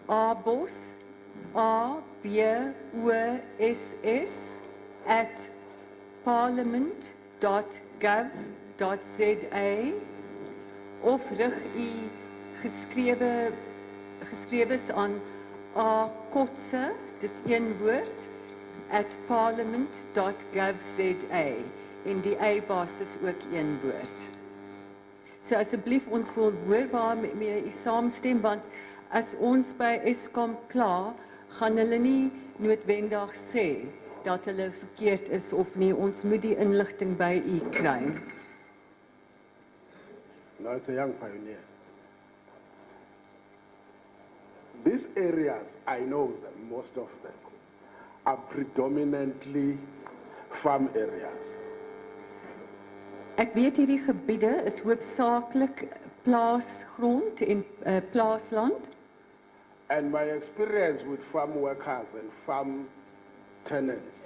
abos @parliament.gov.za of rig u geskrewe aan akotse, dis een woord, @parliament.gov.za en die e-bos is ook een woord. So asseblief, ons wil hoor waarmee u saamstem, want as ons by Eskom klaar, gaan hulle nie noodwendig sê dat hulle verkeerd is of nie. Ons moet die inligting by u kry. Now it's a young pioneer. These areas, I know them, most of them, are predominantly farm areas. Ek weet hierdie gebiede is hoofsaaklik plaasgrond en plaasland. And my experience with farm workers and farm tenants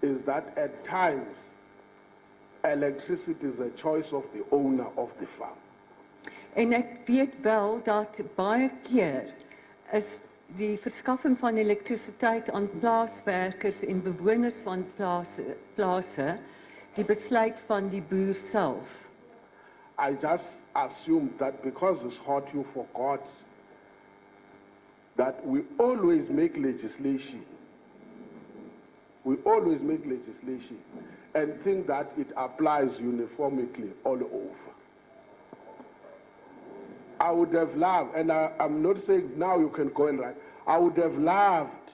is that at times electricity is a choice of the owner of the farm. En ek weet wel dat baie keer is die verskaffing van elektrisiteit aan plaaswerkers en bewoners van plase die besluit van die boer self. I just assumed that because it's hot, you forgot that we always make legislation. We always make legislation and think that it applies uniformly all over. I would have loved, and I'm not saying now you can go and write, I would have loved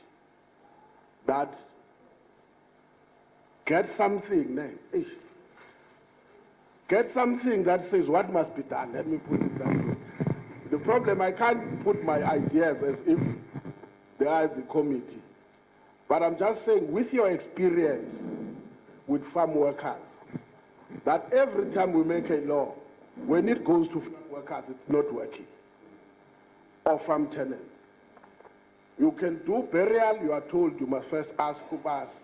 that get something that says what must be done. Let me put it that way. The problem, I can't put my ideas as if they are the committee. But I'm just saying, with your experience with farm workers, that every time we make a law, when it goes to farm workers, it's not working. Or farm tenants. You can do burial, you are told you must first ask Kubas.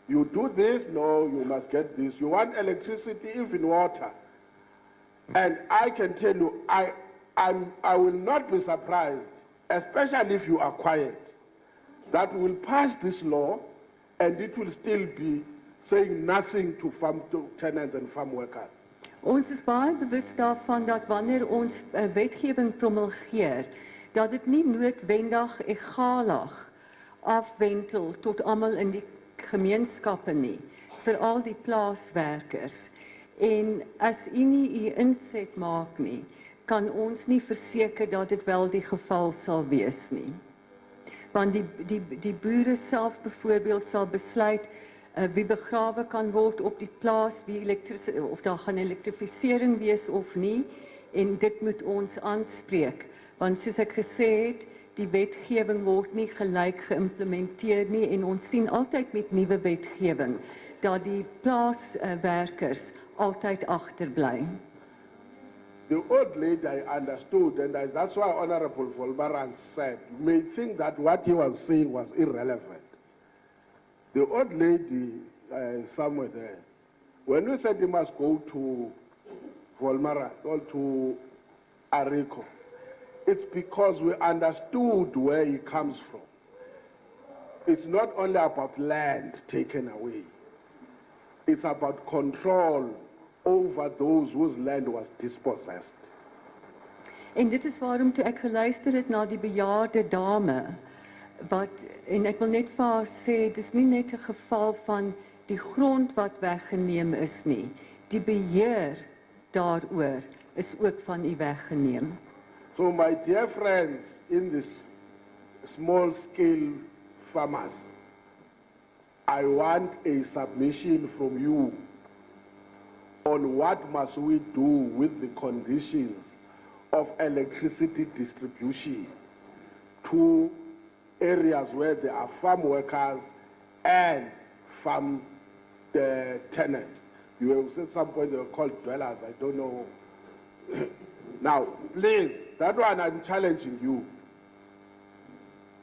You do this, no, you must get this. You want electricity, even water. And I can tell you, I will not be surprised, especially if you are quiet, that we'll pass this law and it will still be saying nothing to tenants and farm workers. Ons is baie bewus daarvan dat wanneer ons wetgewing promulgeer, dat dit nie noodwendig egalig afwentel tot almal in die gemeenskappe nie, veral die plaaswerkers. En as u nie u inset maak nie, kan ons nie verseker dat dit wel die geval sal wees nie. Want die boere self byvoorbeeld sal besluit wie begrawe kan word op die plaas, of daar gaan elektrifisering wees of nie, en dit moet ons aanspreek. Want soos ek gesê het, die wetgewing word nie gelyk geïmplementeer nie, en ons sien altyd met nuwe wetgewing dat die plaaswerkers altyd agterbly. The old lady I understood, and that's why Honorable Volmaran said, you may think that what he was saying was irrelevant. The old lady, somewhere there, when we said he must go to Volmaran or to Arico, it's because we understood where he comes from. It's not only about land taken away. It's about control over those whose land was dispossessed. En dit is waarom toe ek geluister het na die bejaarde dame, en ek wil net vir haar sê, dit is nie net 'n geval van die grond wat weggeneem is nie. Die beheer daaroor is ook van u weggeneem. So my dear friends in this small scale farmers, I want a submission from you on what must we do with the conditions of electricity distribution to areas where there are farm workers and farm tenants. You have said some point they were called dwellers, I don't know. Now, please, that one I'm challenging you.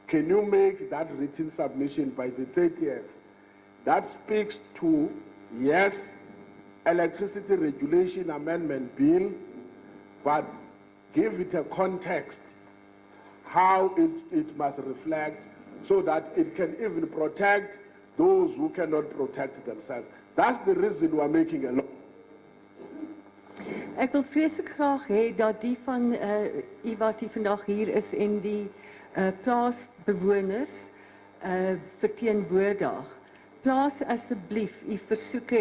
Can you make that written submission by the 30th? That speaks to, yes, Electricity Regulation Amendment Bill, but give it a context, how it must reflect, so that it can even protect those who cannot protect themselves. That's the reason we're making a law. Ek wil vreeslik graag hê dat die van u wat hier vandag hier is en die plaasbewoners verteenwoordig. Plaas asseblief u versoeke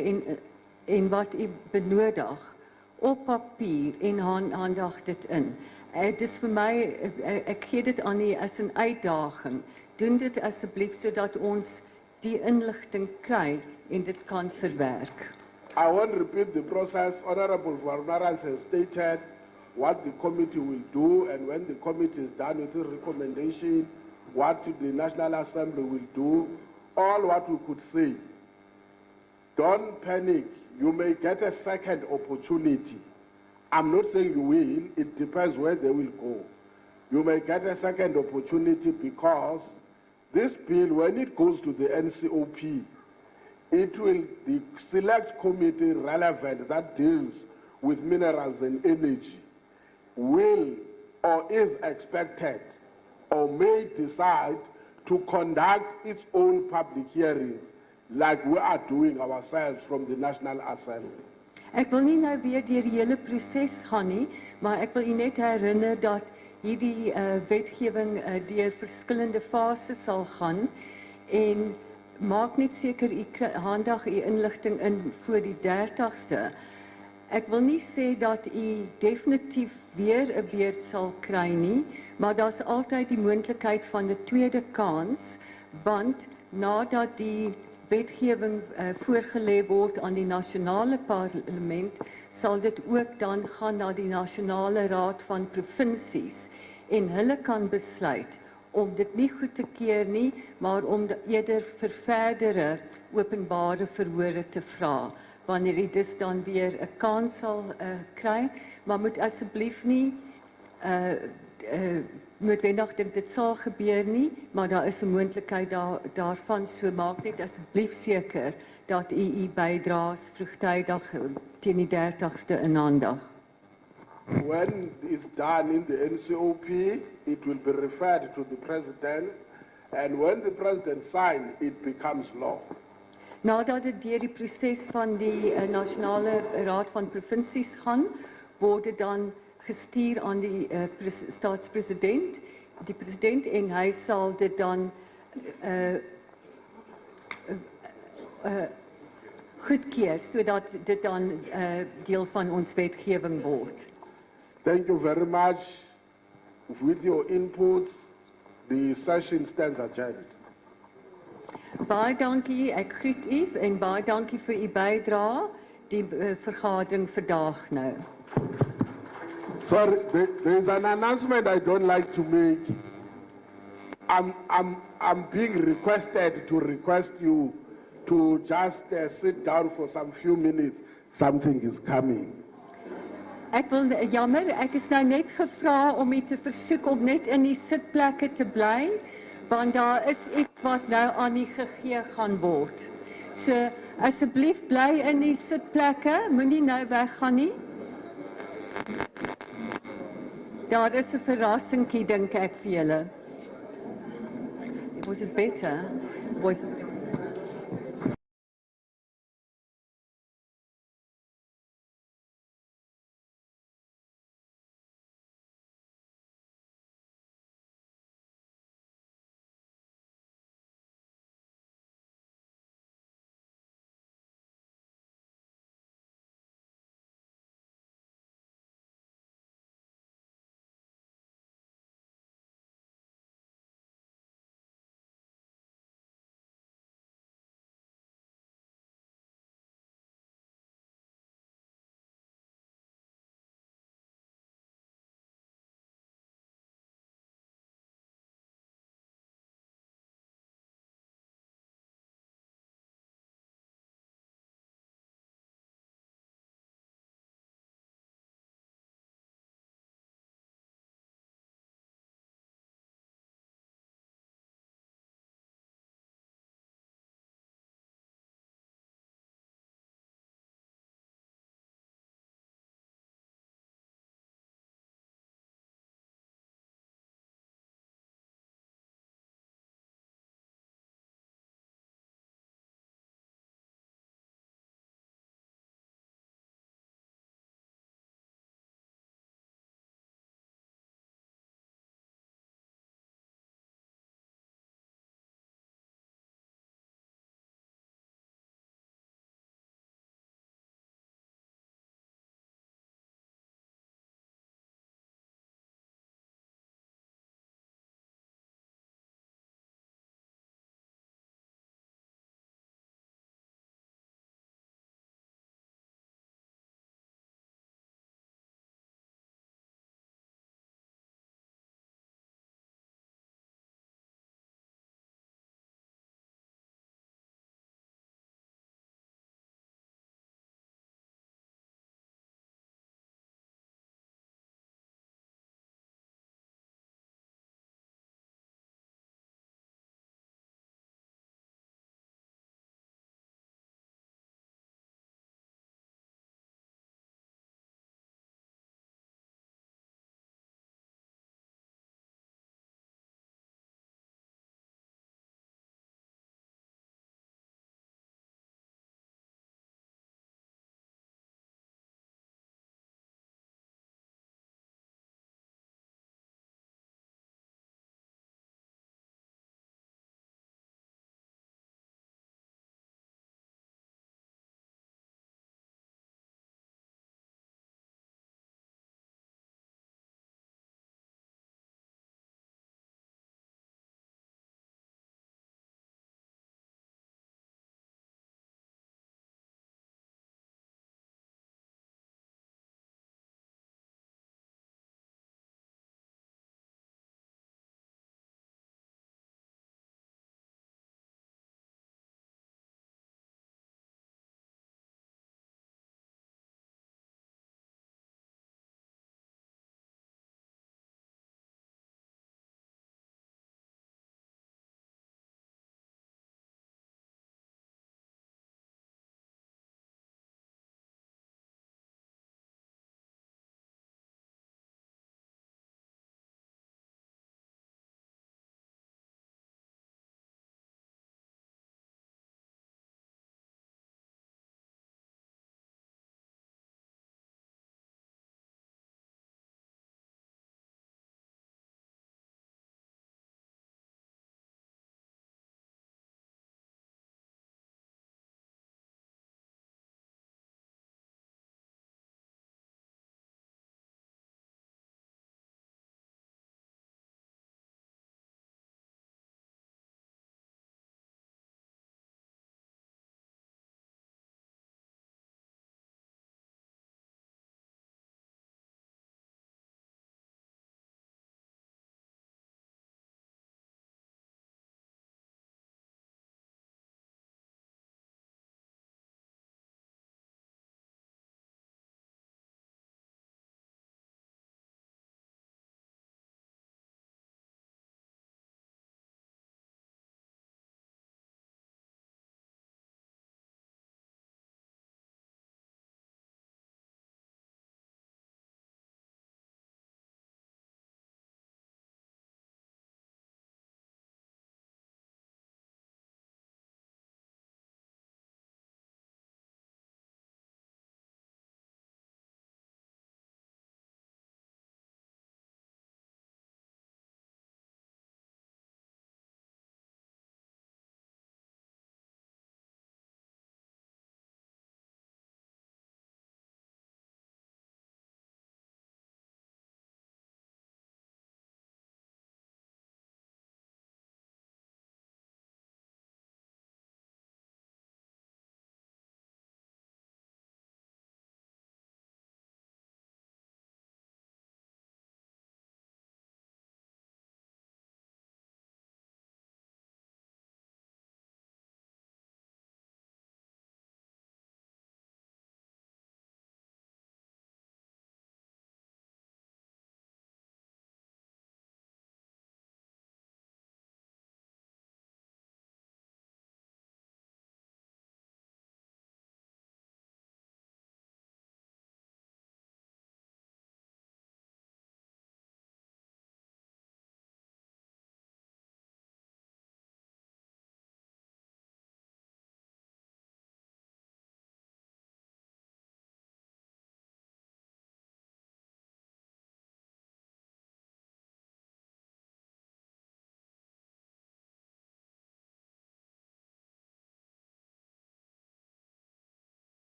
en wat u benodig op papier en handig dit in. Dit is vir my, ek gee dit aan u as 'n uitdaging. Doen dit asseblief sodat ons die inligting kry en dit kan verwerk. I won't repeat the process. Honorable Varnaras has stated what the committee will do, and when the committee is done with its recommendation, what the National Assembly will do, all what we could say. Don't panic. You may get a second opportunity. I'm not saying you will. It depends where they will go. You may get a second opportunity because this bill, when it goes to the NCOP, the select committee relevant that deals with minerals and energy will or is expected or may decide to conduct its own public hearings like we are doing ourselves from the National Assembly. Ek wil nie nou weer deur die hele proses gaan nie, maar ek wil u net herinner dat hierdie wetgewing deur verskillende fases sal gaan en maak net seker u handig u inligting in voor die 30ste. Ek wil nie sê dat u definitief weer 'n beurt sal kry nie, maar daar's altyd die moontlikheid van 'n tweede kans, want nadat die wetgewing voorgelê word aan die nasionale parlement, sal dit ook dan gaan na die nasionale raad van provinsies en hulle kan besluit om dit nie goed te keer nie, maar om eerder vir verdere openbare verhore te vra, wanneer jy dus dan weer 'n kans sal kry, maar moet asseblief nie noodwendig dink dit sal gebeur nie, maar daar is 'n moontlikheid daarvan, so maak net asseblief seker dat u bydraes vroegtydig teen die 30ste inhandig. When it's done in the NCOP, it will be referred to the president, and when the president signs, it becomes law. Nadat dit deur die proses van die nasionale raad van provinsies gaan, word dit dan gestuur aan die staatspresident, die president, en hy sal dit dan goedkeur sodat dit dan deel van ons wetgewing word. Thank you very much with your inputs. The session stands adjourned. Baie dankie, ek groet u en baie dankie vir u bydrae. Die vergadering vandag nou. Sorry, there is an announcement I don't like to make. I'm being requested to request you to just sit down for some few minutes. Something is coming. Ek wil jammer, ek is nou net gevra om u te versoek om net in die sitplekke te bly, want daar is iets wat nou aan u gegee gaan word. So asseblief bly in die sitplekke, moenie nou weggaan nie. Daar is 'n verrassingkie dink ek vir julle. Was it better? Was it